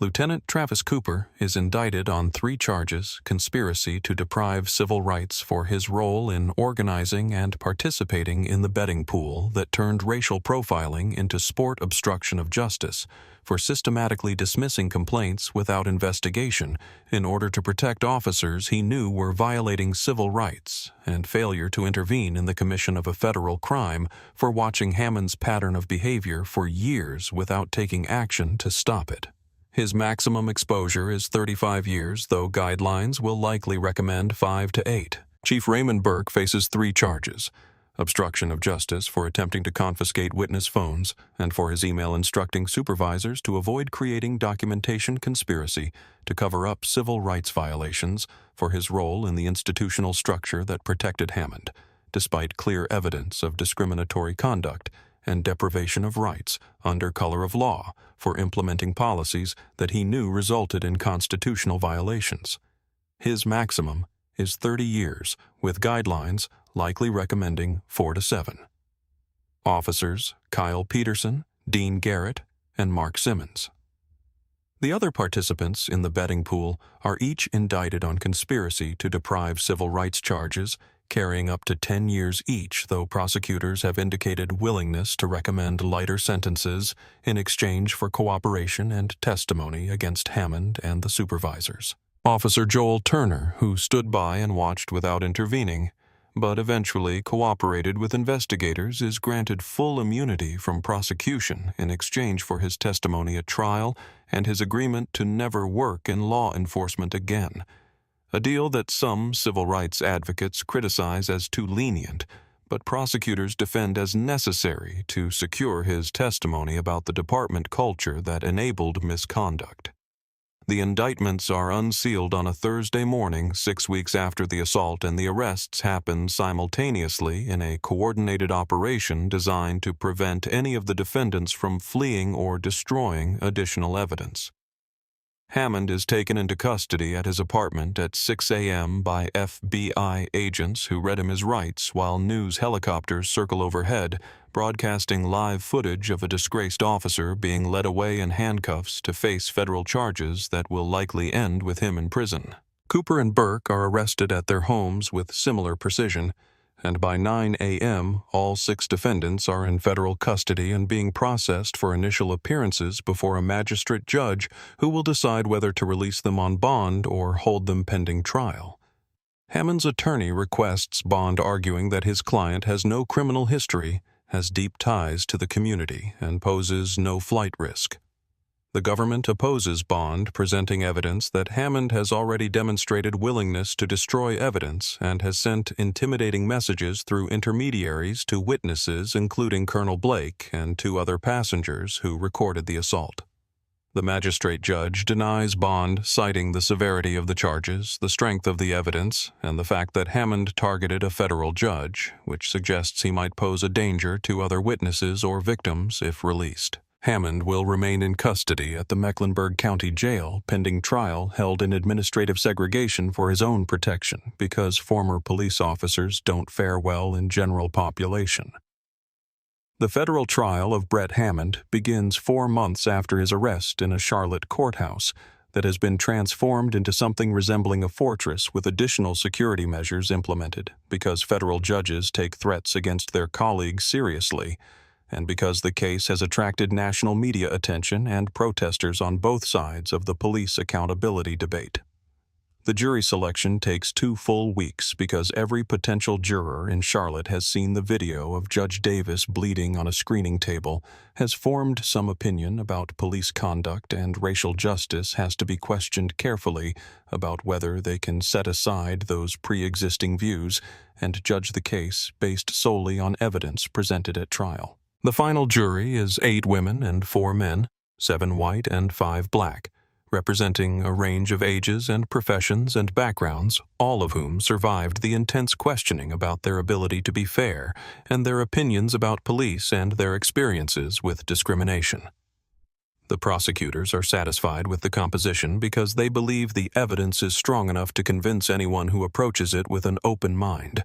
Lieutenant Travis Cooper is indicted on 3 charges: conspiracy to deprive civil rights for his role in organizing and participating in the betting pool that turned racial profiling into sport obstruction of justice, for systematically dismissing complaints without investigation in order to protect officers he knew were violating civil rights, and failure to intervene in the commission of a federal crime for watching Hammond's pattern of behavior for years without taking action to stop it. His maximum exposure is 35 years, though guidelines will likely recommend 5 to 8. Chief Raymond Burke faces 3 charges: obstruction of justice for attempting to confiscate witness phones, and for his email instructing supervisors to avoid creating documentation conspiracy to cover up civil rights violations for his role in the institutional structure that protected Hammond, despite clear evidence of discriminatory conduct and deprivation of rights under color of law for implementing policies that he knew resulted in constitutional violations. His maximum is 30 years, with guidelines likely recommending 4 to 7. Officers Kyle Peterson, Dean Garrett, and Mark Simmons. The other participants in the betting pool are each indicted on conspiracy to deprive civil rights charges, carrying up to 10 years each, though prosecutors have indicated willingness to recommend lighter sentences in exchange for cooperation and testimony against Hammond and the supervisors. Officer Joel Turner, who stood by and watched without intervening, but eventually cooperated with investigators, is granted full immunity from prosecution in exchange for his testimony at trial and his agreement to never work in law enforcement again, a deal that some civil rights advocates criticize as too lenient, but prosecutors defend as necessary to secure his testimony about the department culture that enabled misconduct. The indictments are unsealed on a Thursday morning 6 weeks after the assault, and the arrests happen simultaneously in a coordinated operation designed to prevent any of the defendants from fleeing or destroying additional evidence. Hammond is taken into custody at his apartment at 6 a.m. by FBI agents who read him his rights while news helicopters circle overhead, broadcasting live footage of a disgraced officer being led away in handcuffs to face federal charges that will likely end with him in prison. Cooper and Burke are arrested at their homes with similar precision, and by 9 a.m., all 6 defendants are in federal custody and being processed for initial appearances before a magistrate judge who will decide whether to release them on bond or hold them pending trial. Hammond's attorney requests bond, arguing that his client has no criminal history, has deep ties to the community, and poses no flight risk. The government opposes bond, presenting evidence that Hammond has already demonstrated willingness to destroy evidence and has sent intimidating messages through intermediaries to witnesses, including Colonel Blake and 2 other passengers who recorded the assault. The magistrate judge denies bond, citing the severity of the charges, the strength of the evidence, and the fact that Hammond targeted a federal judge, which suggests he might pose a danger to other witnesses or victims if released. Hammond will remain in custody at the Mecklenburg County Jail pending trial, held in administrative segregation for his own protection because former police officers don't fare well in general population. The federal trial of Brett Hammond begins 4 months after his arrest in a Charlotte courthouse that has been transformed into something resembling a fortress with additional security measures implemented because federal judges take threats against their colleagues seriously, and because the case has attracted national media attention and protesters on both sides of the police accountability debate. The jury selection takes 2 full weeks because every potential juror in Charlotte has seen the video of Judge Davis bleeding on a screening table, has formed some opinion about police conduct, and racial justice has to be questioned carefully about whether they can set aside those pre-existing views and judge the case based solely on evidence presented at trial. The final jury is 8 women and 4 men, 7 white and 5 black, representing a range of ages and professions and backgrounds, all of whom survived the intense questioning about their ability to be fair and their opinions about police and their experiences with discrimination. The prosecutors are satisfied with the composition because they believe the evidence is strong enough to convince anyone who approaches it with an open mind,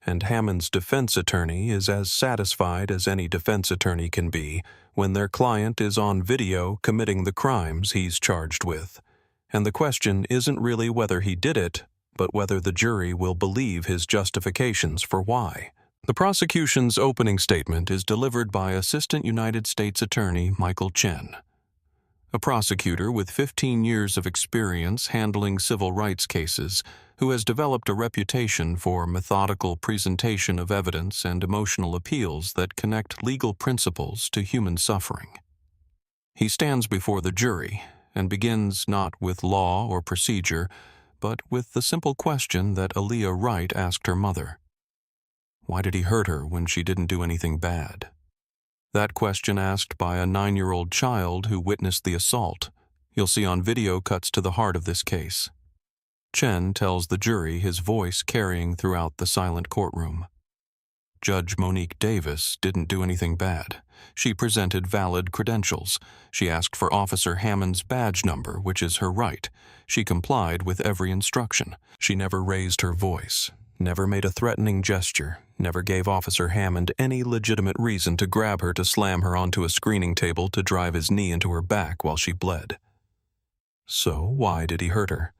and Hammond's defense attorney is as satisfied as any defense attorney can be when their client is on video committing the crimes he's charged with. And the question isn't really whether he did it, but whether the jury will believe his justifications for why. The prosecution's opening statement is delivered by Assistant United States Attorney Michael Chen, a prosecutor with 15 years of experience handling civil rights cases, who has developed a reputation for methodical presentation of evidence and emotional appeals that connect legal principles to human suffering. He stands before the jury and begins not with law or procedure, but with the simple question that Aaliyah Wright asked her mother. Why did he hurt her when she didn't do anything bad? That question asked by a 9-year-old child who witnessed the assault. You'll see on video cuts to the heart of this case. Chen tells the jury, his voice carrying throughout the silent courtroom. Judge Monique Davis didn't do anything bad. She presented valid credentials. She asked for Officer Hammond's badge number, which is her right. She complied with every instruction. She never raised her voice, never made a threatening gesture, never gave Officer Hammond any legitimate reason to grab her to slam her onto a screening table to drive his knee into her back while she bled. So why did he hurt her?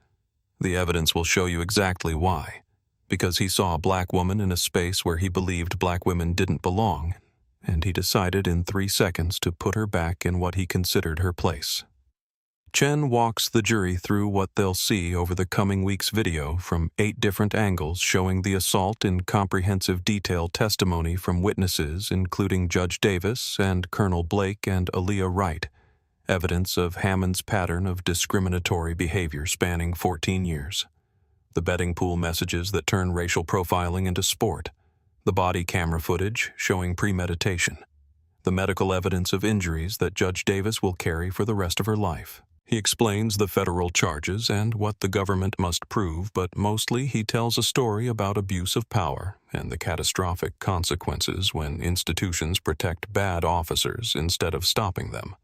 The evidence will show you exactly why. Because he saw a black woman in a space where he believed black women didn't belong, and he decided in 3 seconds to put her back in what he considered her place. Chen walks the jury through what they'll see over the coming week's video from 8 different angles, showing the assault in comprehensive detailed testimony from witnesses including Judge Davis and Colonel Blake and Aaliyah Wright, evidence of Hammond's pattern of discriminatory behavior spanning 14 years, the betting pool messages that turn racial profiling into sport, the body camera footage showing premeditation, the medical evidence of injuries that Judge Davis will carry for the rest of her life. He explains the federal charges and what the government must prove, but mostly he tells a story about abuse of power and the catastrophic consequences when institutions protect bad officers instead of stopping them.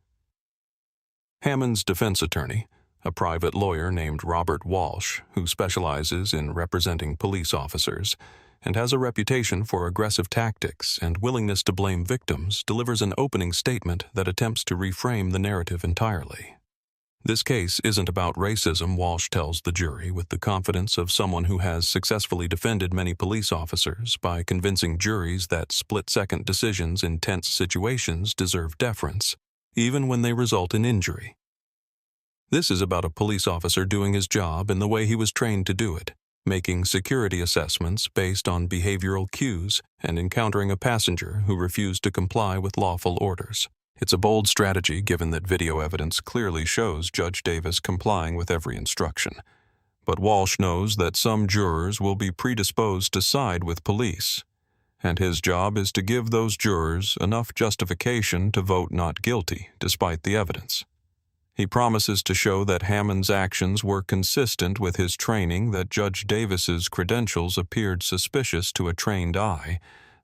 Hammond's defense attorney, a private lawyer named Robert Walsh, who specializes in representing police officers and has a reputation for aggressive tactics and willingness to blame victims, delivers an opening statement that attempts to reframe the narrative entirely. This case isn't about racism, Walsh tells the jury with the confidence of someone who has successfully defended many police officers by convincing juries that split-second decisions in tense situations deserve deference, even when they result in injury. This is about a police officer doing his job in the way he was trained to do it, making security assessments based on behavioral cues and encountering a passenger who refused to comply with lawful orders. It's a bold strategy given that video evidence clearly shows Judge Davis complying with every instruction. But Walsh knows that some jurors will be predisposed to side with police, and his job is to give those jurors enough justification to vote not guilty despite the evidence. He promises to show that Hammond's actions were consistent with his training, that Judge Davis's credentials appeared suspicious to a trained eye,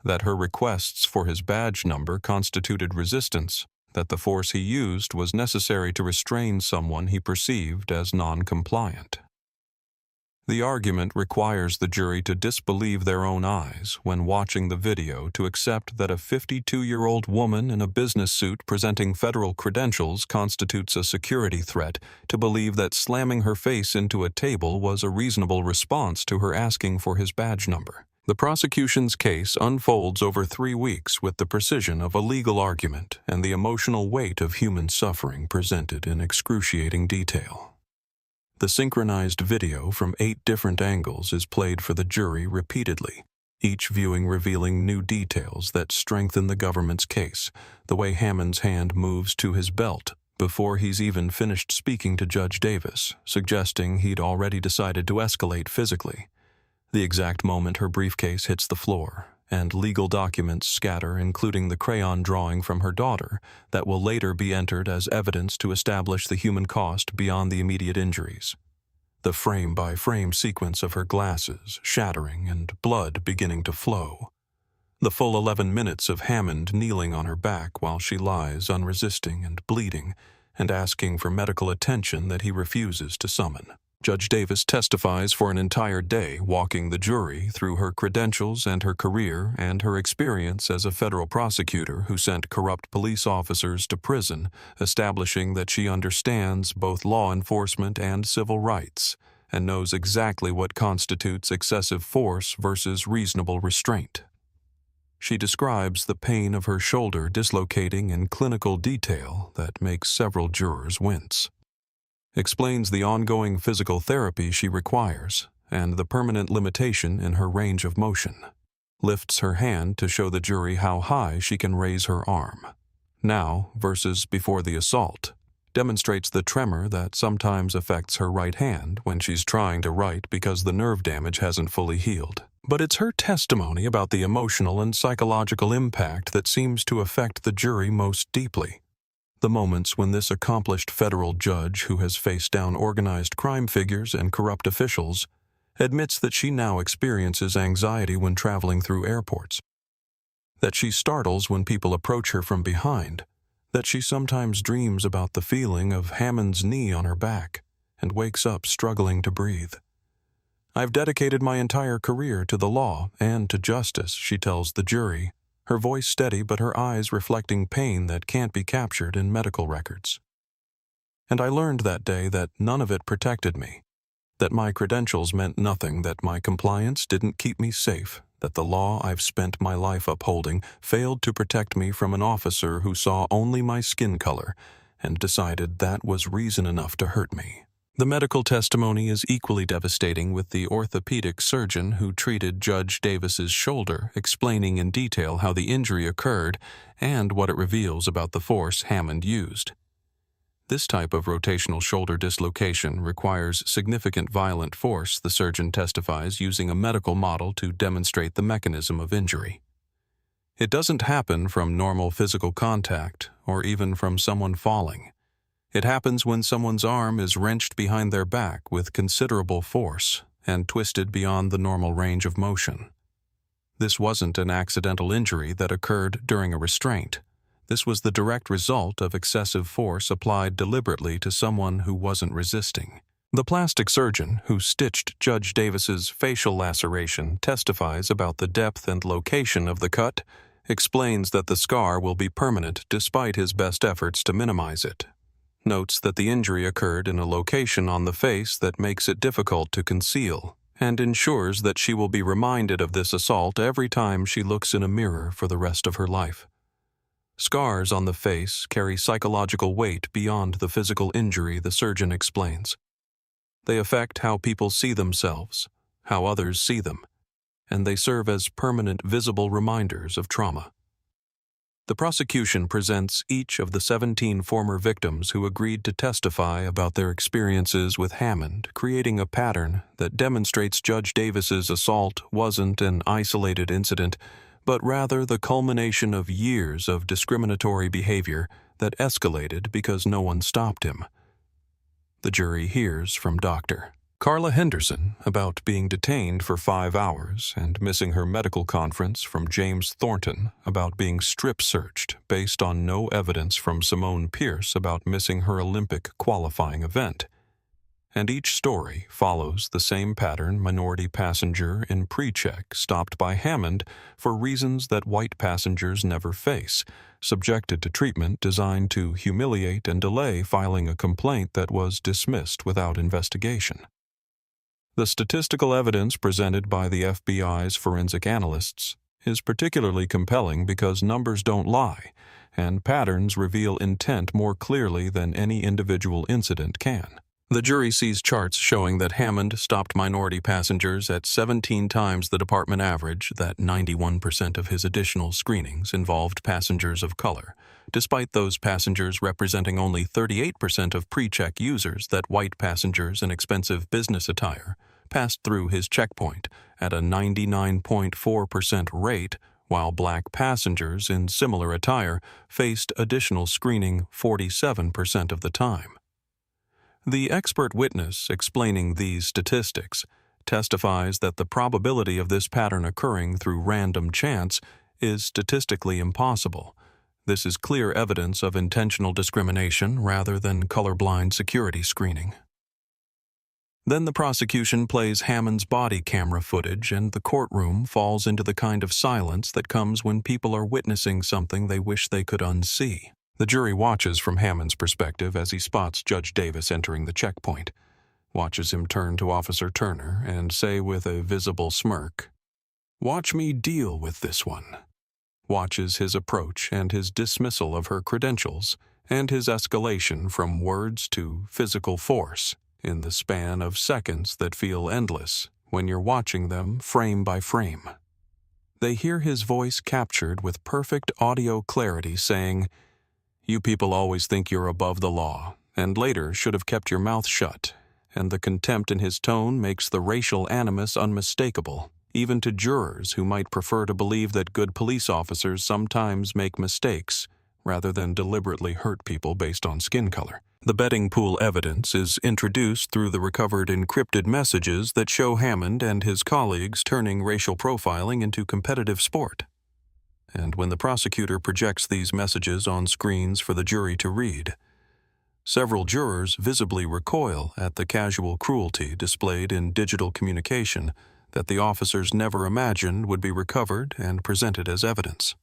that her requests for his badge number constituted resistance, that the force he used was necessary to restrain someone he perceived as non-compliant. The argument requires the jury to disbelieve their own eyes when watching the video, to accept that a 52-year-old woman in a business suit presenting federal credentials constitutes a security threat, to believe that slamming her face into a table was a reasonable response to her asking for his badge number. The prosecution's case unfolds over 3 weeks with the precision of a legal argument and the emotional weight of human suffering presented in excruciating detail. The synchronized video from 8 different angles is played for the jury repeatedly, each viewing revealing new details that strengthen the government's case, the way Hammond's hand moves to his belt before he's even finished speaking to Judge Davis, suggesting he'd already decided to escalate physically, the exact moment her briefcase hits the floor, and legal documents scatter, including the crayon drawing from her daughter that will later be entered as evidence to establish the human cost beyond the immediate injuries. The frame-by-frame sequence of her glasses shattering and blood beginning to flow. The full 11 minutes of Hammond kneeling on her back while she lies unresisting and bleeding and asking for medical attention that he refuses to summon. Judge Davis testifies for an entire day, walking the jury through her credentials and her career and her experience as a federal prosecutor who sent corrupt police officers to prison, establishing that she understands both law enforcement and civil rights and knows exactly what constitutes excessive force versus reasonable restraint. She describes the pain of her shoulder dislocating in clinical detail that makes several jurors wince. Explains the ongoing physical therapy she requires and the permanent limitation in her range of motion. Lifts her hand to show the jury how high she can raise her arm. Now versus before the assault. Demonstrates the tremor that sometimes affects her right hand when she's trying to write because the nerve damage hasn't fully healed. But it's her testimony about the emotional and psychological impact that seems to affect the jury most deeply. The moments when this accomplished federal judge who has faced down organized crime figures and corrupt officials admits that she now experiences anxiety when traveling through airports, that she startles when people approach her from behind, that she sometimes dreams about the feeling of Hammond's knee on her back and wakes up struggling to breathe. "I've dedicated my entire career to the law and to justice," she tells the jury, her voice steady but her eyes reflecting pain that can't be captured in medical records. "And I learned that day that none of it protected me, that my credentials meant nothing, that my compliance didn't keep me safe, that the law I've spent my life upholding failed to protect me from an officer who saw only my skin color and decided that was reason enough to hurt me." The medical testimony is equally devastating, with the orthopedic surgeon who treated Judge Davis's shoulder explaining in detail how the injury occurred and what it reveals about the force Hammond used. This type of rotational shoulder dislocation requires significant violent force, the surgeon testifies, using a medical model to demonstrate the mechanism of injury. It doesn't happen from normal physical contact or even from someone falling. It happens when someone's arm is wrenched behind their back with considerable force and twisted beyond the normal range of motion. This wasn't an accidental injury that occurred during a restraint. This was the direct result of excessive force applied deliberately to someone who wasn't resisting. The plastic surgeon who stitched Judge Davis's facial laceration testifies about the depth and location of the cut, explains that the scar will be permanent despite his best efforts to minimize it. Notes that the injury occurred in a location on the face that makes it difficult to conceal, and ensures that she will be reminded of this assault every time she looks in a mirror for the rest of her life. Scars on the face carry psychological weight beyond the physical injury, the surgeon explains. They affect how people see themselves, how others see them, and they serve as permanent visible reminders of trauma. The prosecution presents each of the 17 former victims who agreed to testify about their experiences with Hammond, creating a pattern that demonstrates Judge Davis's assault wasn't an isolated incident, but rather the culmination of years of discriminatory behavior that escalated because no one stopped him. The jury hears from Dr. Carla Henderson about being detained for 5 hours and missing her medical conference, from James Thornton about being strip-searched based on no evidence from Simone Pierce about missing her Olympic qualifying event. And each story follows the same pattern: minority passenger in pre-check stopped by Hammond for reasons that white passengers never face, subjected to treatment designed to humiliate and delay filing a complaint that was dismissed without investigation. The statistical evidence presented by the FBI's forensic analysts is particularly compelling because numbers don't lie, and patterns reveal intent more clearly than any individual incident can. The jury sees charts showing that Hammond stopped minority passengers at 17 times the department average, that 91% of his additional screenings involved passengers of color, despite those passengers representing only 38% of pre-check users, that white passengers in expensive business attire passed through his checkpoint at a 99.4% rate, while black passengers in similar attire faced additional screening 47% of the time. The expert witness explaining these statistics testifies that the probability of this pattern occurring through random chance is statistically impossible. This is clear evidence of intentional discrimination rather than colorblind security screening. Then the prosecution plays Hammond's body camera footage, and the courtroom falls into the kind of silence that comes when people are witnessing something they wish they could unsee. The jury watches from Hammond's perspective as he spots Judge Davis entering the checkpoint, watches him turn to Officer Turner and say with a visible smirk, "Watch me deal with this one." Watches his approach and his dismissal of her credentials and his escalation from words to physical force in the span of seconds that feel endless when you're watching them frame by frame. They hear his voice captured with perfect audio clarity saying, "You people always think you're above the law, and later should have kept your mouth shut," and the contempt in his tone makes the racial animus unmistakable, even to jurors who might prefer to believe that good police officers sometimes make mistakes rather than deliberately hurt people based on skin color. The betting pool evidence is introduced through the recovered encrypted messages that show Hammond and his colleagues turning racial profiling into competitive sport. And when the prosecutor projects these messages on screens for the jury to read, several jurors visibly recoil at the casual cruelty displayed in digital communication that the officers never imagined would be recovered and presented as evidence.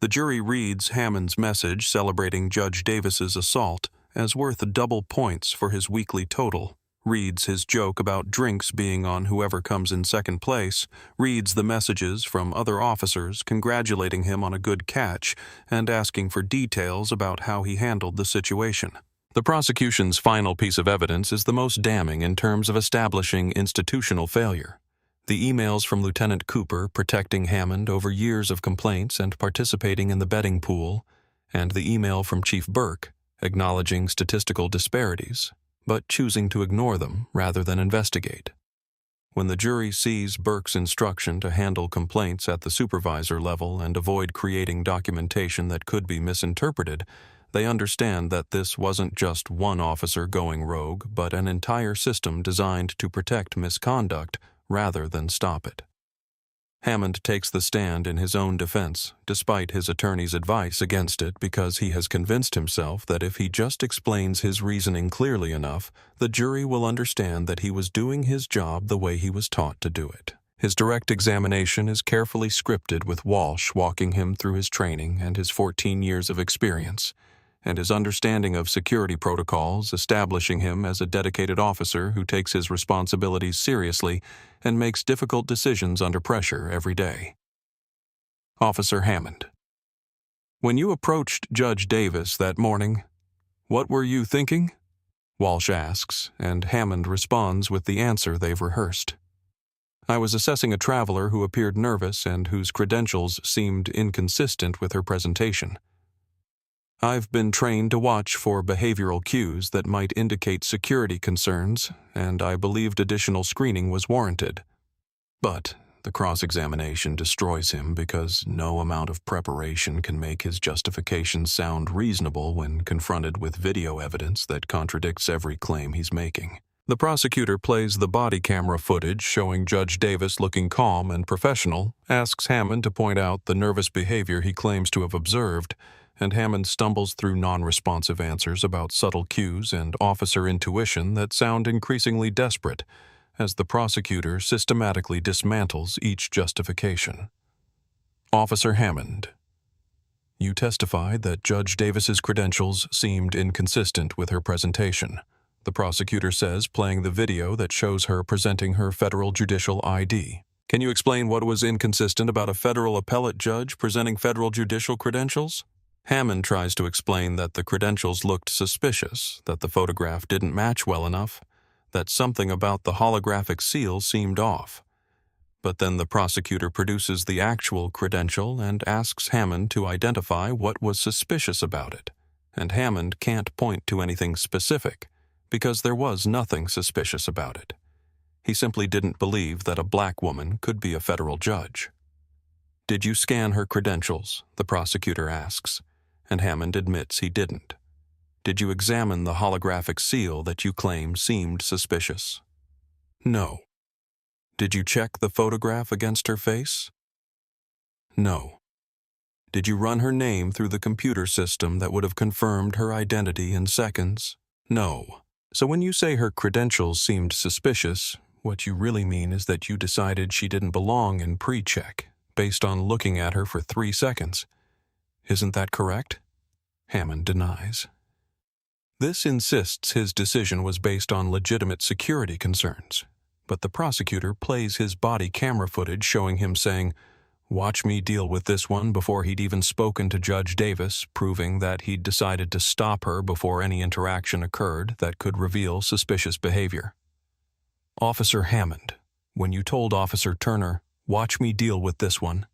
The jury reads Hammond's message celebrating Judge Davis's assault as worth double points for his weekly total, reads his joke about drinks being on whoever comes in second place, reads the messages from other officers congratulating him on a good catch and asking for details about how he handled the situation. The prosecution's final piece of evidence is the most damning in terms of establishing institutional failure. The emails from Lieutenant Cooper protecting Hammond over years of complaints and participating in the betting pool, and the email from Chief Burke acknowledging statistical disparities, but choosing to ignore them rather than investigate. When the jury sees Burke's instruction to handle complaints at the supervisor level and avoid creating documentation that could be misinterpreted, they understand that this wasn't just one officer going rogue, but an entire system designed to protect misconduct rather than stop it. Hammond takes the stand in his own defense, despite his attorney's advice against it, because he has convinced himself that if he just explains his reasoning clearly enough, the jury will understand that he was doing his job the way he was taught to do it. His direct examination is carefully scripted with Walsh walking him through his training and his 14 years of experience, and his understanding of security protocols, establishing him as a dedicated officer who takes his responsibilities seriously and makes difficult decisions under pressure every day. Officer Hammond: "When you approached Judge Davis that morning, what were you thinking?" Walsh asks, and Hammond responds with the answer they've rehearsed. "I was assessing a traveler who appeared nervous and whose credentials seemed inconsistent with her presentation. I've been trained to watch for behavioral cues that might indicate security concerns, and I believed additional screening was warranted." But the cross-examination destroys him because no amount of preparation can make his justifications sound reasonable when confronted with video evidence that contradicts every claim he's making. The prosecutor plays the body camera footage showing Judge Davis looking calm and professional, asks Hammond to point out the nervous behavior he claims to have observed, and Hammond stumbles through non-responsive answers about subtle cues and officer intuition that sound increasingly desperate as the prosecutor systematically dismantles each justification. Officer Hammond: "You testified that Judge Davis's credentials seemed inconsistent with her presentation," the prosecutor says, playing the video that shows her presenting her federal judicial ID. "Can you explain what was inconsistent about a federal appellate judge presenting federal judicial credentials?" Hammond tries to explain that the credentials looked suspicious, that the photograph didn't match well enough, that something about the holographic seal seemed off. But then the prosecutor produces the actual credential and asks Hammond to identify what was suspicious about it, and Hammond can't point to anything specific because there was nothing suspicious about it. He simply didn't believe that a black woman could be a federal judge. "Did you scan her credentials?" the prosecutor asks, and Hammond admits he didn't. "Did you examine the holographic seal that you claim seemed suspicious?" "No." "Did you check the photograph against her face?" "No." "Did you run her name through the computer system that would have confirmed her identity in seconds?" "No." So when you say her credentials seemed suspicious, what you really mean is that you decided she didn't belong in pre-check based on looking at her for 3 seconds. Isn't that correct? Hammond denies. This insists his decision was based on legitimate security concerns, but the prosecutor plays his body camera footage showing him saying, "Watch me deal with this one," before he'd even spoken to Judge Davis, proving that he'd decided to stop her before any interaction occurred that could reveal suspicious behavior. Officer Hammond, when you told Officer Turner, "Watch me deal with this one,"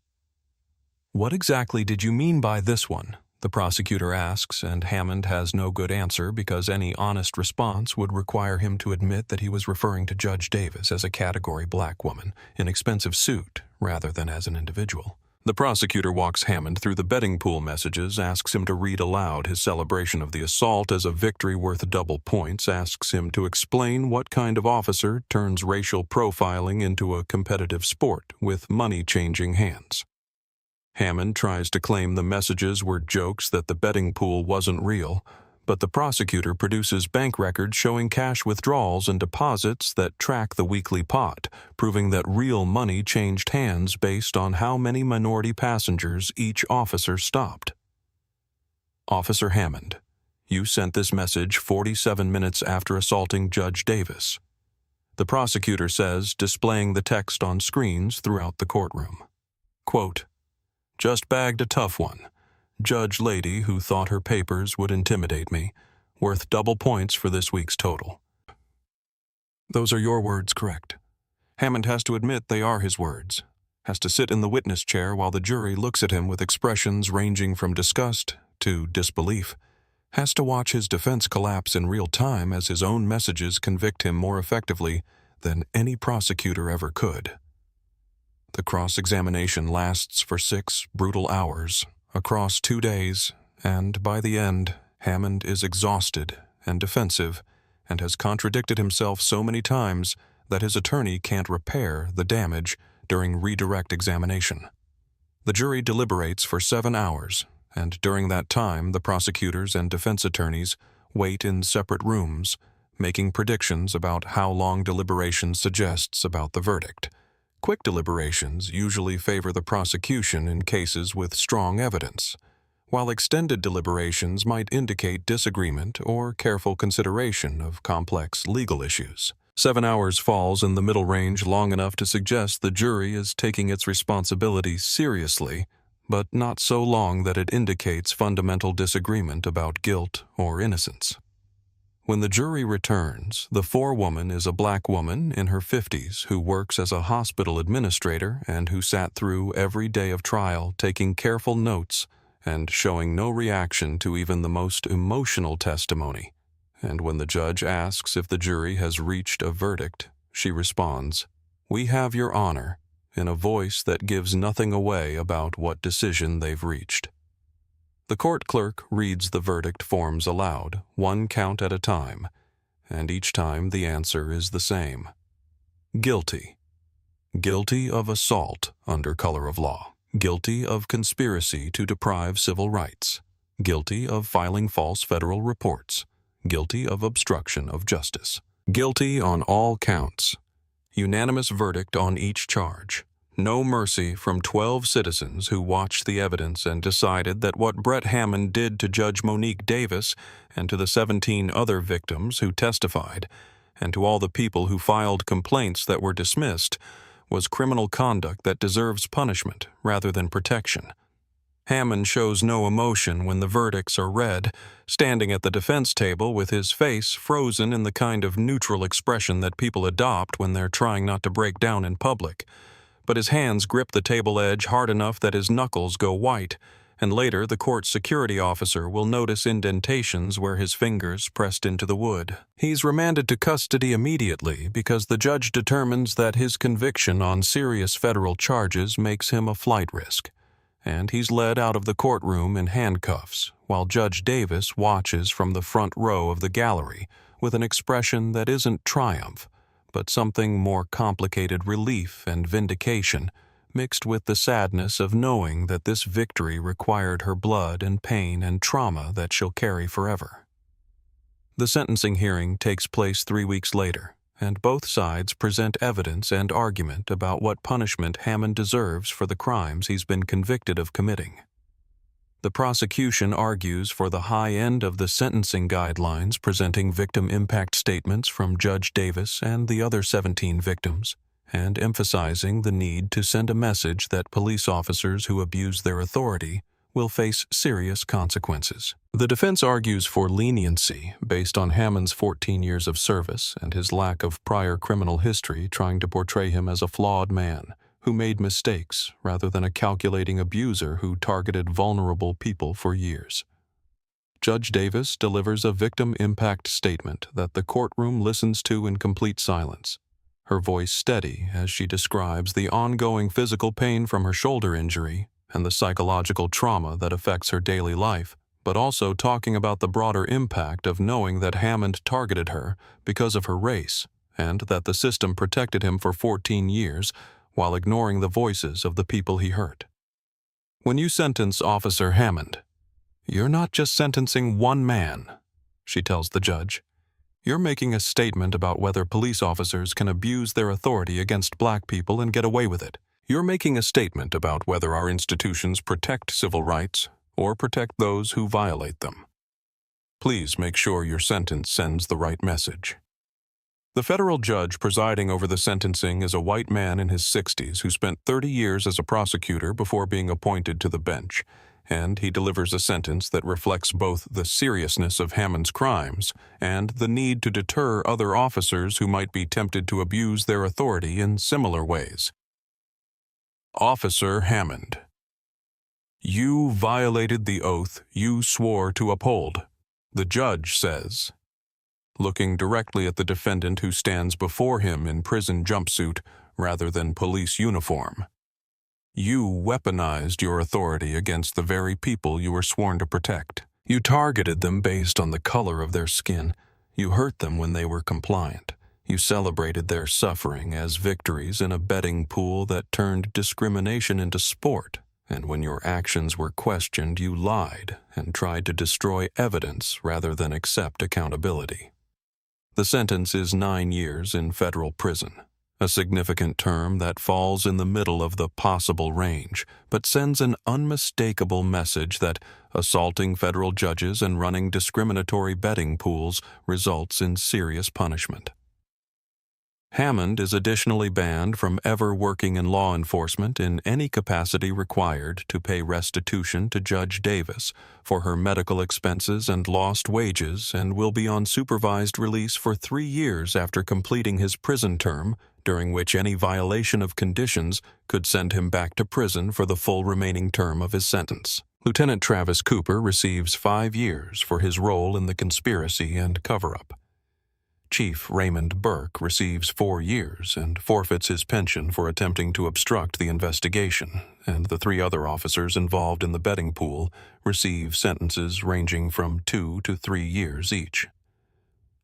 what exactly did you mean by this one? The prosecutor asks, and Hammond has no good answer because any honest response would require him to admit that he was referring to Judge Davis as a Category Black woman in expensive suit rather than as an individual. The prosecutor walks Hammond through the betting pool messages, asks him to read aloud his celebration of the assault as a victory worth double points, asks him to explain what kind of officer turns racial profiling into a competitive sport with money-changing hands. Hammond tries to claim the messages were jokes, that the betting pool wasn't real, but the prosecutor produces bank records showing cash withdrawals and deposits that track the weekly pot, proving that real money changed hands based on how many minority passengers each officer stopped. Officer Hammond, you sent this message 47 minutes after assaulting Judge Davis. The prosecutor says, displaying the text on screens throughout the courtroom. Quote, "Just bagged a tough one. Judge lady who thought her papers would intimidate me. Worth double points for this week's total." Those are your words, correct? Hammond has to admit they are his words. Has to sit in the witness chair while the jury looks at him with expressions ranging from disgust to disbelief. Has to watch his defense collapse in real time as his own messages convict him more effectively than any prosecutor ever could. The cross-examination lasts for 6 brutal hours, across 2 days, and by the end, Hammond is exhausted and defensive and has contradicted himself so many times that his attorney can't repair the damage during redirect examination. The jury deliberates for 7 hours, and during that time, the prosecutors and defense attorneys wait in separate rooms, making predictions about how long deliberation suggests about the verdict. Quick deliberations usually favor the prosecution in cases with strong evidence, while extended deliberations might indicate disagreement or careful consideration of complex legal issues. 7 hours falls in the middle range, long enough to suggest the jury is taking its responsibilities seriously, but not so long that it indicates fundamental disagreement about guilt or innocence. When the jury returns, the forewoman is a black woman in her 50s who works as a hospital administrator and who sat through every day of trial taking careful notes and showing no reaction to even the most emotional testimony. And when the judge asks if the jury has reached a verdict, she responds, "We have your honor," in a voice that gives nothing away about what decision they've reached. The court clerk reads the verdict forms aloud, 1 count at a time, and each time the answer is the same. Guilty. Guilty of assault under color of law. Guilty of conspiracy to deprive civil rights. Guilty of filing false federal reports. Guilty of obstruction of justice. Guilty on all counts. Unanimous verdict on each charge. No mercy from 12 citizens who watched the evidence and decided that what Brett Hammond did to Judge Monique Davis and to the 17 other victims who testified, and to all the people who filed complaints that were dismissed, was criminal conduct that deserves punishment rather than protection. Hammond shows no emotion when the verdicts are read, standing at the defense table with his face frozen in the kind of neutral expression that people adopt when they're trying not to break down in public. But his hands grip the table edge hard enough that his knuckles go white, and later the court's security officer will notice indentations where his fingers pressed into the wood. He's remanded to custody immediately because the judge determines that his conviction on serious federal charges makes him a flight risk, and he's led out of the courtroom in handcuffs while Judge Davis watches from the front row of the gallery with an expression that isn't triumph, but something more complicated relief and vindication, mixed with the sadness of knowing that this victory required her blood and pain and trauma that she'll carry forever. The sentencing hearing takes place 3 weeks later, and both sides present evidence and argument about what punishment Hammond deserves for the crimes he's been convicted of committing. The prosecution argues for the high end of the sentencing guidelines, presenting victim impact statements from Judge Davis and the other 17 victims, and emphasizing the need to send a message that police officers who abuse their authority will face serious consequences. The defense argues for leniency based on Hammond's 14 years of service and his lack of prior criminal history, trying to portray him as a flawed man who made mistakes rather than a calculating abuser who targeted vulnerable people for years. Judge Davis delivers a victim impact statement that the courtroom listens to in complete silence, her voice steady as she describes the ongoing physical pain from her shoulder injury and the psychological trauma that affects her daily life, but also talking about the broader impact of knowing that Hammond targeted her because of her race and that the system protected him for 14 years while ignoring the voices of the people he hurt. When you sentence Officer Hammond, you're not just sentencing one man, she tells the judge. You're making a statement about whether police officers can abuse their authority against black people and get away with it. You're making a statement about whether our institutions protect civil rights or protect those who violate them. Please make sure your sentence sends the right message. The federal judge presiding over the sentencing is a white man in his 60s who spent 30 years as a prosecutor before being appointed to the bench, and he delivers a sentence that reflects both the seriousness of Hammond's crimes and the need to deter other officers who might be tempted to abuse their authority in similar ways. Officer Hammond, you violated the oath you swore to uphold, the judge says, looking directly at the defendant who stands before him in prison jumpsuit rather than police uniform. You weaponized your authority against the very people you were sworn to protect. You targeted them based on the color of their skin. You hurt them when they were compliant. You celebrated their suffering as victories in a betting pool that turned discrimination into sport. And when your actions were questioned, you lied and tried to destroy evidence rather than accept accountability. The sentence is 9 years in federal prison, a significant term that falls in the middle of the possible range, but sends an unmistakable message that assaulting federal judges and running discriminatory betting pools results in serious punishment. Hammond is additionally banned from ever working in law enforcement in any capacity required to pay restitution to Judge Davis for her medical expenses and lost wages, and will be on supervised release for 3 years after completing his prison term, during which any violation of conditions could send him back to prison for the full remaining term of his sentence. Lieutenant Travis Cooper receives 5 years for his role in the conspiracy and cover-up. Chief Raymond Burke receives 4 years and forfeits his pension for attempting to obstruct the investigation, and the 3 other officers involved in the betting pool receive sentences ranging from 2 to 3 years each.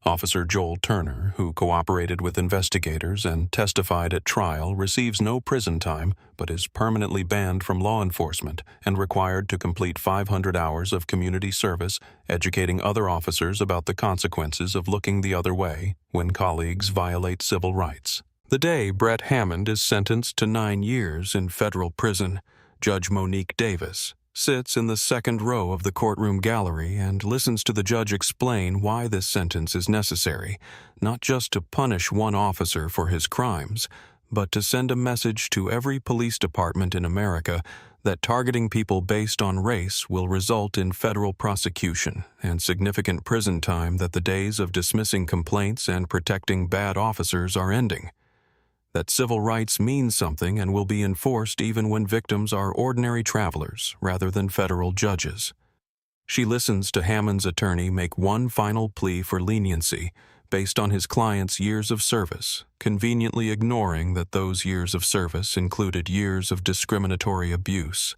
Officer Joel Turner, who cooperated with investigators and testified at trial, receives no prison time but is permanently banned from law enforcement and required to complete 500 hours of community service educating other officers about the consequences of looking the other way when colleagues violate civil rights. The day Brett Hammond is sentenced to 9 years in federal prison, Judge Monique Davis sits in the second row of the courtroom gallery and listens to the judge explain why this sentence is necessary, not just to punish one officer for his crimes, but to send a message to every police department in America that targeting people based on race will result in federal prosecution and significant prison time, that the days of dismissing complaints and protecting bad officers are ending, that civil rights mean something and will be enforced even when victims are ordinary travelers rather than federal judges. She listens to Hammond's attorney make one final plea for leniency based on his client's years of service, conveniently ignoring that those years of service included years of discriminatory abuse,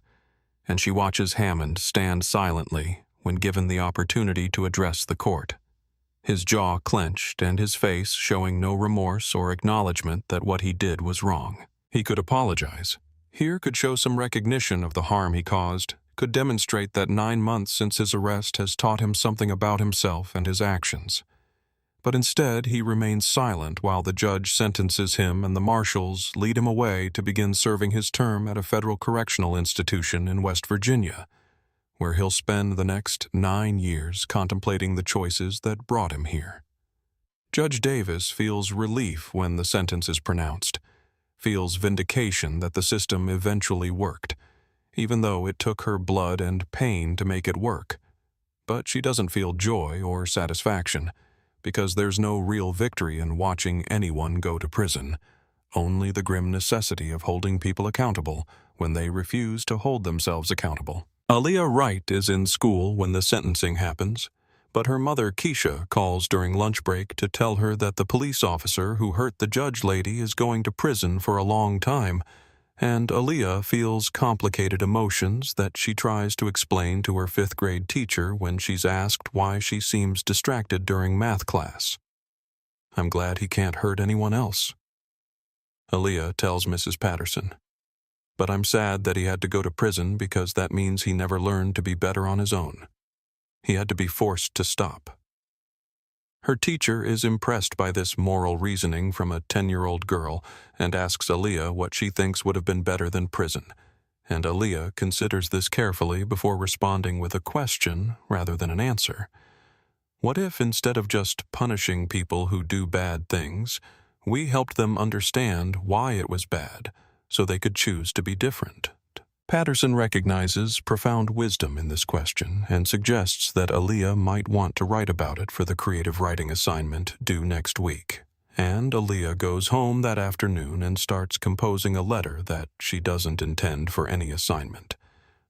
and she watches Hammond stand silently when given the opportunity to address the court, his jaw clenched and his face showing no remorse or acknowledgement that what he did was wrong. He could apologize. Here could show some recognition of the harm he caused, could demonstrate that 9 months since his arrest has taught him something about himself and his actions. But instead, he remains silent while the judge sentences him and the marshals lead him away to begin serving his term at a federal correctional institution in West Virginia, where he'll spend the next 9 years contemplating the choices that brought him here. Judge Davis feels relief when the sentence is pronounced, feels vindication that the system eventually worked, even though it took her blood and pain to make it work. But she doesn't feel joy or satisfaction, because there's no real victory in watching anyone go to prison, only the grim necessity of holding people accountable when they refuse to hold themselves accountable. Aaliyah Wright is in school when the sentencing happens, but her mother Keisha calls during lunch break to tell her that the police officer who hurt the judge lady is going to prison for a long time, and Aaliyah feels complicated emotions that she tries to explain to her 5th grade teacher when she's asked why she seems distracted during math class. "I'm glad he can't hurt anyone else," Aaliyah tells Mrs. Patterson. "But I'm sad that he had to go to prison because that means he never learned to be better on his own. He had to be forced to stop." Her teacher is impressed by this moral reasoning from a 10-year-old girl and asks Aaliyah what she thinks would have been better than prison, and Aaliyah considers this carefully before responding with a question rather than an answer. What if, instead of just punishing people who do bad things, we helped them understand why it was bad, so they could choose to be different? Patterson recognizes profound wisdom in this question and suggests that Aaliyah might want to write about it for the creative writing assignment due next week. And Aaliyah goes home that afternoon and starts composing a letter that she doesn't intend for any assignment,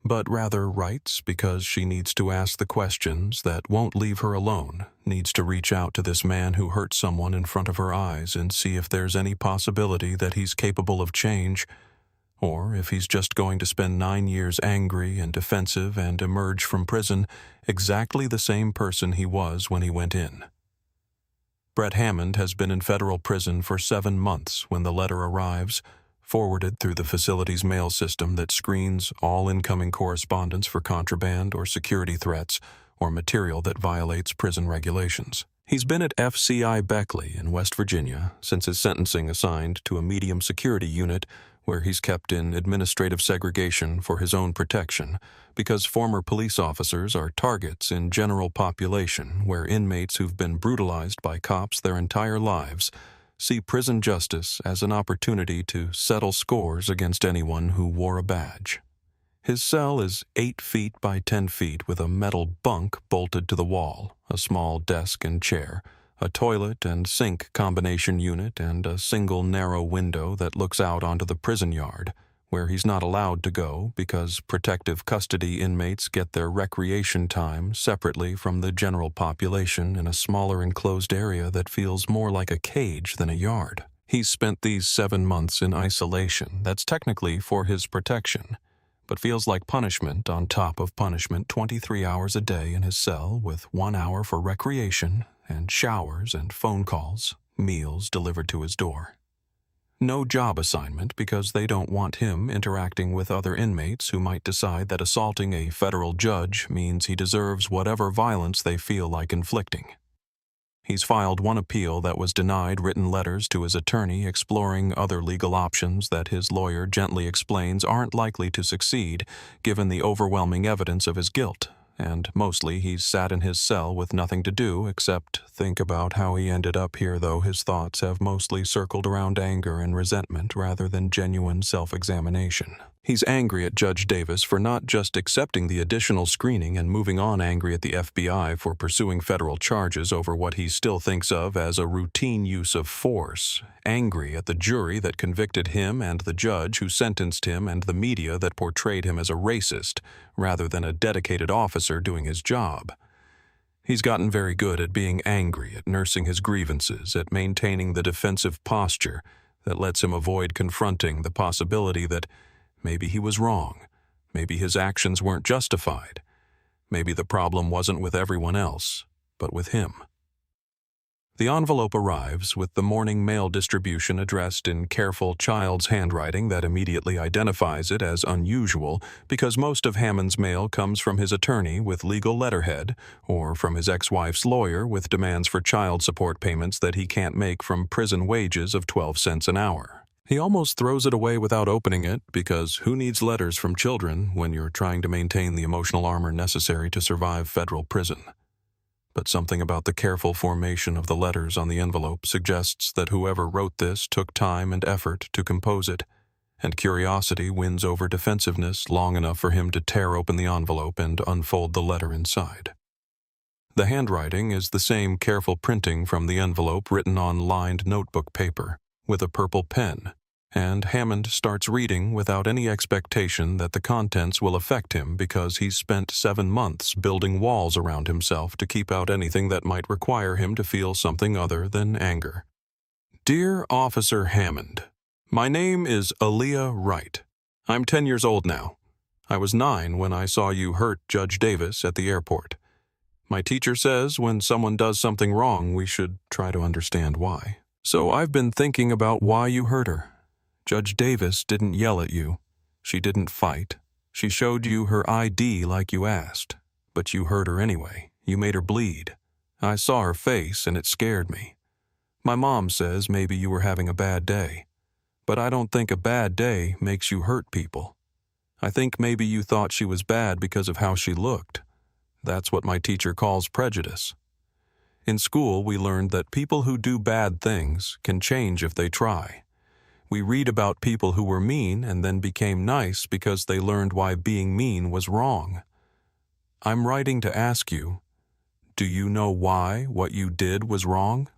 but rather writes because she needs to ask the questions that won't leave her alone, needs to reach out to this man who hurt someone in front of her eyes and see if there's any possibility that he's capable of change, or if he's just going to spend 9 years angry and defensive and emerge from prison exactly the same person he was when he went in. Brett Hammond has been in federal prison for 7 months when the letter arrives, forwarded through the facility's mail system that screens all incoming correspondence for contraband or security threats or material that violates prison regulations. He's been at FCI Beckley in West Virginia since his sentencing assigned to a medium security unit where he's kept in administrative segregation for his own protection because former police officers are targets in general population where inmates who've been brutalized by cops their entire lives see prison justice as an opportunity to settle scores against anyone who wore a badge. His cell is 8 feet by 10 feet with a metal bunk bolted to the wall, a small desk and chair, a toilet and sink combination unit, and a single narrow window that looks out onto the prison yard, where he's not allowed to go because protective custody inmates get their recreation time separately from the general population in a smaller enclosed area that feels more like a cage than a yard. He's spent these 7 months in isolation that's technically for his protection, but feels like punishment on top of punishment 23 hours a day in his cell with 1 hour for recreation and showers and phone calls, meals delivered to his door. No job assignment because they don't want him interacting with other inmates who might decide that assaulting a federal judge means he deserves whatever violence they feel like inflicting. He's filed 1 appeal that was denied written letters to his attorney exploring other legal options that his lawyer gently explains aren't likely to succeed given the overwhelming evidence of his guilt, and mostly he's sat in his cell with nothing to do except think about how he ended up here, though his thoughts have mostly circled around anger and resentment rather than genuine self-examination. He's angry at Judge Davis for not just accepting the additional screening and moving on, angry at the FBI for pursuing federal charges over what he still thinks of as a routine use of force, angry at the jury that convicted him and the judge who sentenced him and the media that portrayed him as a racist rather than a dedicated officer doing his job. He's gotten very good at being angry, at nursing his grievances, at maintaining the defensive posture that lets him avoid confronting the possibility that maybe he was wrong. Maybe his actions weren't justified. Maybe the problem wasn't with everyone else, but with him. The envelope arrives with the morning mail distribution addressed in careful child's handwriting that immediately identifies it as unusual because most of Hammond's mail comes from his attorney with legal letterhead or from his ex-wife's lawyer with demands for child support payments that he can't make from prison wages of 12 cents an hour. He almost throws it away without opening it because who needs letters from children when you're trying to maintain the emotional armor necessary to survive federal prison? But something about the careful formation of the letters on the envelope suggests that whoever wrote this took time and effort to compose it, and curiosity wins over defensiveness long enough for him to tear open the envelope and unfold the letter inside. The handwriting is the same careful printing from the envelope written on lined notebook paper with a purple pen, and Hammond starts reading without any expectation that the contents will affect him because he's spent 7 months building walls around himself to keep out anything that might require him to feel something other than anger. Dear Officer Hammond, my name is Aaliyah Wright. I'm 10 years old now. I was 9 when I saw you hurt Judge Davis at the airport. My teacher says when someone does something wrong, we should try to understand why. So I've been thinking about why you hurt her. Judge Davis didn't yell at you. She didn't fight. She showed you her ID like you asked. But you hurt her anyway. You made her bleed. I saw her face and it scared me. My mom says maybe you were having a bad day. But I don't think a bad day makes you hurt people. I think maybe you thought she was bad because of how she looked. That's what my teacher calls prejudice. In school, we learned that people who do bad things can change if they try. We read about people who were mean and then became nice because they learned why being mean was wrong. I'm writing to ask you, do you know why what you did was wrong?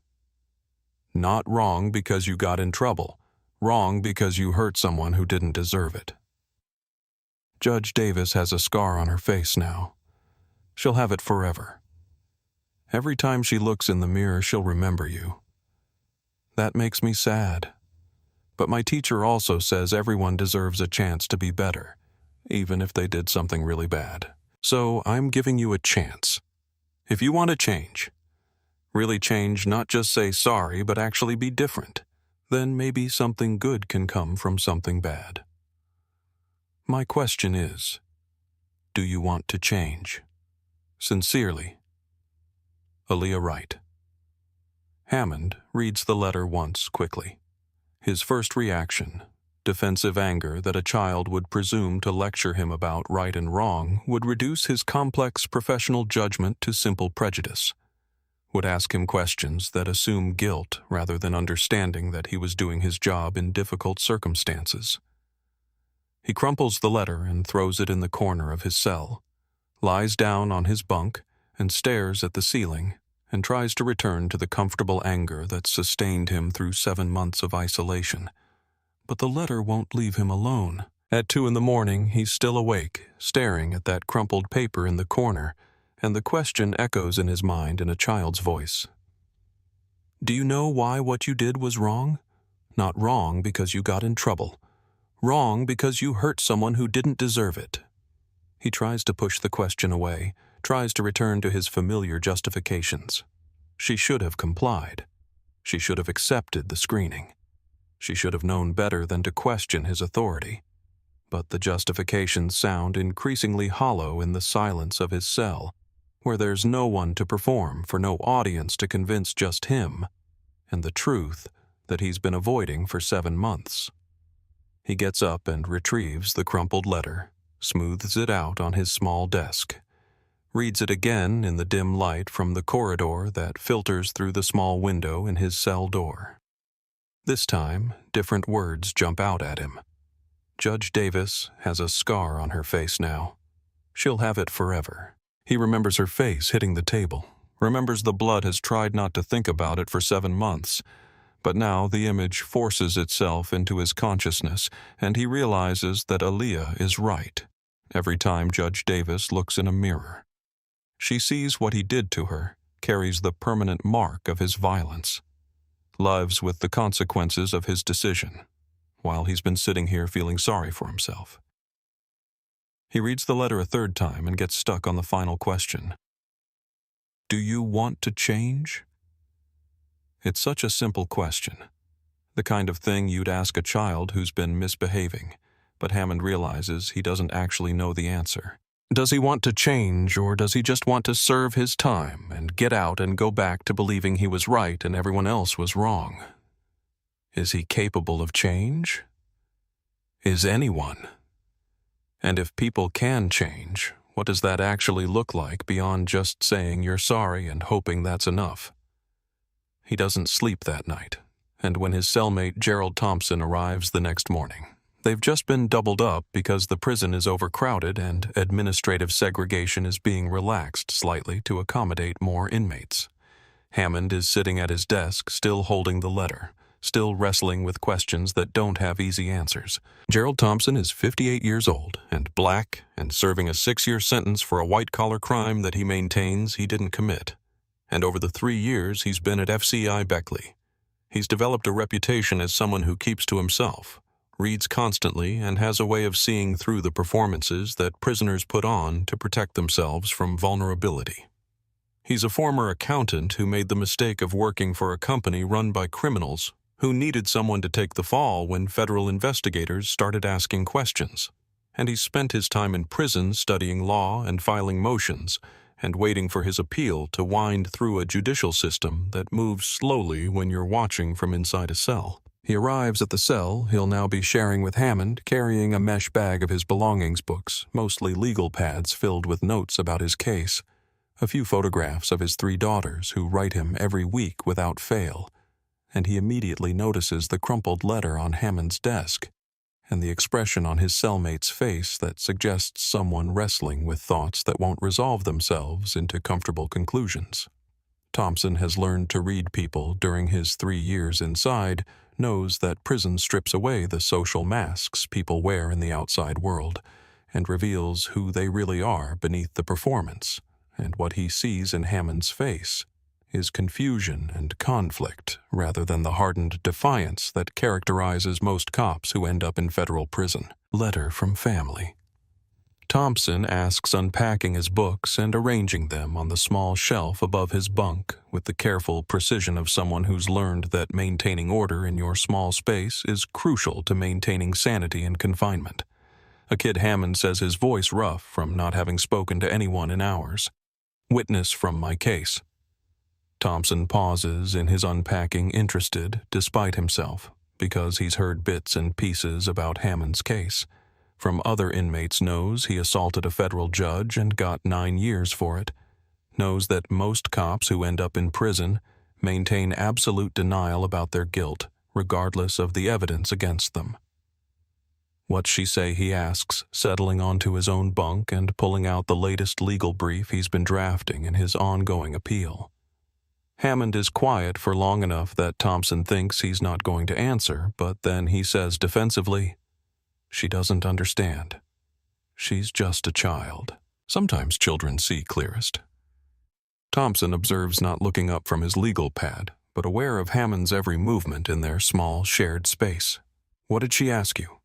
Not wrong because you got in trouble. Wrong because you hurt someone who didn't deserve it. Judge Davis has a scar on her face now. She'll have it forever. Every time she looks in the mirror, she'll remember you. That makes me sad. But my teacher also says everyone deserves a chance to be better, even if they did something really bad. So I'm giving you a chance. If you want to change, really change, not just say sorry, but actually be different, then maybe something good can come from something bad. My question is, do you want to change? Sincerely, Aaliyah Wright. Hammond reads the letter once quickly. His first reaction, defensive anger that a child would presume to lecture him about right and wrong, would reduce his complex professional judgment to simple prejudice, would ask him questions that assume guilt rather than understanding that he was doing his job in difficult circumstances. He crumples the letter and throws it in the corner of his cell, lies down on his bunk and stares at the ceiling, and tries to return to the comfortable anger that sustained him through 7 months of isolation. But the letter won't leave him alone. At 2 a.m, he's still awake, staring at that crumpled paper in the corner, and the question echoes in his mind in a child's voice. Do you know why what you did was wrong? Not wrong because you got in trouble. Wrong because you hurt someone who didn't deserve it. He tries to push the question away, tries to return to his familiar justifications. She should have complied. She should have accepted the screening. She should have known better than to question his authority. But the justifications sound increasingly hollow in the silence of his cell, where there's no one to perform for no audience to convince just him, and the truth that he's been avoiding for 7 months. He gets up and retrieves the crumpled letter, smooths it out on his small desk, reads it again in the dim light from the corridor that filters through the small window in his cell door. This time, different words jump out at him. Judge Davis has a scar on her face now. She'll have it forever. He remembers her face hitting the table, remembers the blood has tried not to think about it for 7 months, but now the image forces itself into his consciousness, and he realizes that Aaliyah is right every time Judge Davis looks in a mirror. She sees what he did to her, carries the permanent mark of his violence, lives with the consequences of his decision, while he's been sitting here feeling sorry for himself. He reads the letter a 3rd time and gets stuck on the final question. Do you want to change? It's such a simple question. The kind of thing you'd ask a child who's been misbehaving, but Hammond realizes he doesn't actually know the answer. Does he want to change, or does he just want to serve his time and get out and go back to believing he was right and everyone else was wrong? Is he capable of change? Is anyone? And if people can change, what does that actually look like beyond just saying you're sorry and hoping that's enough? He doesn't sleep that night, and when his cellmate Gerald Thompson arrives the next morning, they've just been doubled up because the prison is overcrowded and administrative segregation is being relaxed slightly to accommodate more inmates. Hammond is sitting at his desk, still holding the letter, still wrestling with questions that don't have easy answers. Gerald Thompson is 58 years old and black and serving a 6-year sentence for a white-collar crime that he maintains he didn't commit. And over the 3 years he's been at FCI Beckley, he's developed a reputation as someone who keeps to himself, reads constantly, and has a way of seeing through the performances that prisoners put on to protect themselves from vulnerability. He's a former accountant who made the mistake of working for a company run by criminals who needed someone to take the fall when federal investigators started asking questions. And he spent his time in prison studying law and filing motions and waiting for his appeal to wind through a judicial system that moves slowly when you're watching from inside a cell. He arrives at the cell he'll now be sharing with Hammond, carrying a mesh bag of his belongings books, mostly legal pads filled with notes about his case, a few photographs of his 3 daughters who write him every week without fail, and he immediately notices the crumpled letter on Hammond's desk and the expression on his cellmate's face that suggests someone wrestling with thoughts that won't resolve themselves into comfortable conclusions. Thompson has learned to read people during his 3 years inside, knows that prison strips away the social masks people wear in the outside world and reveals who they really are beneath the performance, and what he sees in Hammond's face is confusion and conflict rather than the hardened defiance that characterizes most cops who end up in federal prison. Letter from family. Thompson asks unpacking his books and arranging them on the small shelf above his bunk with the careful precision of someone who's learned that maintaining order in your small space is crucial to maintaining sanity in confinement. A kid Hammond says his voice rough from not having spoken to anyone in hours. Witness from my case. Thompson pauses in his unpacking, interested despite himself, because he's heard bits and pieces about Hammond's case. From other inmates knows he assaulted a federal judge and got 9 years for it. Knows that most cops who end up in prison maintain absolute denial about their guilt, regardless of the evidence against them. What's she say, he asks, settling onto his own bunk and pulling out the latest legal brief he's been drafting in his ongoing appeal. Hammond is quiet for long enough that Thompson thinks he's not going to answer, but then he says defensively, "She doesn't understand. She's just a child." Sometimes children see clearest. Thompson observes, not looking up from his legal pad, but aware of Hammond's every movement in their small, shared space. "What did she ask you?"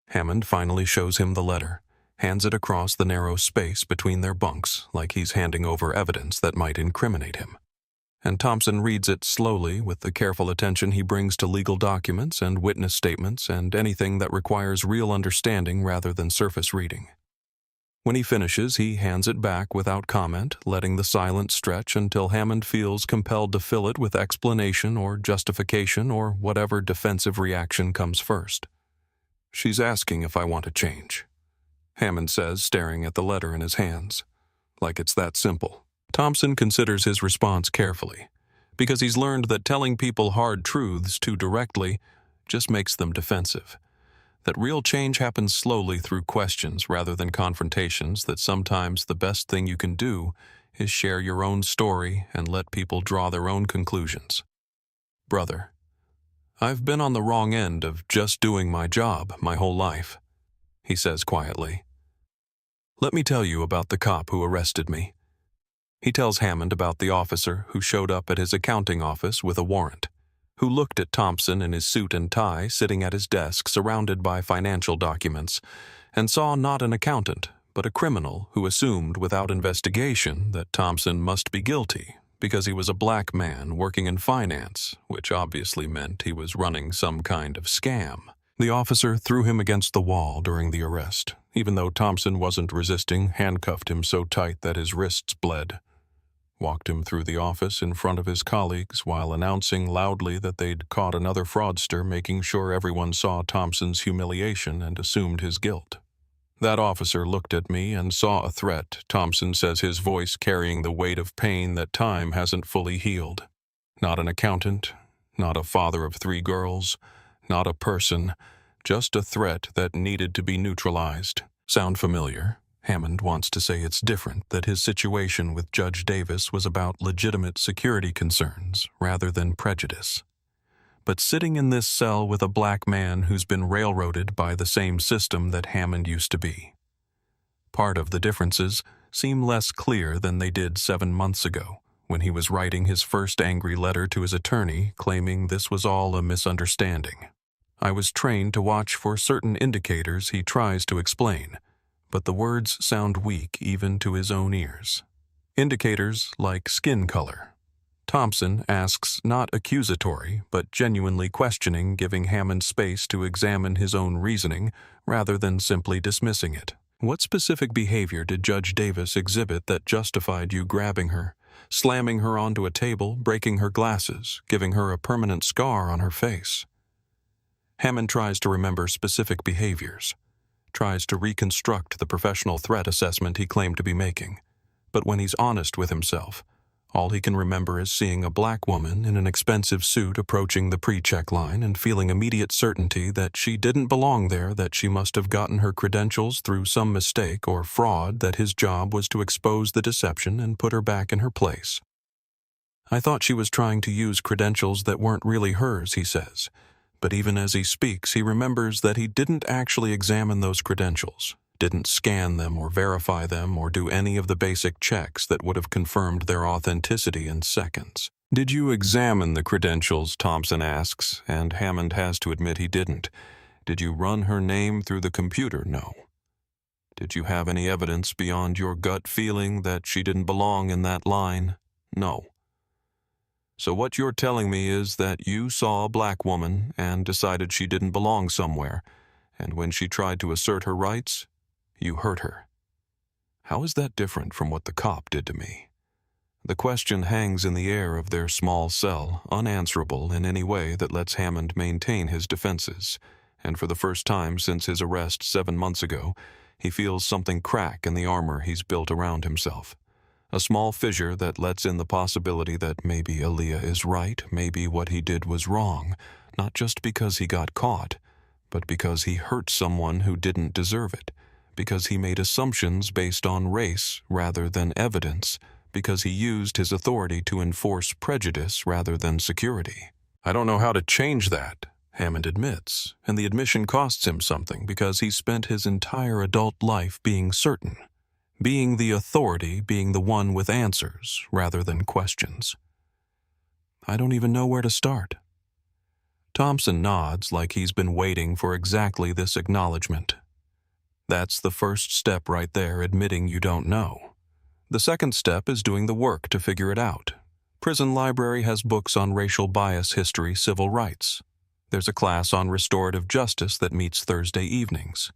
Hammond finally shows him the letter, hands it across the narrow space between their bunks like he's handing over evidence that might incriminate him. And Thompson reads it slowly with the careful attention he brings to legal documents and witness statements and anything that requires real understanding rather than surface reading. When he finishes, he hands it back without comment, letting the silence stretch until Hammond feels compelled to fill it with explanation or justification or whatever defensive reaction comes first. "She's asking if I want to change," Hammond says, staring at the letter in his hands. Like it's that simple. Thompson considers his response carefully, because he's learned that telling people hard truths too directly just makes them defensive. That real change happens slowly through questions rather than confrontations, that sometimes the best thing you can do is share your own story and let people draw their own conclusions. "Brother, I've been on the wrong end of just doing my job my whole life," he says quietly. "Let me tell you about the cop who arrested me." He tells Hammond about the officer who showed up at his accounting office with a warrant, who looked at Thompson in his suit and tie sitting at his desk surrounded by financial documents, and saw not an accountant, but a criminal who assumed without investigation that Thompson must be guilty because he was a black man working in finance, which obviously meant he was running some kind of scam. The officer threw him against the wall during the arrest, even though Thompson wasn't resisting, handcuffed him so tight that his wrists bled. Walked him through the office in front of his colleagues while announcing loudly that they'd caught another fraudster, making sure everyone saw Thompson's humiliation and assumed his guilt. That officer looked at me and saw a threat, Thompson says, his voice carrying the weight of pain that time hasn't fully healed. Not an accountant, not a father of 3 girls, not a person, just a threat that needed to be neutralized. Sound familiar? Hammond wants to say it's different, that his situation with Judge Davis was about legitimate security concerns rather than prejudice. But sitting in this cell with a black man who's been railroaded by the same system that Hammond used to be. Part of the differences seem less clear than they did 7 months ago, when he was writing his first angry letter to his attorney claiming this was all a misunderstanding. I was trained to watch for certain indicators he tries to explain, but the words sound weak even to his own ears. Indicators like skin color. Thompson asks not accusatory, but genuinely questioning, giving Hammond space to examine his own reasoning rather than simply dismissing it. What specific behavior did Judge Davis exhibit that justified you grabbing her, slamming her onto a table, breaking her glasses, giving her a permanent scar on her face? Hammond tries to remember specific behaviors, tries to reconstruct the professional threat assessment he claimed to be making. But when he's honest with himself, all he can remember is seeing a black woman in an expensive suit approaching the pre-check line and feeling immediate certainty that she didn't belong there, that she must have gotten her credentials through some mistake or fraud, that his job was to expose the deception and put her back in her place. I thought she was trying to use credentials that weren't really hers, he says. But even as he speaks, he remembers that he didn't actually examine those credentials, didn't scan them or verify them or do any of the basic checks that would have confirmed their authenticity in seconds. Did you examine the credentials, Thompson asks, and Hammond has to admit he didn't. Did you run her name through the computer? No. Did you have any evidence beyond your gut feeling that she didn't belong in that line? No. So what you're telling me is that you saw a black woman and decided she didn't belong somewhere, and when she tried to assert her rights, you hurt her. How is that different from what the cop did to me? The question hangs in the air of their small cell, unanswerable in any way that lets Hammond maintain his defenses, and for the first time since his arrest 7 months ago, he feels something crack in the armor he's built around himself. A small fissure that lets in the possibility that maybe Aaliyah is right, maybe what he did was wrong, not just because he got caught, but because he hurt someone who didn't deserve it, because he made assumptions based on race rather than evidence, because he used his authority to enforce prejudice rather than security. I don't know how to change that, Hammond admits, and the admission costs him something because he spent his entire adult life being certain. Being the authority, being the one with answers, rather than questions. I don't even know where to start. Thompson nods like he's been waiting for exactly this acknowledgement. That's the first step right there, admitting you don't know. The second step is doing the work to figure it out. Prison library has books on racial bias history, civil rights. There's a class on restorative justice that meets Thursday evenings.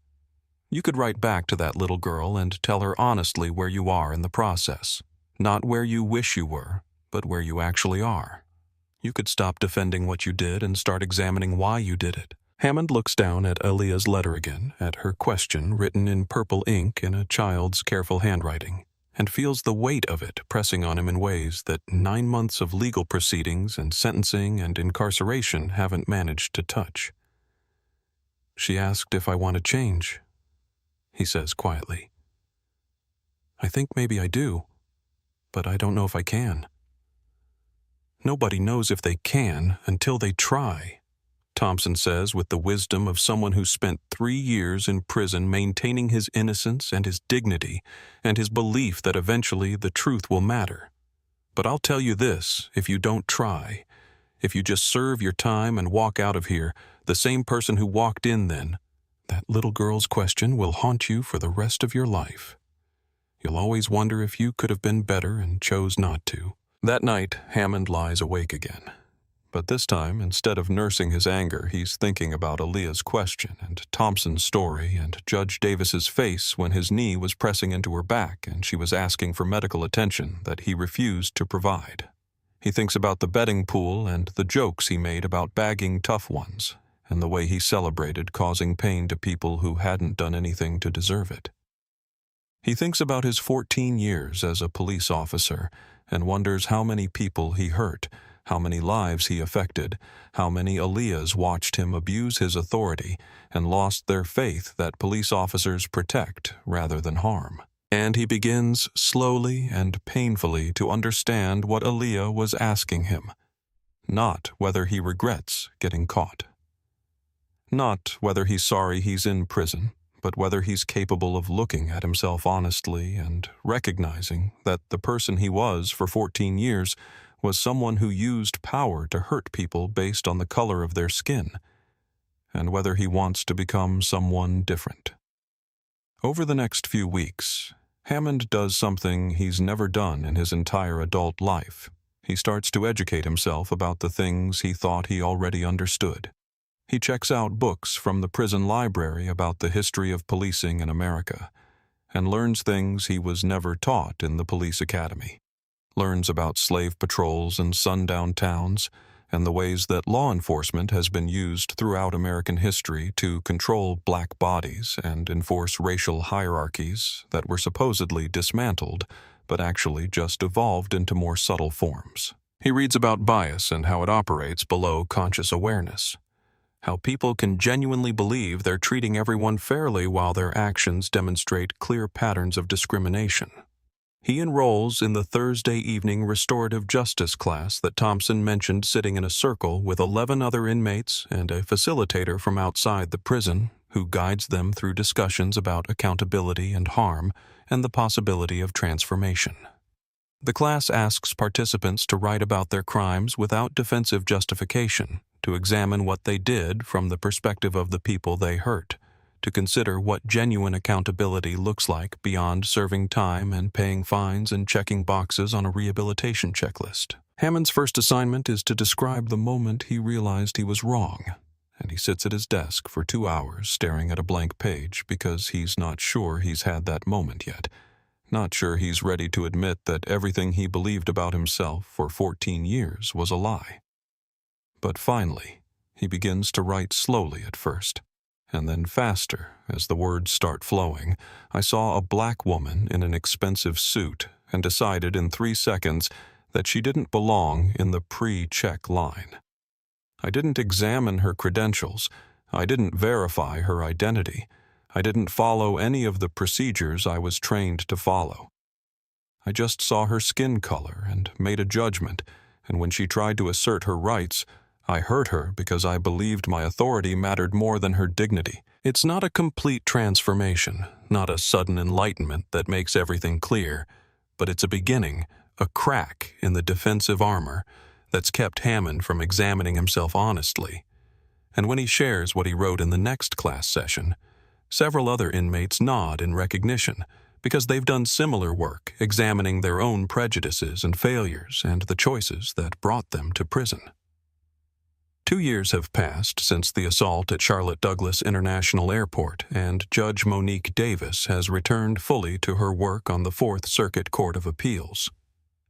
You could write back to that little girl and tell her honestly where you are in the process. Not where you wish you were, but where you actually are. You could stop defending what you did and start examining why you did it. Hammond looks down at Aaliyah's letter again, at her question written in purple ink in a child's careful handwriting, and feels the weight of it pressing on him in ways that 9 months of legal proceedings and sentencing and incarceration haven't managed to touch. She asked if I want to change, he says quietly. I think maybe I do, but I don't know if I can. Nobody knows if they can until they try, Thompson says with the wisdom of someone who spent 3 years in prison maintaining his innocence and his dignity and his belief that eventually the truth will matter. But I'll tell you this, if you don't try, if you just serve your time and walk out of here, the same person who walked in then, that little girl's question will haunt you for the rest of your life. You'll always wonder if you could have been better and chose not to. That night, Hammond lies awake again. But this time, instead of nursing his anger, he's thinking about Aaliyah's question and Thompson's story and Judge Davis's face when his knee was pressing into her back and she was asking for medical attention that he refused to provide. He thinks about the betting pool and the jokes he made about bagging tough ones and the way he celebrated causing pain to people who hadn't done anything to deserve it. He thinks about his 14 years as a police officer and wonders how many people he hurt, how many lives he affected, how many Aaliyahs watched him abuse his authority and lost their faith that police officers protect rather than harm. And he begins slowly and painfully to understand what Aaliyah was asking him, not whether he regrets getting caught. Not whether he's sorry he's in prison, but whether he's capable of looking at himself honestly and recognizing that the person he was for 14 years was someone who used power to hurt people based on the color of their skin, and whether he wants to become someone different. Over the next few weeks, Hammond does something he's never done in his entire adult life. He starts to educate himself about the things he thought he already understood. He checks out books from the prison library about the history of policing in America, and learns things he was never taught in the police academy. Learns about slave patrols and sundown towns, and the ways that law enforcement has been used throughout American history to control black bodies and enforce racial hierarchies that were supposedly dismantled, but actually just evolved into more subtle forms. He reads about bias and how it operates below conscious awareness. How people can genuinely believe they're treating everyone fairly while their actions demonstrate clear patterns of discrimination. He enrolls in the Thursday evening restorative justice class that Thompson mentioned, sitting in a circle with 11 other inmates and a facilitator from outside the prison who guides them through discussions about accountability and harm and the possibility of transformation. The class asks participants to write about their crimes without defensive justification, to examine what they did from the perspective of the people they hurt, to consider what genuine accountability looks like beyond serving time and paying fines and checking boxes on a rehabilitation checklist. Hammond's first assignment is to describe the moment he realized he was wrong, and he sits at his desk for 2 hours staring at a blank page because he's not sure he's had that moment yet, not sure he's ready to admit that everything he believed about himself for 14 years was a lie. But finally, he begins to write slowly at first, and then faster as the words start flowing. I saw a black woman in an expensive suit and decided in 3 seconds that she didn't belong in the pre-check line. I didn't examine her credentials. I didn't verify her identity. I didn't follow any of the procedures I was trained to follow. I just saw her skin color and made a judgment, and when she tried to assert her rights, I hurt her because I believed my authority mattered more than her dignity. It's not a complete transformation, not a sudden enlightenment that makes everything clear, but it's a beginning, a crack in the defensive armor that's kept Hammond from examining himself honestly. And when he shares what he wrote in the next class session, several other inmates nod in recognition because they've done similar work examining their own prejudices and failures and the choices that brought them to prison. 2 years have passed since the assault at Charlotte Douglas International Airport, and Judge Monique Davis has returned fully to her work on the Fourth Circuit Court of Appeals.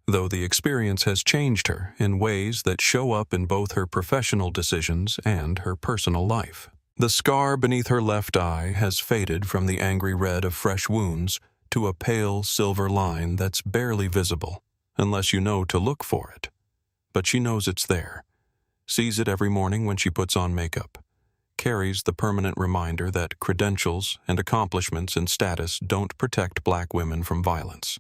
Though the experience has changed her in ways that show up in both her professional decisions and her personal life. The scar beneath her left eye has faded from the angry red of fresh wounds to a pale silver line that's barely visible, unless you know to look for it. But she knows it's there. Sees it every morning when she puts on makeup, carries the permanent reminder that credentials and accomplishments and status don't protect black women from violence.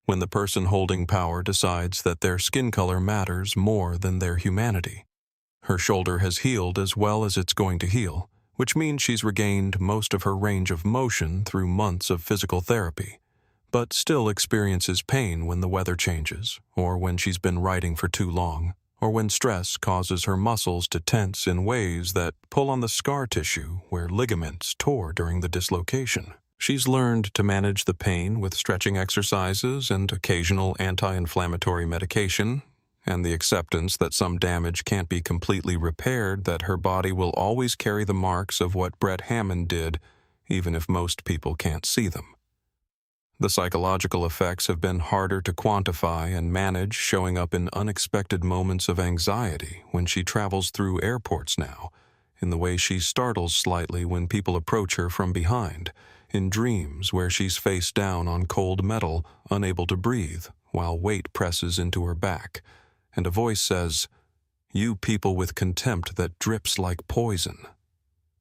When the person holding power decides that their skin color matters more than their humanity. Her shoulder has healed as well as it's going to heal, which means she's regained most of her range of motion through months of physical therapy, but still experiences pain when the weather changes, or when she's been writing for too long, or when stress causes her muscles to tense in ways that pull on the scar tissue where ligaments tore during the dislocation. She's learned to manage the pain with stretching exercises and occasional anti-inflammatory medication, and the acceptance that some damage can't be completely repaired, that her body will always carry the marks of what Brett Hammond did, even if most people can't see them. The psychological effects have been harder to quantify and manage, showing up in unexpected moments of anxiety when she travels through airports now, in the way she startles slightly when people approach her from behind, in dreams where she's face down on cold metal, unable to breathe, while weight presses into her back, and a voice says, "You people with contempt that drips like poison."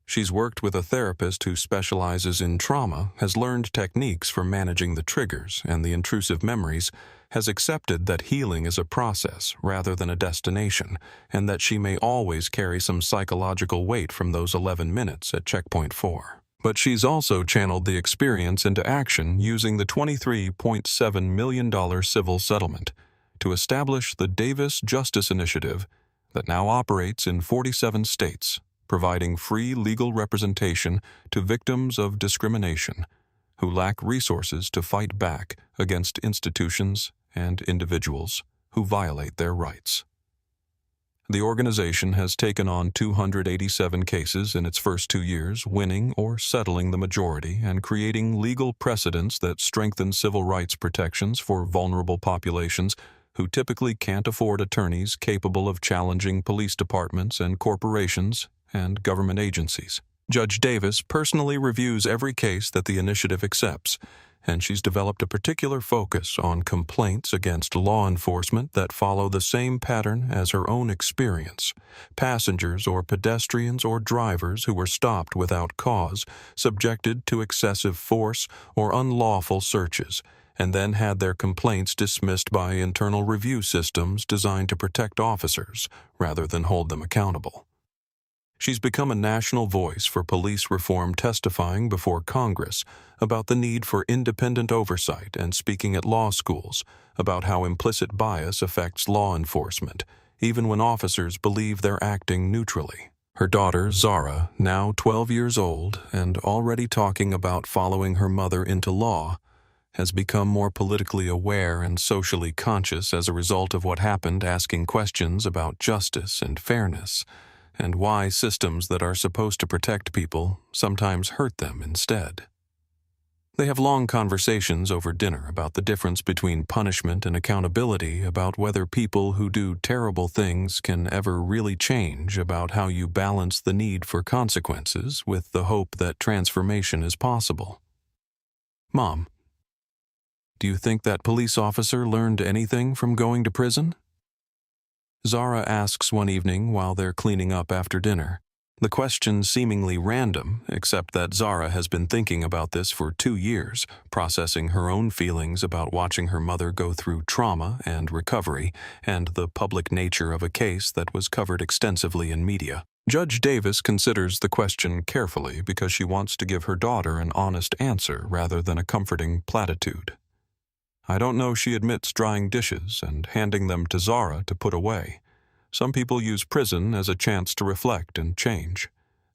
She's worked with a therapist who specializes in trauma, has learned techniques for managing the triggers and the intrusive memories, has accepted that healing is a process rather than a destination, and that she may always carry some psychological weight from those 11 minutes at Checkpoint 4. But she's also channeled the experience into action using the $23.7 million civil settlement to establish the Davis Justice Initiative that now operates in 47 states, providing free legal representation to victims of discrimination who lack resources to fight back against institutions and individuals who violate their rights. The organization has taken on 287 cases in its first 2 years, winning or settling the majority and creating legal precedents that strengthen civil rights protections for vulnerable populations who typically can't afford attorneys capable of challenging police departments and corporations and government agencies. Judge Davis personally reviews every case that the initiative accepts, and she's developed a particular focus on complaints against law enforcement that follow the same pattern as her own experience: passengers or pedestrians or drivers who were stopped without cause, subjected to excessive force or unlawful searches, and then had their complaints dismissed by internal review systems designed to protect officers rather than hold them accountable. She's become a national voice for police reform, testifying before Congress about the need for independent oversight and speaking at law schools about how implicit bias affects law enforcement, even when officers believe they're acting neutrally. Her daughter, Zara, now 12 years old and already talking about following her mother into law, has become more politically aware and socially conscious as a result of what happened, asking questions about justice and fairness, and why systems that are supposed to protect people sometimes hurt them instead. They have long conversations over dinner about the difference between punishment and accountability, about whether people who do terrible things can ever really change, about how you balance the need for consequences with the hope that transformation is possible. "Mom, do you think that police officer learned anything from going to prison?" Zara asks one evening while they're cleaning up after dinner. The question seemingly random, except that Zara has been thinking about this for 2 years, processing her own feelings about watching her mother go through trauma and recovery, and the public nature of a case that was covered extensively in media. Judge Davis considers the question carefully because she wants to give her daughter an honest answer rather than a comforting platitude. I don't know she admits drying dishes and handing them to Zara to put away. Some people use prison as a chance to reflect and change.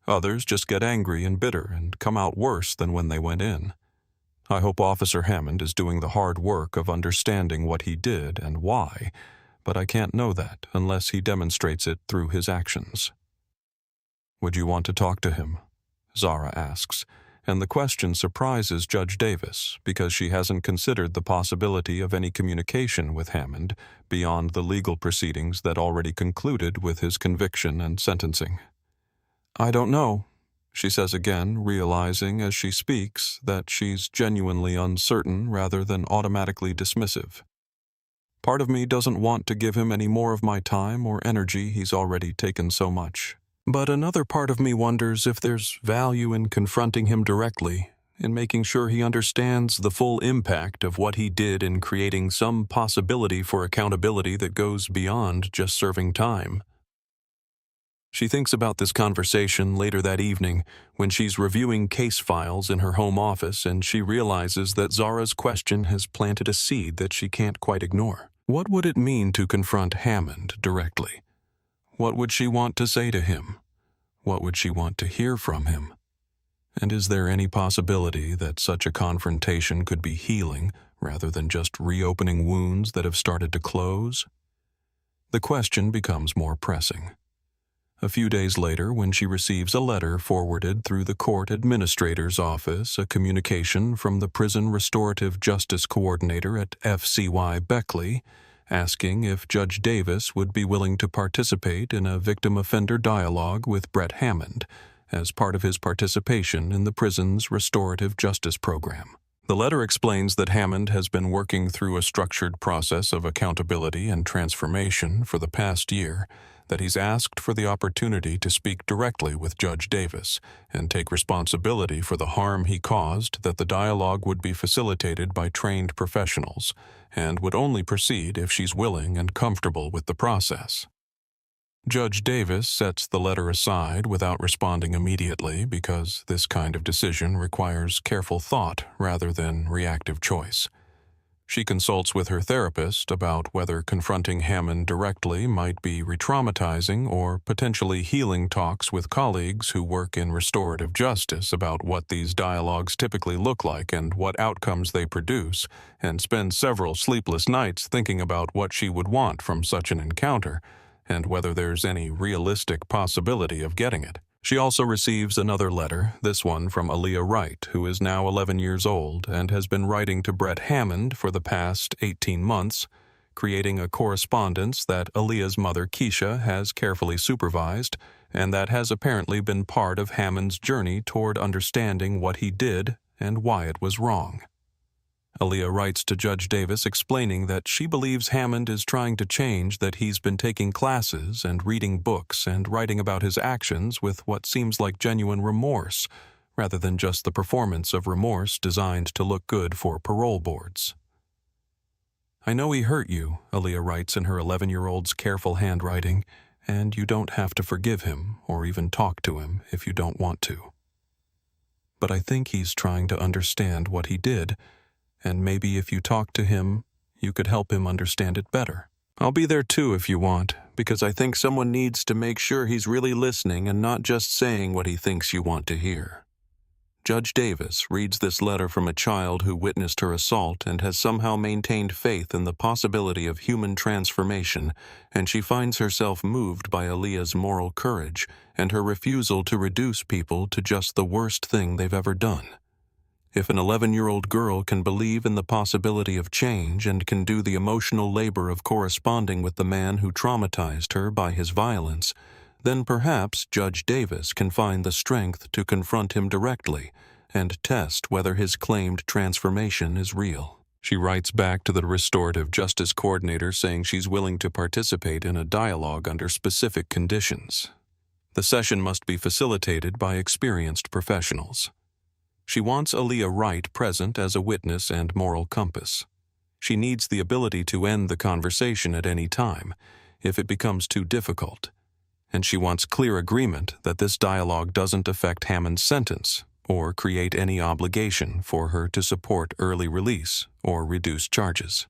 Others just get angry and bitter and come out worse than when they went in. I hope Officer Hammond is doing the hard work of understanding what he did and why, but I can't know that unless he demonstrates it through his actions. "Would you want to talk to him?" Zara asks, and the question surprises Judge Davis because she hasn't considered the possibility of any communication with Hammond beyond the legal proceedings that already concluded with his conviction and sentencing. "I don't know," she says again, realizing as she speaks that she's genuinely uncertain rather than automatically dismissive. "Part of me doesn't want to give him any more of my time or energy. He's already taken so much. But another part of me wonders if there's value in confronting him directly, in making sure he understands the full impact of what he did in creating some possibility for accountability that goes beyond just serving time." She thinks about this conversation later that evening when she's reviewing case files in her home office and she realizes that Zara's question has planted a seed that she can't quite ignore. What would it mean to confront Hammond directly? What would she want to say to him? What would she want to hear from him? And is there any possibility that such a confrontation could be healing rather than just reopening wounds that have started to close? The question becomes more pressing. A few days later, when she receives a letter forwarded through the court administrator's office, a communication from the prison restorative justice coordinator at FCY Beckley, asking if Judge Davis would be willing to participate in a victim-offender dialogue with Brett Hammond as part of his participation in the prison's restorative justice program. The letter explains that Hammond has been working through a structured process of accountability and transformation for the past year, that he's asked for the opportunity to speak directly with Judge Davis and take responsibility for the harm he caused, that the dialogue would be facilitated by trained professionals and would only proceed if she's willing and comfortable with the process. Judge Davis sets the letter aside without responding immediately because this kind of decision requires careful thought rather than reactive choice. She consults with her therapist about whether confronting Hammond directly might be re-traumatizing or potentially healing, talks with colleagues who work in restorative justice about what these dialogues typically look like and what outcomes they produce, and spends several sleepless nights thinking about what she would want from such an encounter and whether there's any realistic possibility of getting it. She also receives another letter, this one from Aaliyah Wright, who is now 11 years old and has been writing to Brett Hammond for the past 18 months, creating a correspondence that Aaliyah's mother Keisha has carefully supervised and that has apparently been part of Hammond's journey toward understanding what he did and why it was wrong. Aaliyah writes to Judge Davis explaining that she believes Hammond is trying to change, that he's been taking classes and reading books and writing about his actions with what seems like genuine remorse, rather than just the performance of remorse designed to look good for parole boards. "I know he hurt you," Aaliyah writes in her 11-year-old's careful handwriting, "and you don't have to forgive him or even talk to him if you don't want to. But I think he's trying to understand what he did, and maybe if you talk to him, you could help him understand it better. I'll be there too if you want, because I think someone needs to make sure he's really listening and not just saying what he thinks you want to hear." Judge Davis reads this letter from a child who witnessed her assault and has somehow maintained faith in the possibility of human transformation, and she finds herself moved by Aaliyah's moral courage and her refusal to reduce people to just the worst thing they've ever done. If an 11-year-old girl can believe in the possibility of change and can do the emotional labor of corresponding with the man who traumatized her by his violence, then perhaps Judge Davis can find the strength to confront him directly and test whether his claimed transformation is real. She writes back to the restorative justice coordinator saying she's willing to participate in a dialogue under specific conditions. The session must be facilitated by experienced professionals. She wants Aaliyah Wright present as a witness and moral compass. She needs the ability to end the conversation at any time if it becomes too difficult, and she wants clear agreement that this dialogue doesn't affect Hammond's sentence or create any obligation for her to support early release or reduce charges.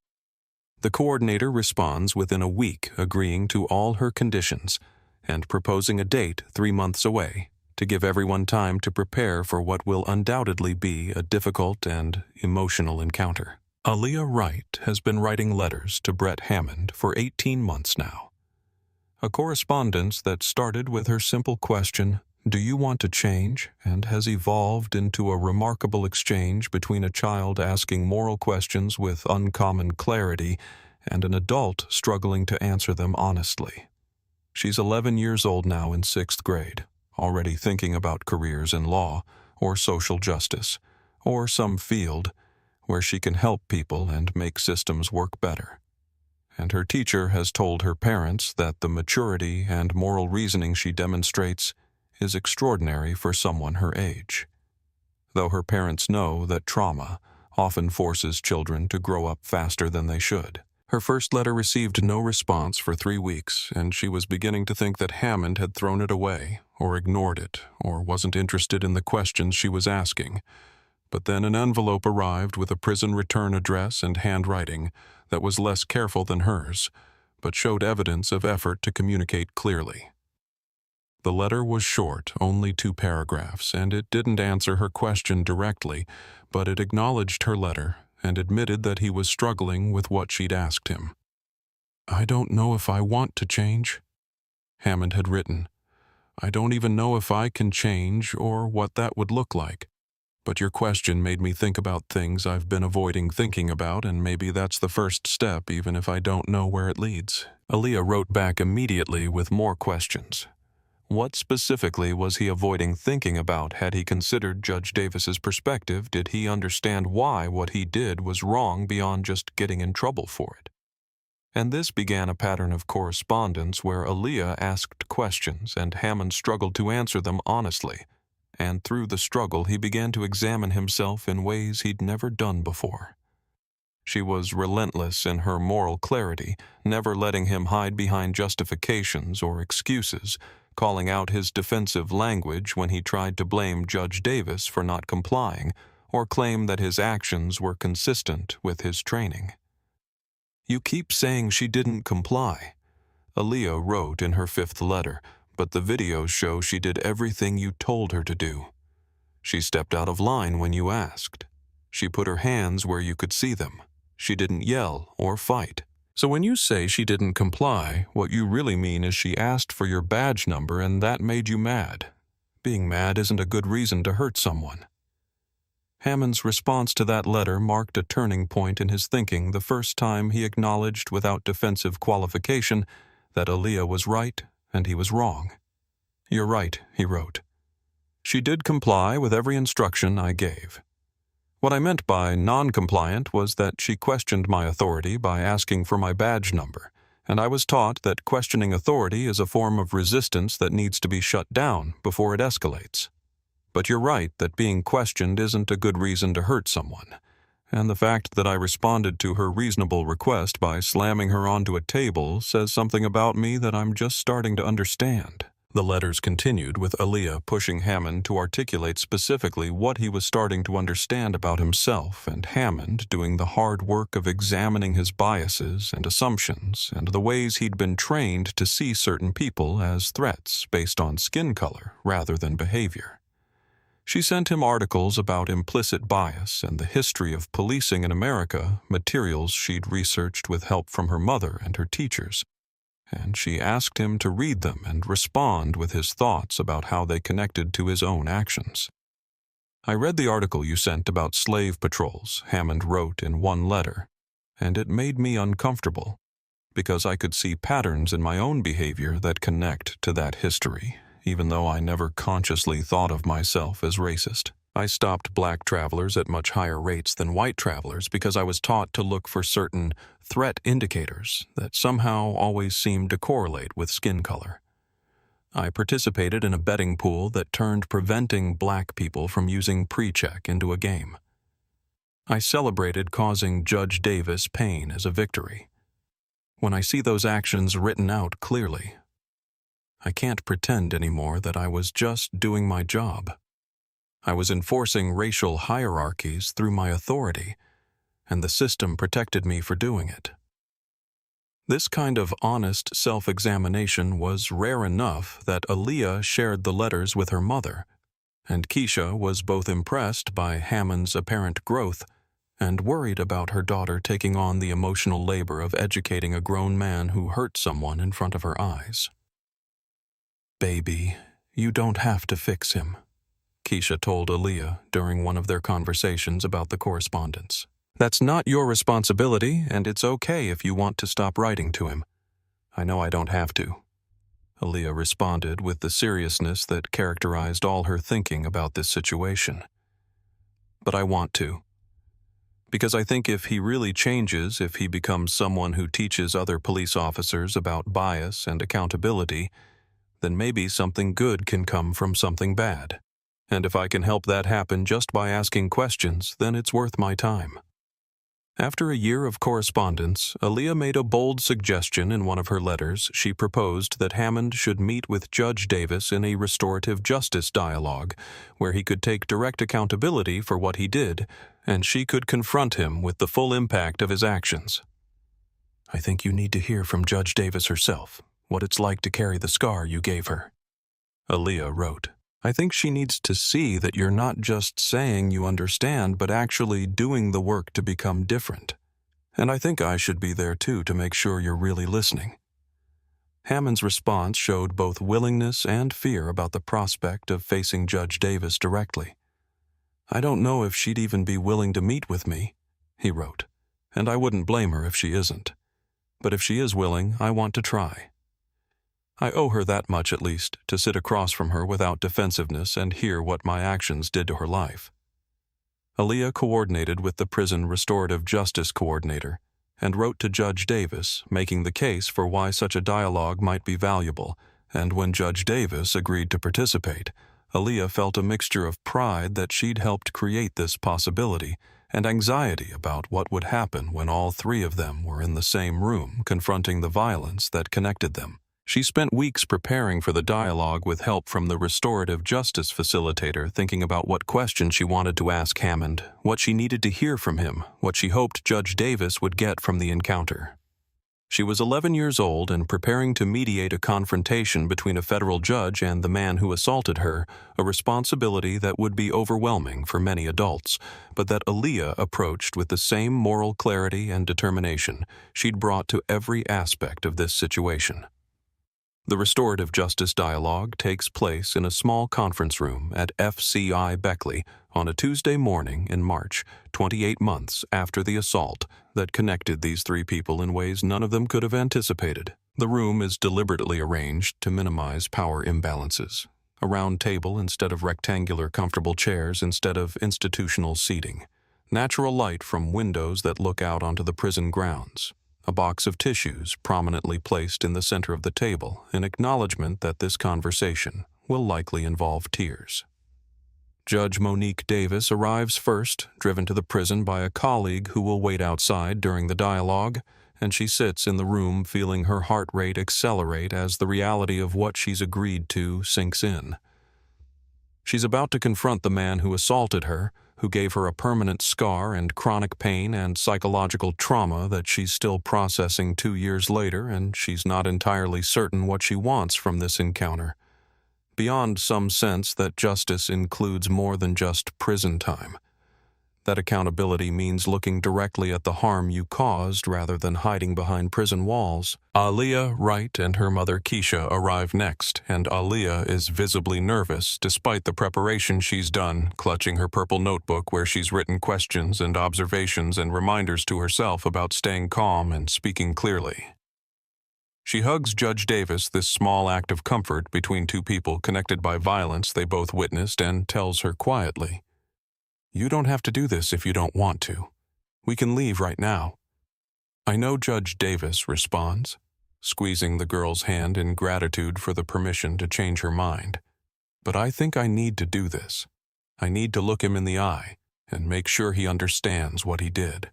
The coordinator responds within a week, agreeing to all her conditions and proposing a date 3 months away, to give everyone time to prepare for what will undoubtedly be a difficult and emotional encounter. Aaliyah Wright has been writing letters to Brett Hammond for 18 months now. A correspondence that started with her simple question, "Do you want to change?" and has evolved into a remarkable exchange between a child asking moral questions with uncommon clarity and an adult struggling to answer them honestly. She's 11 years old now in 6th grade. Already thinking about careers in law or social justice or some field where she can help people and make systems work better. And her teacher has told her parents that the maturity and moral reasoning she demonstrates is extraordinary for someone her age. Though her parents know that trauma often forces children to grow up faster than they should. Her first letter received no response for 3 weeks, and she was beginning to think that Hammond had thrown it away, or ignored it, or wasn't interested in the questions she was asking. But then an envelope arrived with a prison return address and handwriting that was less careful than hers, but showed evidence of effort to communicate clearly. The letter was short, only 2 paragraphs, and it didn't answer her question directly, but it acknowledged her letter and admitted that he was struggling with what she'd asked him. "I don't know if I want to change," Hammond had written. "I don't even know if I can change or what that would look like. But your question made me think about things I've been avoiding thinking about, and maybe that's the first step, even if I don't know where it leads." Aaliyah wrote back immediately with more questions. What specifically was he avoiding thinking about? Had he considered Judge Davis's perspective? Did he understand why what he did was wrong beyond just getting in trouble for it? And this began a pattern of correspondence where Aaliyah asked questions and Hammond struggled to answer them honestly. And through the struggle, he began to examine himself in ways he'd never done before. She was relentless in her moral clarity, never letting him hide behind justifications or excuses, calling out his defensive language when he tried to blame Judge Davis for not complying or claim that his actions were consistent with his training. "You keep saying she didn't comply," Aaliyah wrote in her 5th letter, "but the videos show she did everything you told her to do. She stepped out of line when you asked. She put her hands where you could see them. She didn't yell or fight. So when you say she didn't comply, what you really mean is she asked for your badge number and that made you mad. Being mad isn't a good reason to hurt someone." Hammond's response to that letter marked a turning point in his thinking, the first time he acknowledged without defensive qualification that Aaliyah was right and he was wrong. "You're right," he wrote. "She did comply with every instruction I gave. What I meant by non-compliant was that she questioned my authority by asking for my badge number, and I was taught that questioning authority is a form of resistance that needs to be shut down before it escalates. But you're right that being questioned isn't a good reason to hurt someone, and the fact that I responded to her reasonable request by slamming her onto a table says something about me that I'm just starting to understand." The letters continued with Aaliyah pushing Hammond to articulate specifically what he was starting to understand about himself, and Hammond doing the hard work of examining his biases and assumptions and the ways he'd been trained to see certain people as threats based on skin color rather than behavior. She sent him articles about implicit bias and the history of policing in America, materials she'd researched with help from her mother and her teachers, and she asked him to read them and respond with his thoughts about how they connected to his own actions. "I read the article you sent about slave patrols," Hammond wrote in one letter, "and it made me uncomfortable, because I could see patterns in my own behavior that connect to that history, even though I never consciously thought of myself as racist. I stopped black travelers at much higher rates than white travelers because I was taught to look for certain threat indicators that somehow always seemed to correlate with skin color. I participated in a betting pool that turned preventing black people from using pre-check into a game. I celebrated causing Judge Davis pain as a victory. When I see those actions written out clearly, I can't pretend anymore that I was just doing my job. I was enforcing racial hierarchies through my authority, and the system protected me for doing it." This kind of honest self-examination was rare enough that Aaliyah shared the letters with her mother, and Keisha was both impressed by Hammond's apparent growth and worried about her daughter taking on the emotional labor of educating a grown man who hurt someone in front of her eyes. "Baby, you don't have to fix him," Keisha told Aaliyah during one of their conversations about the correspondence. "That's not your responsibility, and it's okay if you want to stop writing to him. I know I don't have to," Aaliyah responded with the seriousness that characterized all her thinking about this situation. "But I want to. Because I think if he really changes, if he becomes someone who teaches other police officers about bias and accountability, then maybe something good can come from something bad. And if I can help that happen just by asking questions, then it's worth my time." After a year of correspondence, Aaliyah made a bold suggestion in one of her letters. She proposed that Hammond should meet with Judge Davis in a restorative justice dialogue, where he could take direct accountability for what he did, and she could confront him with the full impact of his actions. "I think you need to hear from Judge Davis herself, what it's like to carry the scar you gave her." Aaliyah wrote. I think she needs to see that you're not just saying you understand, but actually doing the work to become different. And I think I should be there too to make sure you're really listening. Hammond's response showed both willingness and fear about the prospect of facing Judge Davis directly. I don't know if she'd even be willing to meet with me, he wrote, and I wouldn't blame her if she isn't. But if she is willing, I want to try. I owe her that much at least, to sit across from her without defensiveness and hear what my actions did to her life. Aaliyah coordinated with the prison restorative justice coordinator and wrote to Judge Davis, making the case for why such a dialogue might be valuable, and when Judge Davis agreed to participate, Aaliyah felt a mixture of pride that she'd helped create this possibility and anxiety about what would happen when all three of them were in the same room confronting the violence that connected them. She spent weeks preparing for the dialogue with help from the restorative justice facilitator, thinking about what questions she wanted to ask Hammond, what she needed to hear from him, what she hoped Judge Davis would get from the encounter. She was 11 years old and preparing to mediate a confrontation between a federal judge and the man who assaulted her, a responsibility that would be overwhelming for many adults, but that Aaliyah approached with the same moral clarity and determination she'd brought to every aspect of this situation. The restorative justice dialogue takes place in a small conference room at FCI Beckley on a Tuesday morning in March, 28 months after the assault that connected these three people in ways none of them could have anticipated. The room is deliberately arranged to minimize power imbalances. A round table instead of rectangular comfortable chairs instead of institutional seating. Natural light from windows that look out onto the prison grounds. A box of tissues prominently placed in the center of the table in acknowledgement that this conversation will likely involve tears. Judge Monique Davis arrives first, driven to the prison by a colleague who will wait outside during the dialogue, and she sits in the room feeling her heart rate accelerate as the reality of what she's agreed to sinks in. She's about to confront the man who assaulted her, who gave her a permanent scar and chronic pain and psychological trauma that she's still processing 2 years later, and she's not entirely certain what she wants from this encounter. Beyond some sense that justice includes more than just prison time. That accountability means looking directly at the harm you caused rather than hiding behind prison walls. Aaliyah Wright and her mother Keisha arrive next, and Aaliyah is visibly nervous despite the preparation she's done, clutching her purple notebook where she's written questions and observations and reminders to herself about staying calm and speaking clearly. She hugs Judge Davis, this small act of comfort between two people connected by violence they both witnessed, and tells her quietly, "You don't have to do this if you don't want to. We can leave right now." "I know," Judge Davis responds, squeezing the girl's hand in gratitude for the permission to change her mind. "But I think I need to do this. I need to look him in the eye and make sure he understands what he did."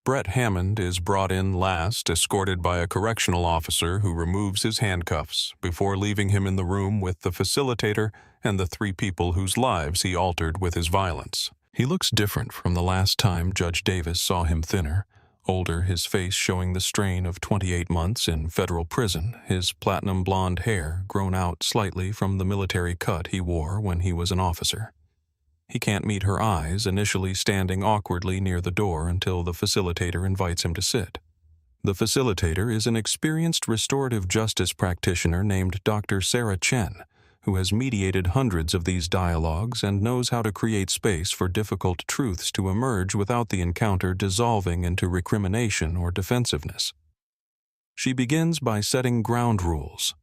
Brett Hammond is brought in last, escorted by a correctional officer who removes his handcuffs before leaving him in the room with the facilitator and the three people whose lives he altered with his violence. He looks different from the last time Judge Davis saw him, thinner, older, his face showing the strain of 28 months in federal prison, his platinum blonde hair grown out slightly from the military cut he wore when he was an officer. He can't meet her eyes, initially standing awkwardly near the door until the facilitator invites him to sit. The facilitator is an experienced restorative justice practitioner named Dr. Sarah Chen, who has mediated hundreds of these dialogues and knows how to create space for difficult truths to emerge without the encounter dissolving into recrimination or defensiveness. She begins by setting ground rules.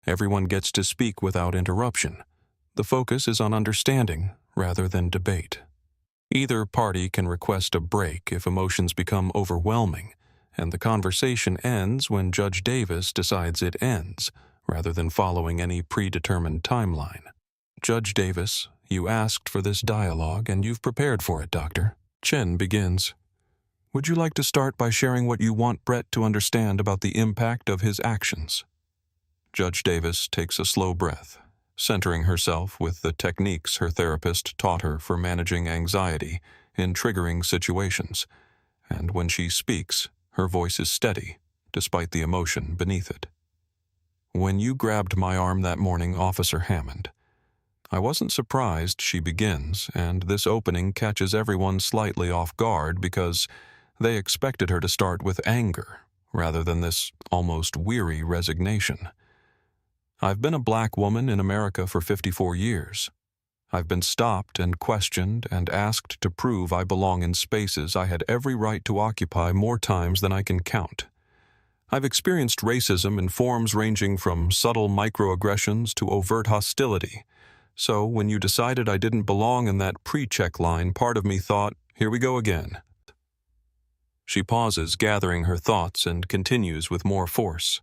Everyone gets to speak without interruption. The focus is on understanding rather than debate. Either party can request a break if emotions become overwhelming, and the conversation ends when Judge Davis decides it ends, rather than following any predetermined timeline. "Judge Davis, you asked for this dialogue and you've prepared for it, Doctor." Chen begins. "Would you like to start by sharing what you want Brett to understand about the impact of his actions?" Judge Davis takes a slow breath, centering herself with the techniques her therapist taught her for managing anxiety in triggering situations, and when she speaks, her voice is steady, despite the emotion beneath it. When you grabbed my arm that morning, Officer Hammond, I wasn't surprised, she begins, and this opening catches everyone slightly off guard because they expected her to start with anger rather than this almost weary resignation. I've been a black woman in America for 54 years. I've been stopped and questioned and asked to prove I belong in spaces I had every right to occupy more times than I can count. I've experienced racism in forms ranging from subtle microaggressions to overt hostility. So when you decided I didn't belong in that pre-check line, part of me thought, here we go again. She pauses, gathering her thoughts, and continues with more force.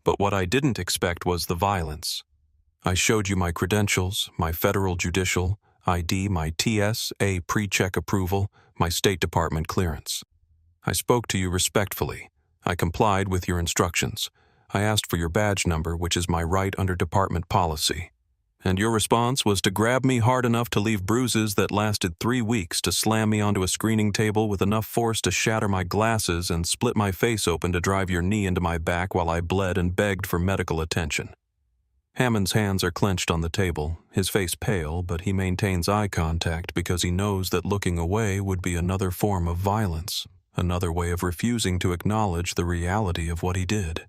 But what I didn't expect was the violence. I showed you my credentials, my federal judicial ID, my TSA Pre-Check approval, my State Department clearance. I spoke to you respectfully. I complied with your instructions. I asked for your badge number, which is my right under department policy. And your response was to grab me hard enough to leave bruises that lasted 3 weeks, to slam me onto a screening table with enough force to shatter my glasses and split my face open to drive your knee into my back while I bled and begged for medical attention. Hammond's hands are clenched on the table, his face pale, but he maintains eye contact because he knows that looking away would be another form of violence, another way of refusing to acknowledge the reality of what he did.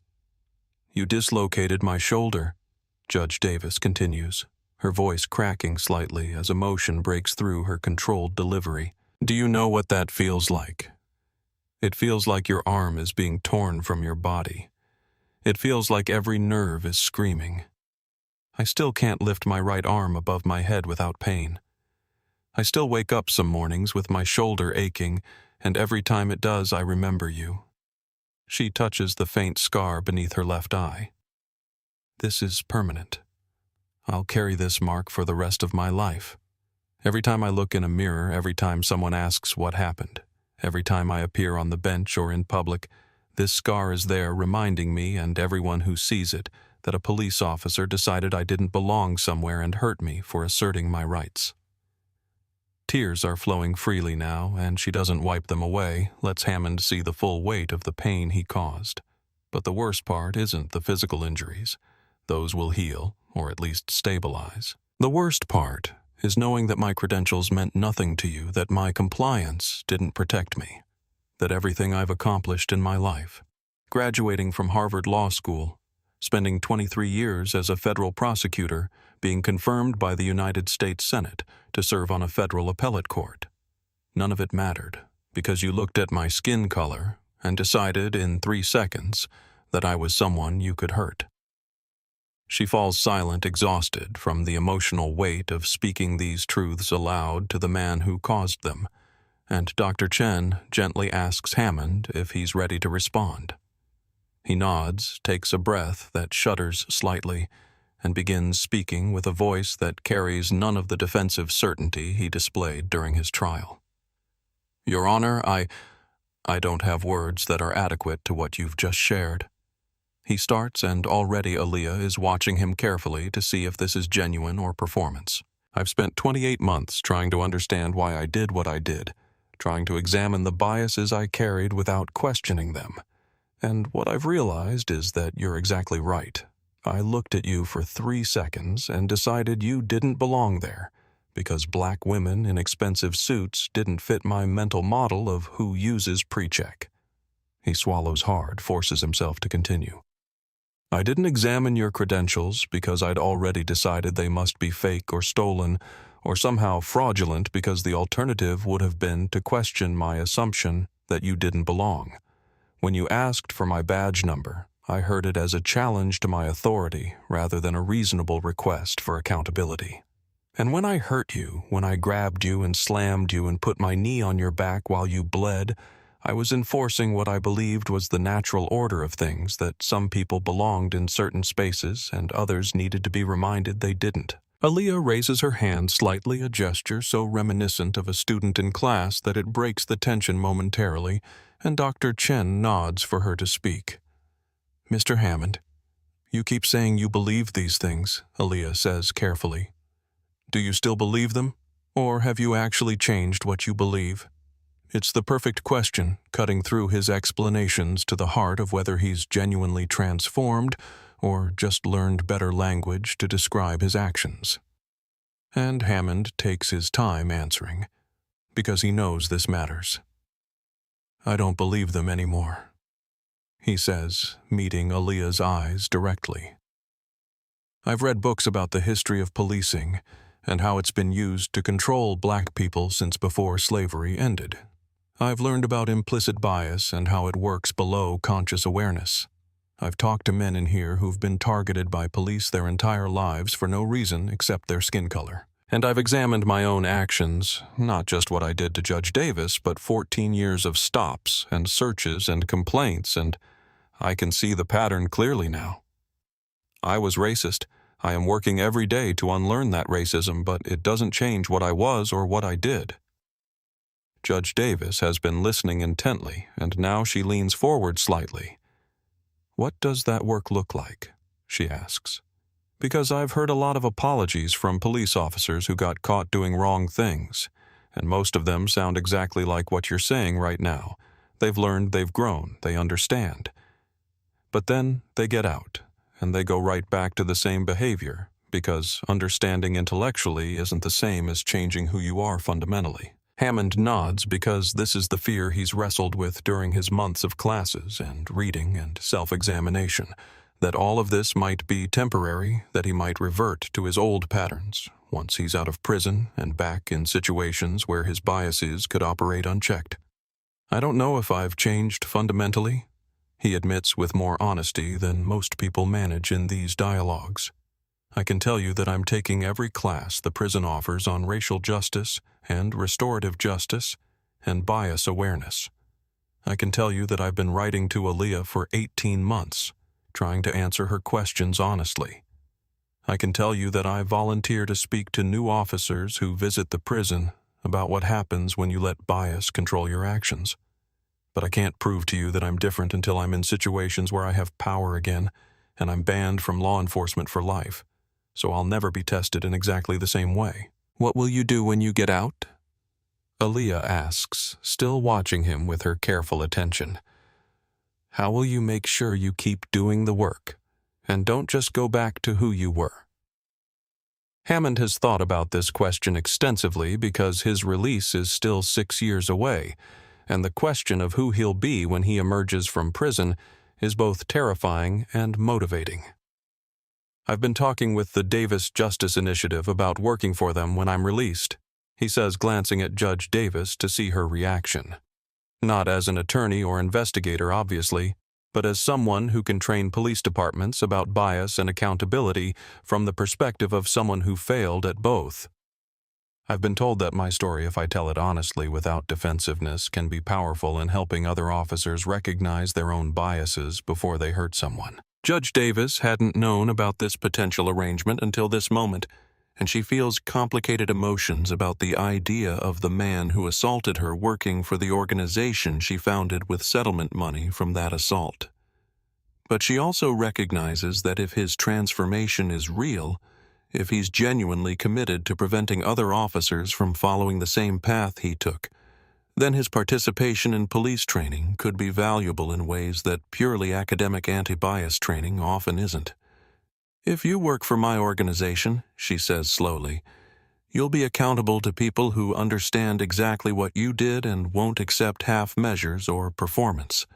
You dislocated my shoulder, Judge Davis continues, her voice cracking slightly as emotion breaks through her controlled delivery. Do you know what that feels like? It feels like your arm is being torn from your body. It feels like every nerve is screaming. I still can't lift my right arm above my head without pain. I still wake up some mornings with my shoulder aching, and every time it does, I remember you. She touches the faint scar beneath her left eye. This is permanent. I'll carry this mark for the rest of my life. Every time I look in a mirror, every time someone asks what happened, every time I appear on the bench or in public, this scar is there reminding me and everyone who sees it that a police officer decided I didn't belong somewhere and hurt me for asserting my rights. Tears are flowing freely now, and she doesn't wipe them away, lets Hammond see the full weight of the pain he caused. But the worst part isn't the physical injuries. Those will heal, or at least stabilize. The worst part is knowing that my credentials meant nothing to you, that my compliance didn't protect me, that everything I've accomplished in my life, graduating from Harvard Law School, spending 23 years as a federal prosecutor, being confirmed by the United States Senate to serve on a federal appellate court. None of it mattered, because you looked at my skin color and decided in 3 seconds that I was someone you could hurt. She falls silent, exhausted from the emotional weight of speaking these truths aloud to the man who caused them, and Dr. Chen gently asks Hammond if he's ready to respond. He nods, takes a breath that shudders slightly, and begins speaking with a voice that carries none of the defensive certainty he displayed during his trial. Your Honor, I don't have words that are adequate to what you've just shared. He starts, and already Aaliyah is watching him carefully to see if this is genuine or performance. I've spent 28 months trying to understand why I did what I did, trying to examine the biases I carried without questioning them. And what I've realized is that you're exactly right. I looked at you for 3 seconds and decided you didn't belong there, because black women in expensive suits didn't fit my mental model of who uses pre-check. He swallows hard, forces himself to continue. I didn't examine your credentials because I'd already decided they must be fake or stolen, or somehow fraudulent, because the alternative would have been to question my assumption that you didn't belong. When you asked for my badge number, I heard it as a challenge to my authority rather than a reasonable request for accountability. And when I hurt you, when I grabbed you and slammed you and put my knee on your back while you bled, I was enforcing what I believed was the natural order of things, that some people belonged in certain spaces and others needed to be reminded they didn't. Aaliyah raises her hand slightly, a gesture so reminiscent of a student in class that it breaks the tension momentarily, and Dr. Chen nods for her to speak. Mr. Hammond, you keep saying you believe these things, Aaliyah says carefully. Do you still believe them, or have you actually changed what you believe? It's the perfect question, cutting through his explanations to the heart of whether he's genuinely transformed or just learned better language to describe his actions. And Hammond takes his time answering, because he knows this matters. "I don't believe them anymore," he says, meeting Aaliyah's eyes directly. "I've read books about the history of policing and how it's been used to control black people since before slavery ended. I've learned about implicit bias and how it works below conscious awareness. I've talked to men in here who've been targeted by police their entire lives for no reason except their skin color. And I've examined my own actions, not just what I did to Judge Davis, but 14 years of stops and searches and complaints, and I can see the pattern clearly now. I was racist. I am working every day to unlearn that racism, but it doesn't change what I was or what I did." Judge Davis has been listening intently, and now she leans forward slightly. "What does that work look like?" she asks. "Because I've heard a lot of apologies from police officers who got caught doing wrong things, and most of them sound exactly like what you're saying right now. They've learned, they've grown, they understand. But then they get out, and they go right back to the same behavior, because understanding intellectually isn't the same as changing who you are fundamentally." Hammond nods because this is the fear he's wrestled with during his months of classes and reading and self-examination, that all of this might be temporary, that he might revert to his old patterns once he's out of prison and back in situations where his biases could operate unchecked. "I don't know if I've changed fundamentally," he admits with more honesty than most people manage in these dialogues. "I can tell you that I'm taking every class the prison offers on racial justice and restorative justice and bias awareness. I can tell you that I've been writing to Aaliyah for 18 months, trying to answer her questions honestly. I can tell you that I volunteer to speak to new officers who visit the prison about what happens when you let bias control your actions. But I can't prove to you that I'm different until I'm in situations where I have power again, and I'm banned from law enforcement for life. So I'll never be tested in exactly the same way." "What will you do when you get out?" Aaliyah asks, still watching him with her careful attention. "How will you make sure you keep doing the work, and don't just go back to who you were?" Hammond has thought about this question extensively because his release is still 6 years away, and the question of who he'll be when he emerges from prison is both terrifying and motivating. "I've been talking with the Davis Justice Initiative about working for them when I'm released," he says, glancing at Judge Davis to see her reaction. Not as an attorney or investigator, obviously, but as someone who can train police departments about bias and accountability from the perspective of someone who failed at both. "I've been told that my story, if I tell it honestly without defensiveness, can be powerful in helping other officers recognize their own biases before they hurt someone." Judge Davis hadn't known about this potential arrangement until this moment, and she feels complicated emotions about the idea of the man who assaulted her working for the organization she founded with settlement money from that assault. But she also recognizes that if his transformation is real, if he's genuinely committed to preventing other officers from following the same path he took, then his participation in police training could be valuable in ways that purely academic anti-bias training often isn't. "If you work for my organization," she says slowly, "you'll be accountable to people who understand exactly what you did and won't accept half measures or performance.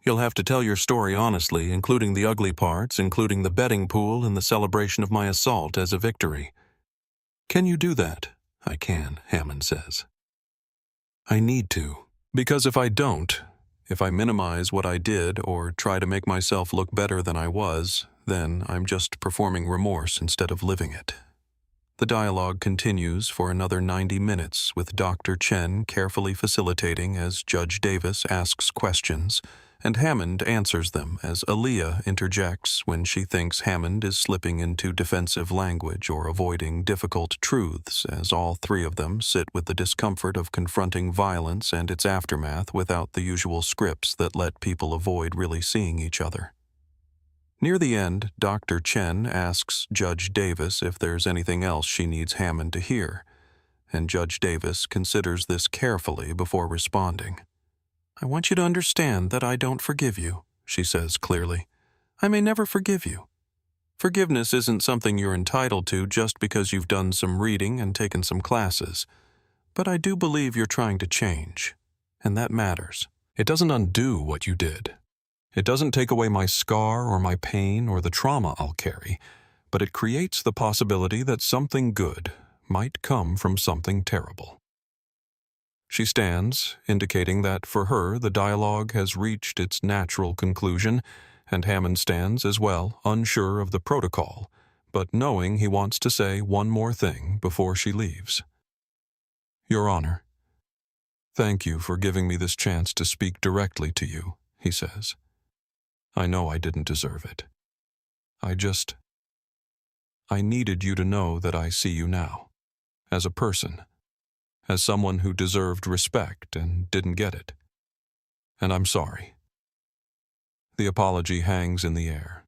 You'll have to tell your story honestly, including the ugly parts, including the betting pool and the celebration of my assault as a victory." "Can you do that?" "I can," Hammond says. "I need to, because if I don't, if I minimize what I did or try to make myself look better than I was, then I'm just performing remorse instead of living it." The dialogue continues for another 90 minutes, with Dr. Chen carefully facilitating as Judge Davis asks questions, and Hammond answers them as Aaliyah interjects when she thinks Hammond is slipping into defensive language or avoiding difficult truths, as all three of them sit with the discomfort of confronting violence and its aftermath without the usual scripts that let people avoid really seeing each other. Near the end, Dr. Chen asks Judge Davis if there's anything else she needs Hammond to hear, and Judge Davis considers this carefully before responding. "I want you to understand that I don't forgive you," she says clearly. "I may never forgive you, Forgiveness isn't something you're entitled to just because you've done some reading and taken some classes. But I do believe you're trying to change, and that matters. It doesn't undo what you did. It doesn't take away my scar or my pain or the trauma I'll carry, but it creates the possibility that something good might come from something terrible. She stands, indicating that for her the dialogue has reached its natural conclusion, and Hammond stands as well, unsure of the protocol, but knowing he wants to say one more thing before she leaves. Your Honor, thank you for giving me this chance to speak directly to you, he says. I know I didn't deserve it. I needed you to know that I see you now, as a person, as someone who deserved respect and didn't get it. And I'm sorry. The apology hangs in the air,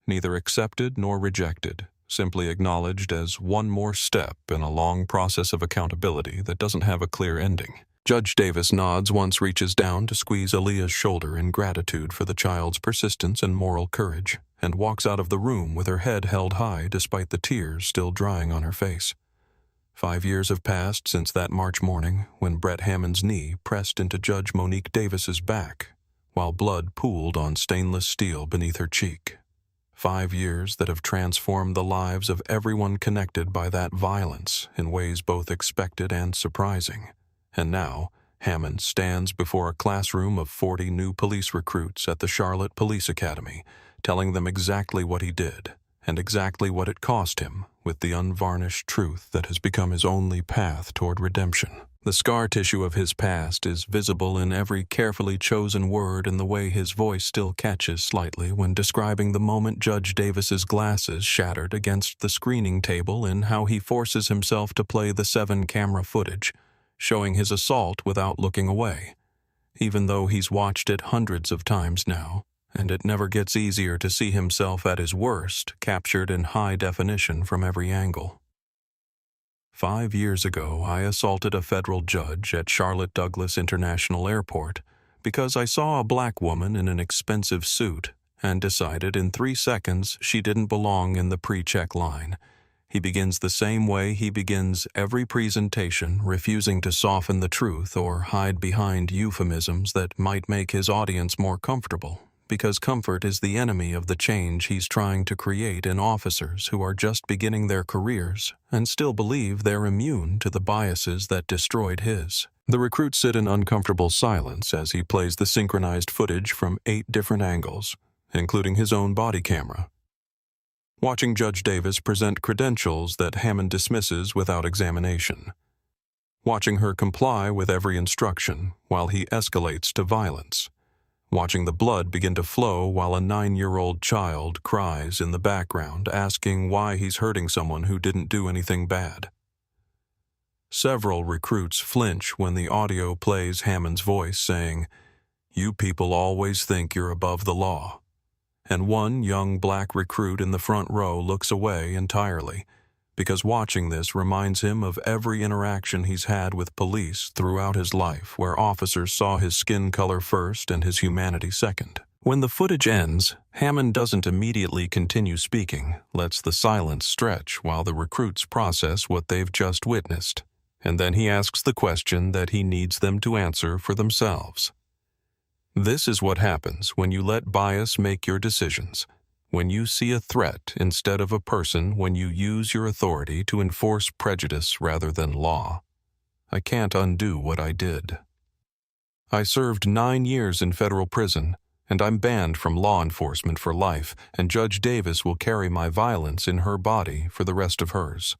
neither accepted nor rejected, simply acknowledged as one more step in a long process of accountability that doesn't have a clear ending. Judge Davis nods once reaches down to squeeze Aaliyah's shoulder in gratitude for the child's persistence and moral courage, and walks out of the room with her head held high despite the tears still drying on her face. 5 years have passed since that March morning when Brett Hammond's knee pressed into Judge Monique Davis's back, while blood pooled on stainless steel beneath her cheek. 5 years that have transformed the lives of everyone connected by that violence in ways both expected and surprising. And now, Hammond stands before a classroom of 40 new police recruits at the Charlotte Police Academy, telling them exactly what he did and exactly what it cost him, with the unvarnished truth that has become his only path toward redemption. The scar tissue of his past is visible in every carefully chosen word and the way his voice still catches slightly when describing the moment Judge Davis's glasses shattered against the screening table and how he forces himself to play the 7-camera footage, showing his assault without looking away, even though he's watched it hundreds of times now, and it never gets easier to see himself at his worst, captured in high definition from every angle. 5 years ago, I assaulted a federal judge at Charlotte Douglas International Airport because I saw a black woman in an expensive suit and decided in 3 seconds she didn't belong in the pre-check line. He begins the same way he begins every presentation, refusing to soften the truth or hide behind euphemisms that might make his audience more comfortable, because comfort is the enemy of the change he's trying to create in officers who are just beginning their careers and still believe they're immune to the biases that destroyed his. The recruits sit in uncomfortable silence as he plays the synchronized footage from 8 different angles, including his own body camera. Watching Judge Davis present credentials that Hammond dismisses without examination. Watching her comply with every instruction while he escalates to violence. Watching the blood begin to flow while a 9-year-old child cries in the background, asking why he's hurting someone who didn't do anything bad. Several recruits flinch when the audio plays Hammond's voice saying, "You people always think you're above the law." And one young black recruit in the front row looks away entirely, because watching this reminds him of every interaction he's had with police throughout his life where officers saw his skin color first and his humanity second. When the footage ends, Hammond doesn't immediately continue speaking, lets the silence stretch while the recruits process what they've just witnessed, and then he asks the question that he needs them to answer for themselves. This is what happens when you let bias make your decisions, when you see a threat instead of a person, when you use your authority to enforce prejudice rather than law. I can't undo what I did. I served 9 years in federal prison, and I'm banned from law enforcement for life, and Judge Davis will carry my violence in her body for the rest of hers.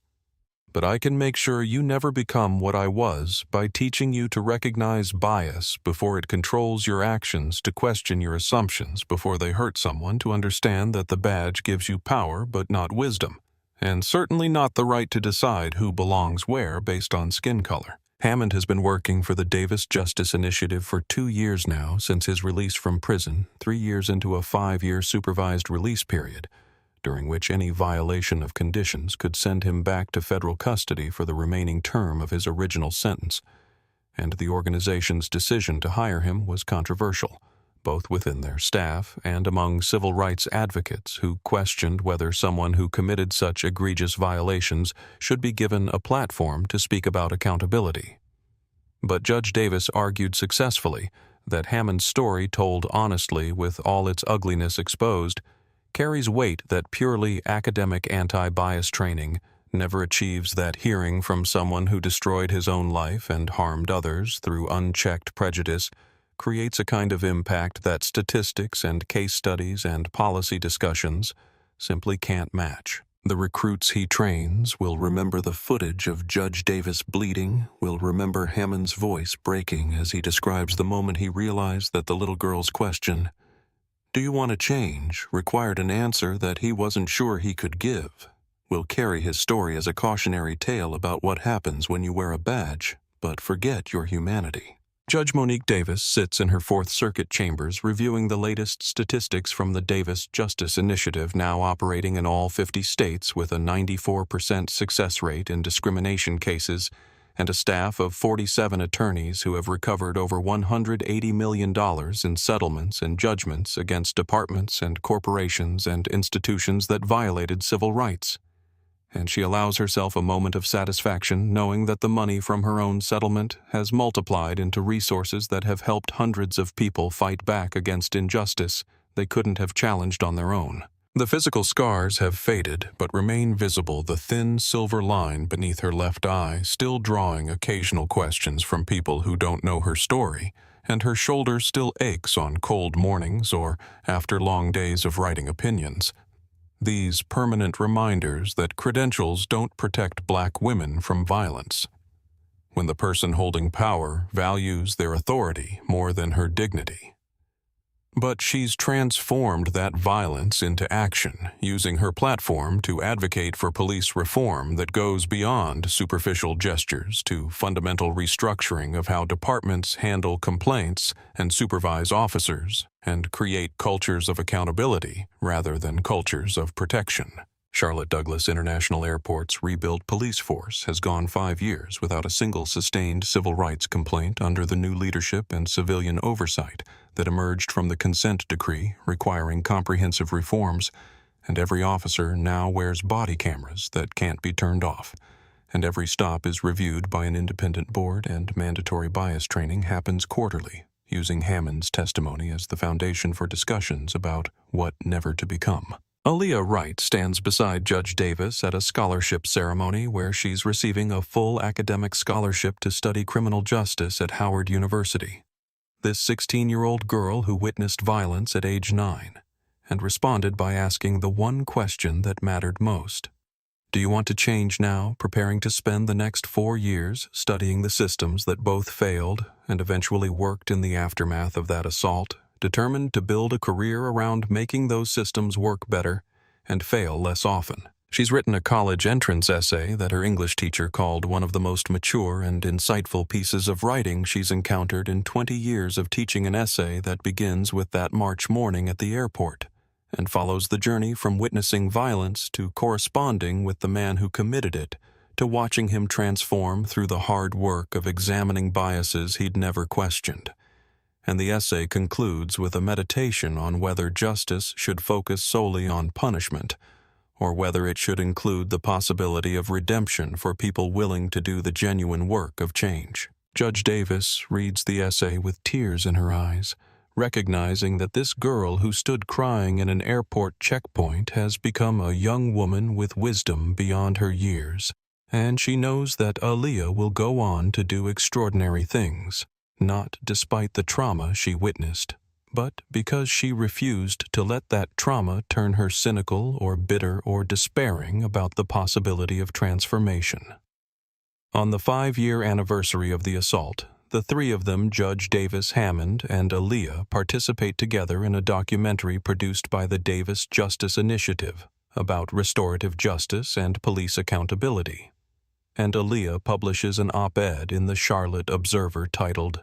But I can make sure you never become what I was by teaching you to recognize bias before it controls your actions, to question your assumptions before they hurt someone, to understand that the badge gives you power but not wisdom, and certainly not the right to decide who belongs where based on skin color. Hammond has been working for the Davis Justice Initiative for 2 years now since his release from prison, 3 years into a 5-year supervised release period, during which any violation of conditions could send him back to federal custody for the remaining term of his original sentence, and the organization's decision to hire him was controversial, both within their staff and among civil rights advocates who questioned whether someone who committed such egregious violations should be given a platform to speak about accountability. But Judge Davis argued successfully that Hammond's story, told honestly with all its ugliness exposed, carries weight that purely academic anti-bias training never achieves. That hearing from someone who destroyed his own life and harmed others through unchecked prejudice creates a kind of impact that statistics and case studies and policy discussions simply can't match. The recruits he trains will remember the footage of Judge Davis bleeding, will remember Hammond's voice breaking as he describes the moment he realized that the little girl's question, "Do you want to change?" required an answer that he wasn't sure he could give. Will carry his story as a cautionary tale about what happens when you wear a badge, but forget your humanity. Judge Monique Davis sits in her Fourth Circuit chambers reviewing the latest statistics from the Davis Justice Initiative, now operating in all 50 states with a 94% success rate in discrimination cases and a staff of 47 attorneys who have recovered over $180 million in settlements and judgments against departments and corporations and institutions that violated civil rights. And she allows herself a moment of satisfaction knowing that the money from her own settlement has multiplied into resources that have helped hundreds of people fight back against injustice they couldn't have challenged on their own. The physical scars have faded, but remain visible, the thin silver line beneath her left eye still drawing occasional questions from people who don't know her story, and her shoulder still aches on cold mornings or after long days of writing opinions. These permanent reminders that credentials don't protect black women from violence. When the person holding power values their authority more than her dignity. But she's transformed that violence into action, using her platform to advocate for police reform that goes beyond superficial gestures to fundamental restructuring of how departments handle complaints and supervise officers, and create cultures of accountability rather than cultures of protection. Charlotte Douglas International Airport's rebuilt police force has gone 5 years without a single sustained civil rights complaint under the new leadership and civilian oversight that emerged from the consent decree requiring comprehensive reforms, and every officer now wears body cameras that can't be turned off, and every stop is reviewed by an independent board, and mandatory bias training happens quarterly, using Hammond's testimony as the foundation for discussions about what never to become. Aaliyah Wright stands beside Judge Davis at a scholarship ceremony where she's receiving a full academic scholarship to study criminal justice at Howard University. This 16-year-old girl who witnessed violence at age 9 and responded by asking the one question that mattered most. Do you want to change now, preparing to spend the next 4 years studying the systems that both failed and eventually worked in the aftermath of that assault, determined to build a career around making those systems work better and fail less often? She's written a college entrance essay that her English teacher called one of the most mature and insightful pieces of writing she's encountered in 20 years of teaching, an essay that begins with that March morning at the airport and follows the journey from witnessing violence to corresponding with the man who committed it, to watching him transform through the hard work of examining biases he'd never questioned. And the essay concludes with a meditation on whether justice should focus solely on punishment, or whether it should include the possibility of redemption for people willing to do the genuine work of change. Judge Davis reads the essay with tears in her eyes, recognizing that this girl who stood crying in an airport checkpoint has become a young woman with wisdom beyond her years, and she knows that Aaliyah will go on to do extraordinary things. Not despite the trauma she witnessed, but because she refused to let that trauma turn her cynical or bitter or despairing about the possibility of transformation. On the 5-year anniversary of the assault, the three of them, Judge Davis, Hammond, and Aaliyah, participate together in a documentary produced by the Davis Justice Initiative about restorative justice and police accountability. And Aaliyah publishes an op-ed in the Charlotte Observer titled,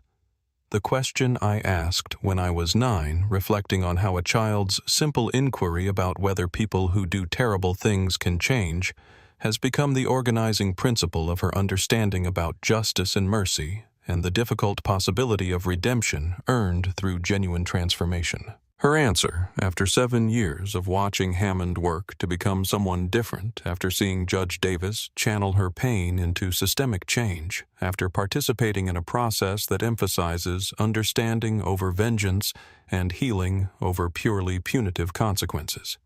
"The Question I Asked When I Was 9, reflecting on how a child's simple inquiry about whether people who do terrible things can change has become the organizing principle of her understanding about justice and mercy and the difficult possibility of redemption earned through genuine transformation. Her answer, after 7 years of watching Hammond work to become someone different, after seeing Judge Davis channel her pain into systemic change, after participating in a process that emphasizes understanding over vengeance and healing over purely punitive consequences.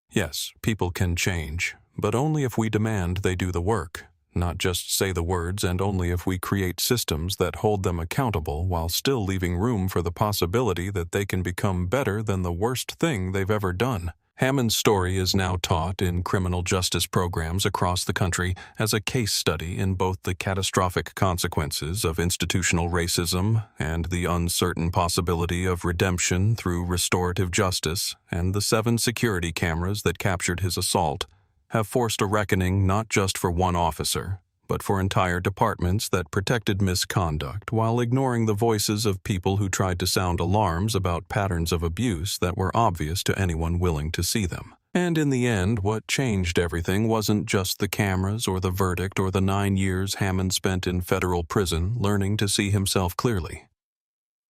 Yes, people can change, but only if we demand they do the work, not just say the words, and only if we create systems that hold them accountable while still leaving room for the possibility that they can become better than the worst thing they've ever done. Hammond's story is now taught in criminal justice programs across the country as a case study in both the catastrophic consequences of institutional racism and the uncertain possibility of redemption through restorative justice, and the 7 security cameras that captured his assault have forced a reckoning not just for one officer, but for entire departments that protected misconduct while ignoring the voices of people who tried to sound alarms about patterns of abuse that were obvious to anyone willing to see them. And in the end, what changed everything wasn't just the cameras or the verdict or the 9 years Hammond spent in federal prison learning to see himself clearly.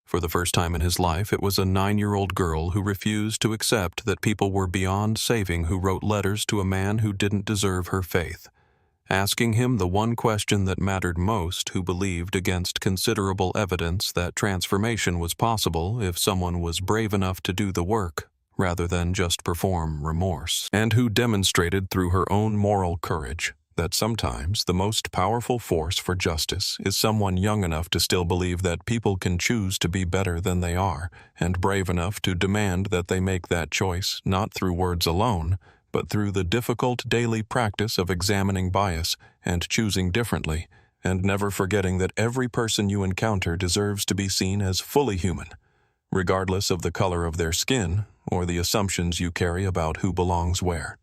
For the first time in his life, it was a 9-year-old girl who refused to accept that people were beyond saving who wrote letters to a man who didn't deserve her faith, asking him the one question that mattered most, who believed against considerable evidence that transformation was possible if someone was brave enough to do the work rather than just perform remorse, and who demonstrated through her own moral courage that sometimes the most powerful force for justice is someone young enough to still believe that people can choose to be better than they are, and brave enough to demand that they make that choice not through words alone, but through the difficult daily practice of examining bias and choosing differently, and never forgetting that every person you encounter deserves to be seen as fully human, regardless of the color of their skin or the assumptions you carry about who belongs where.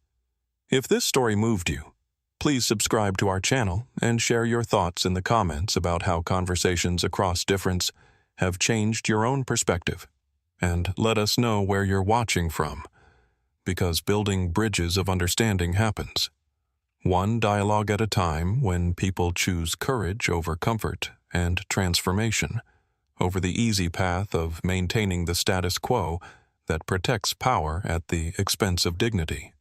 If this story moved you, please subscribe to our channel and share your thoughts in the comments about how conversations across difference have changed your own perspective. And let us know where you're watching from, because building bridges of understanding happens one dialogue at a time when people choose courage over comfort and transformation over the easy path of maintaining the status quo that protects power at the expense of dignity.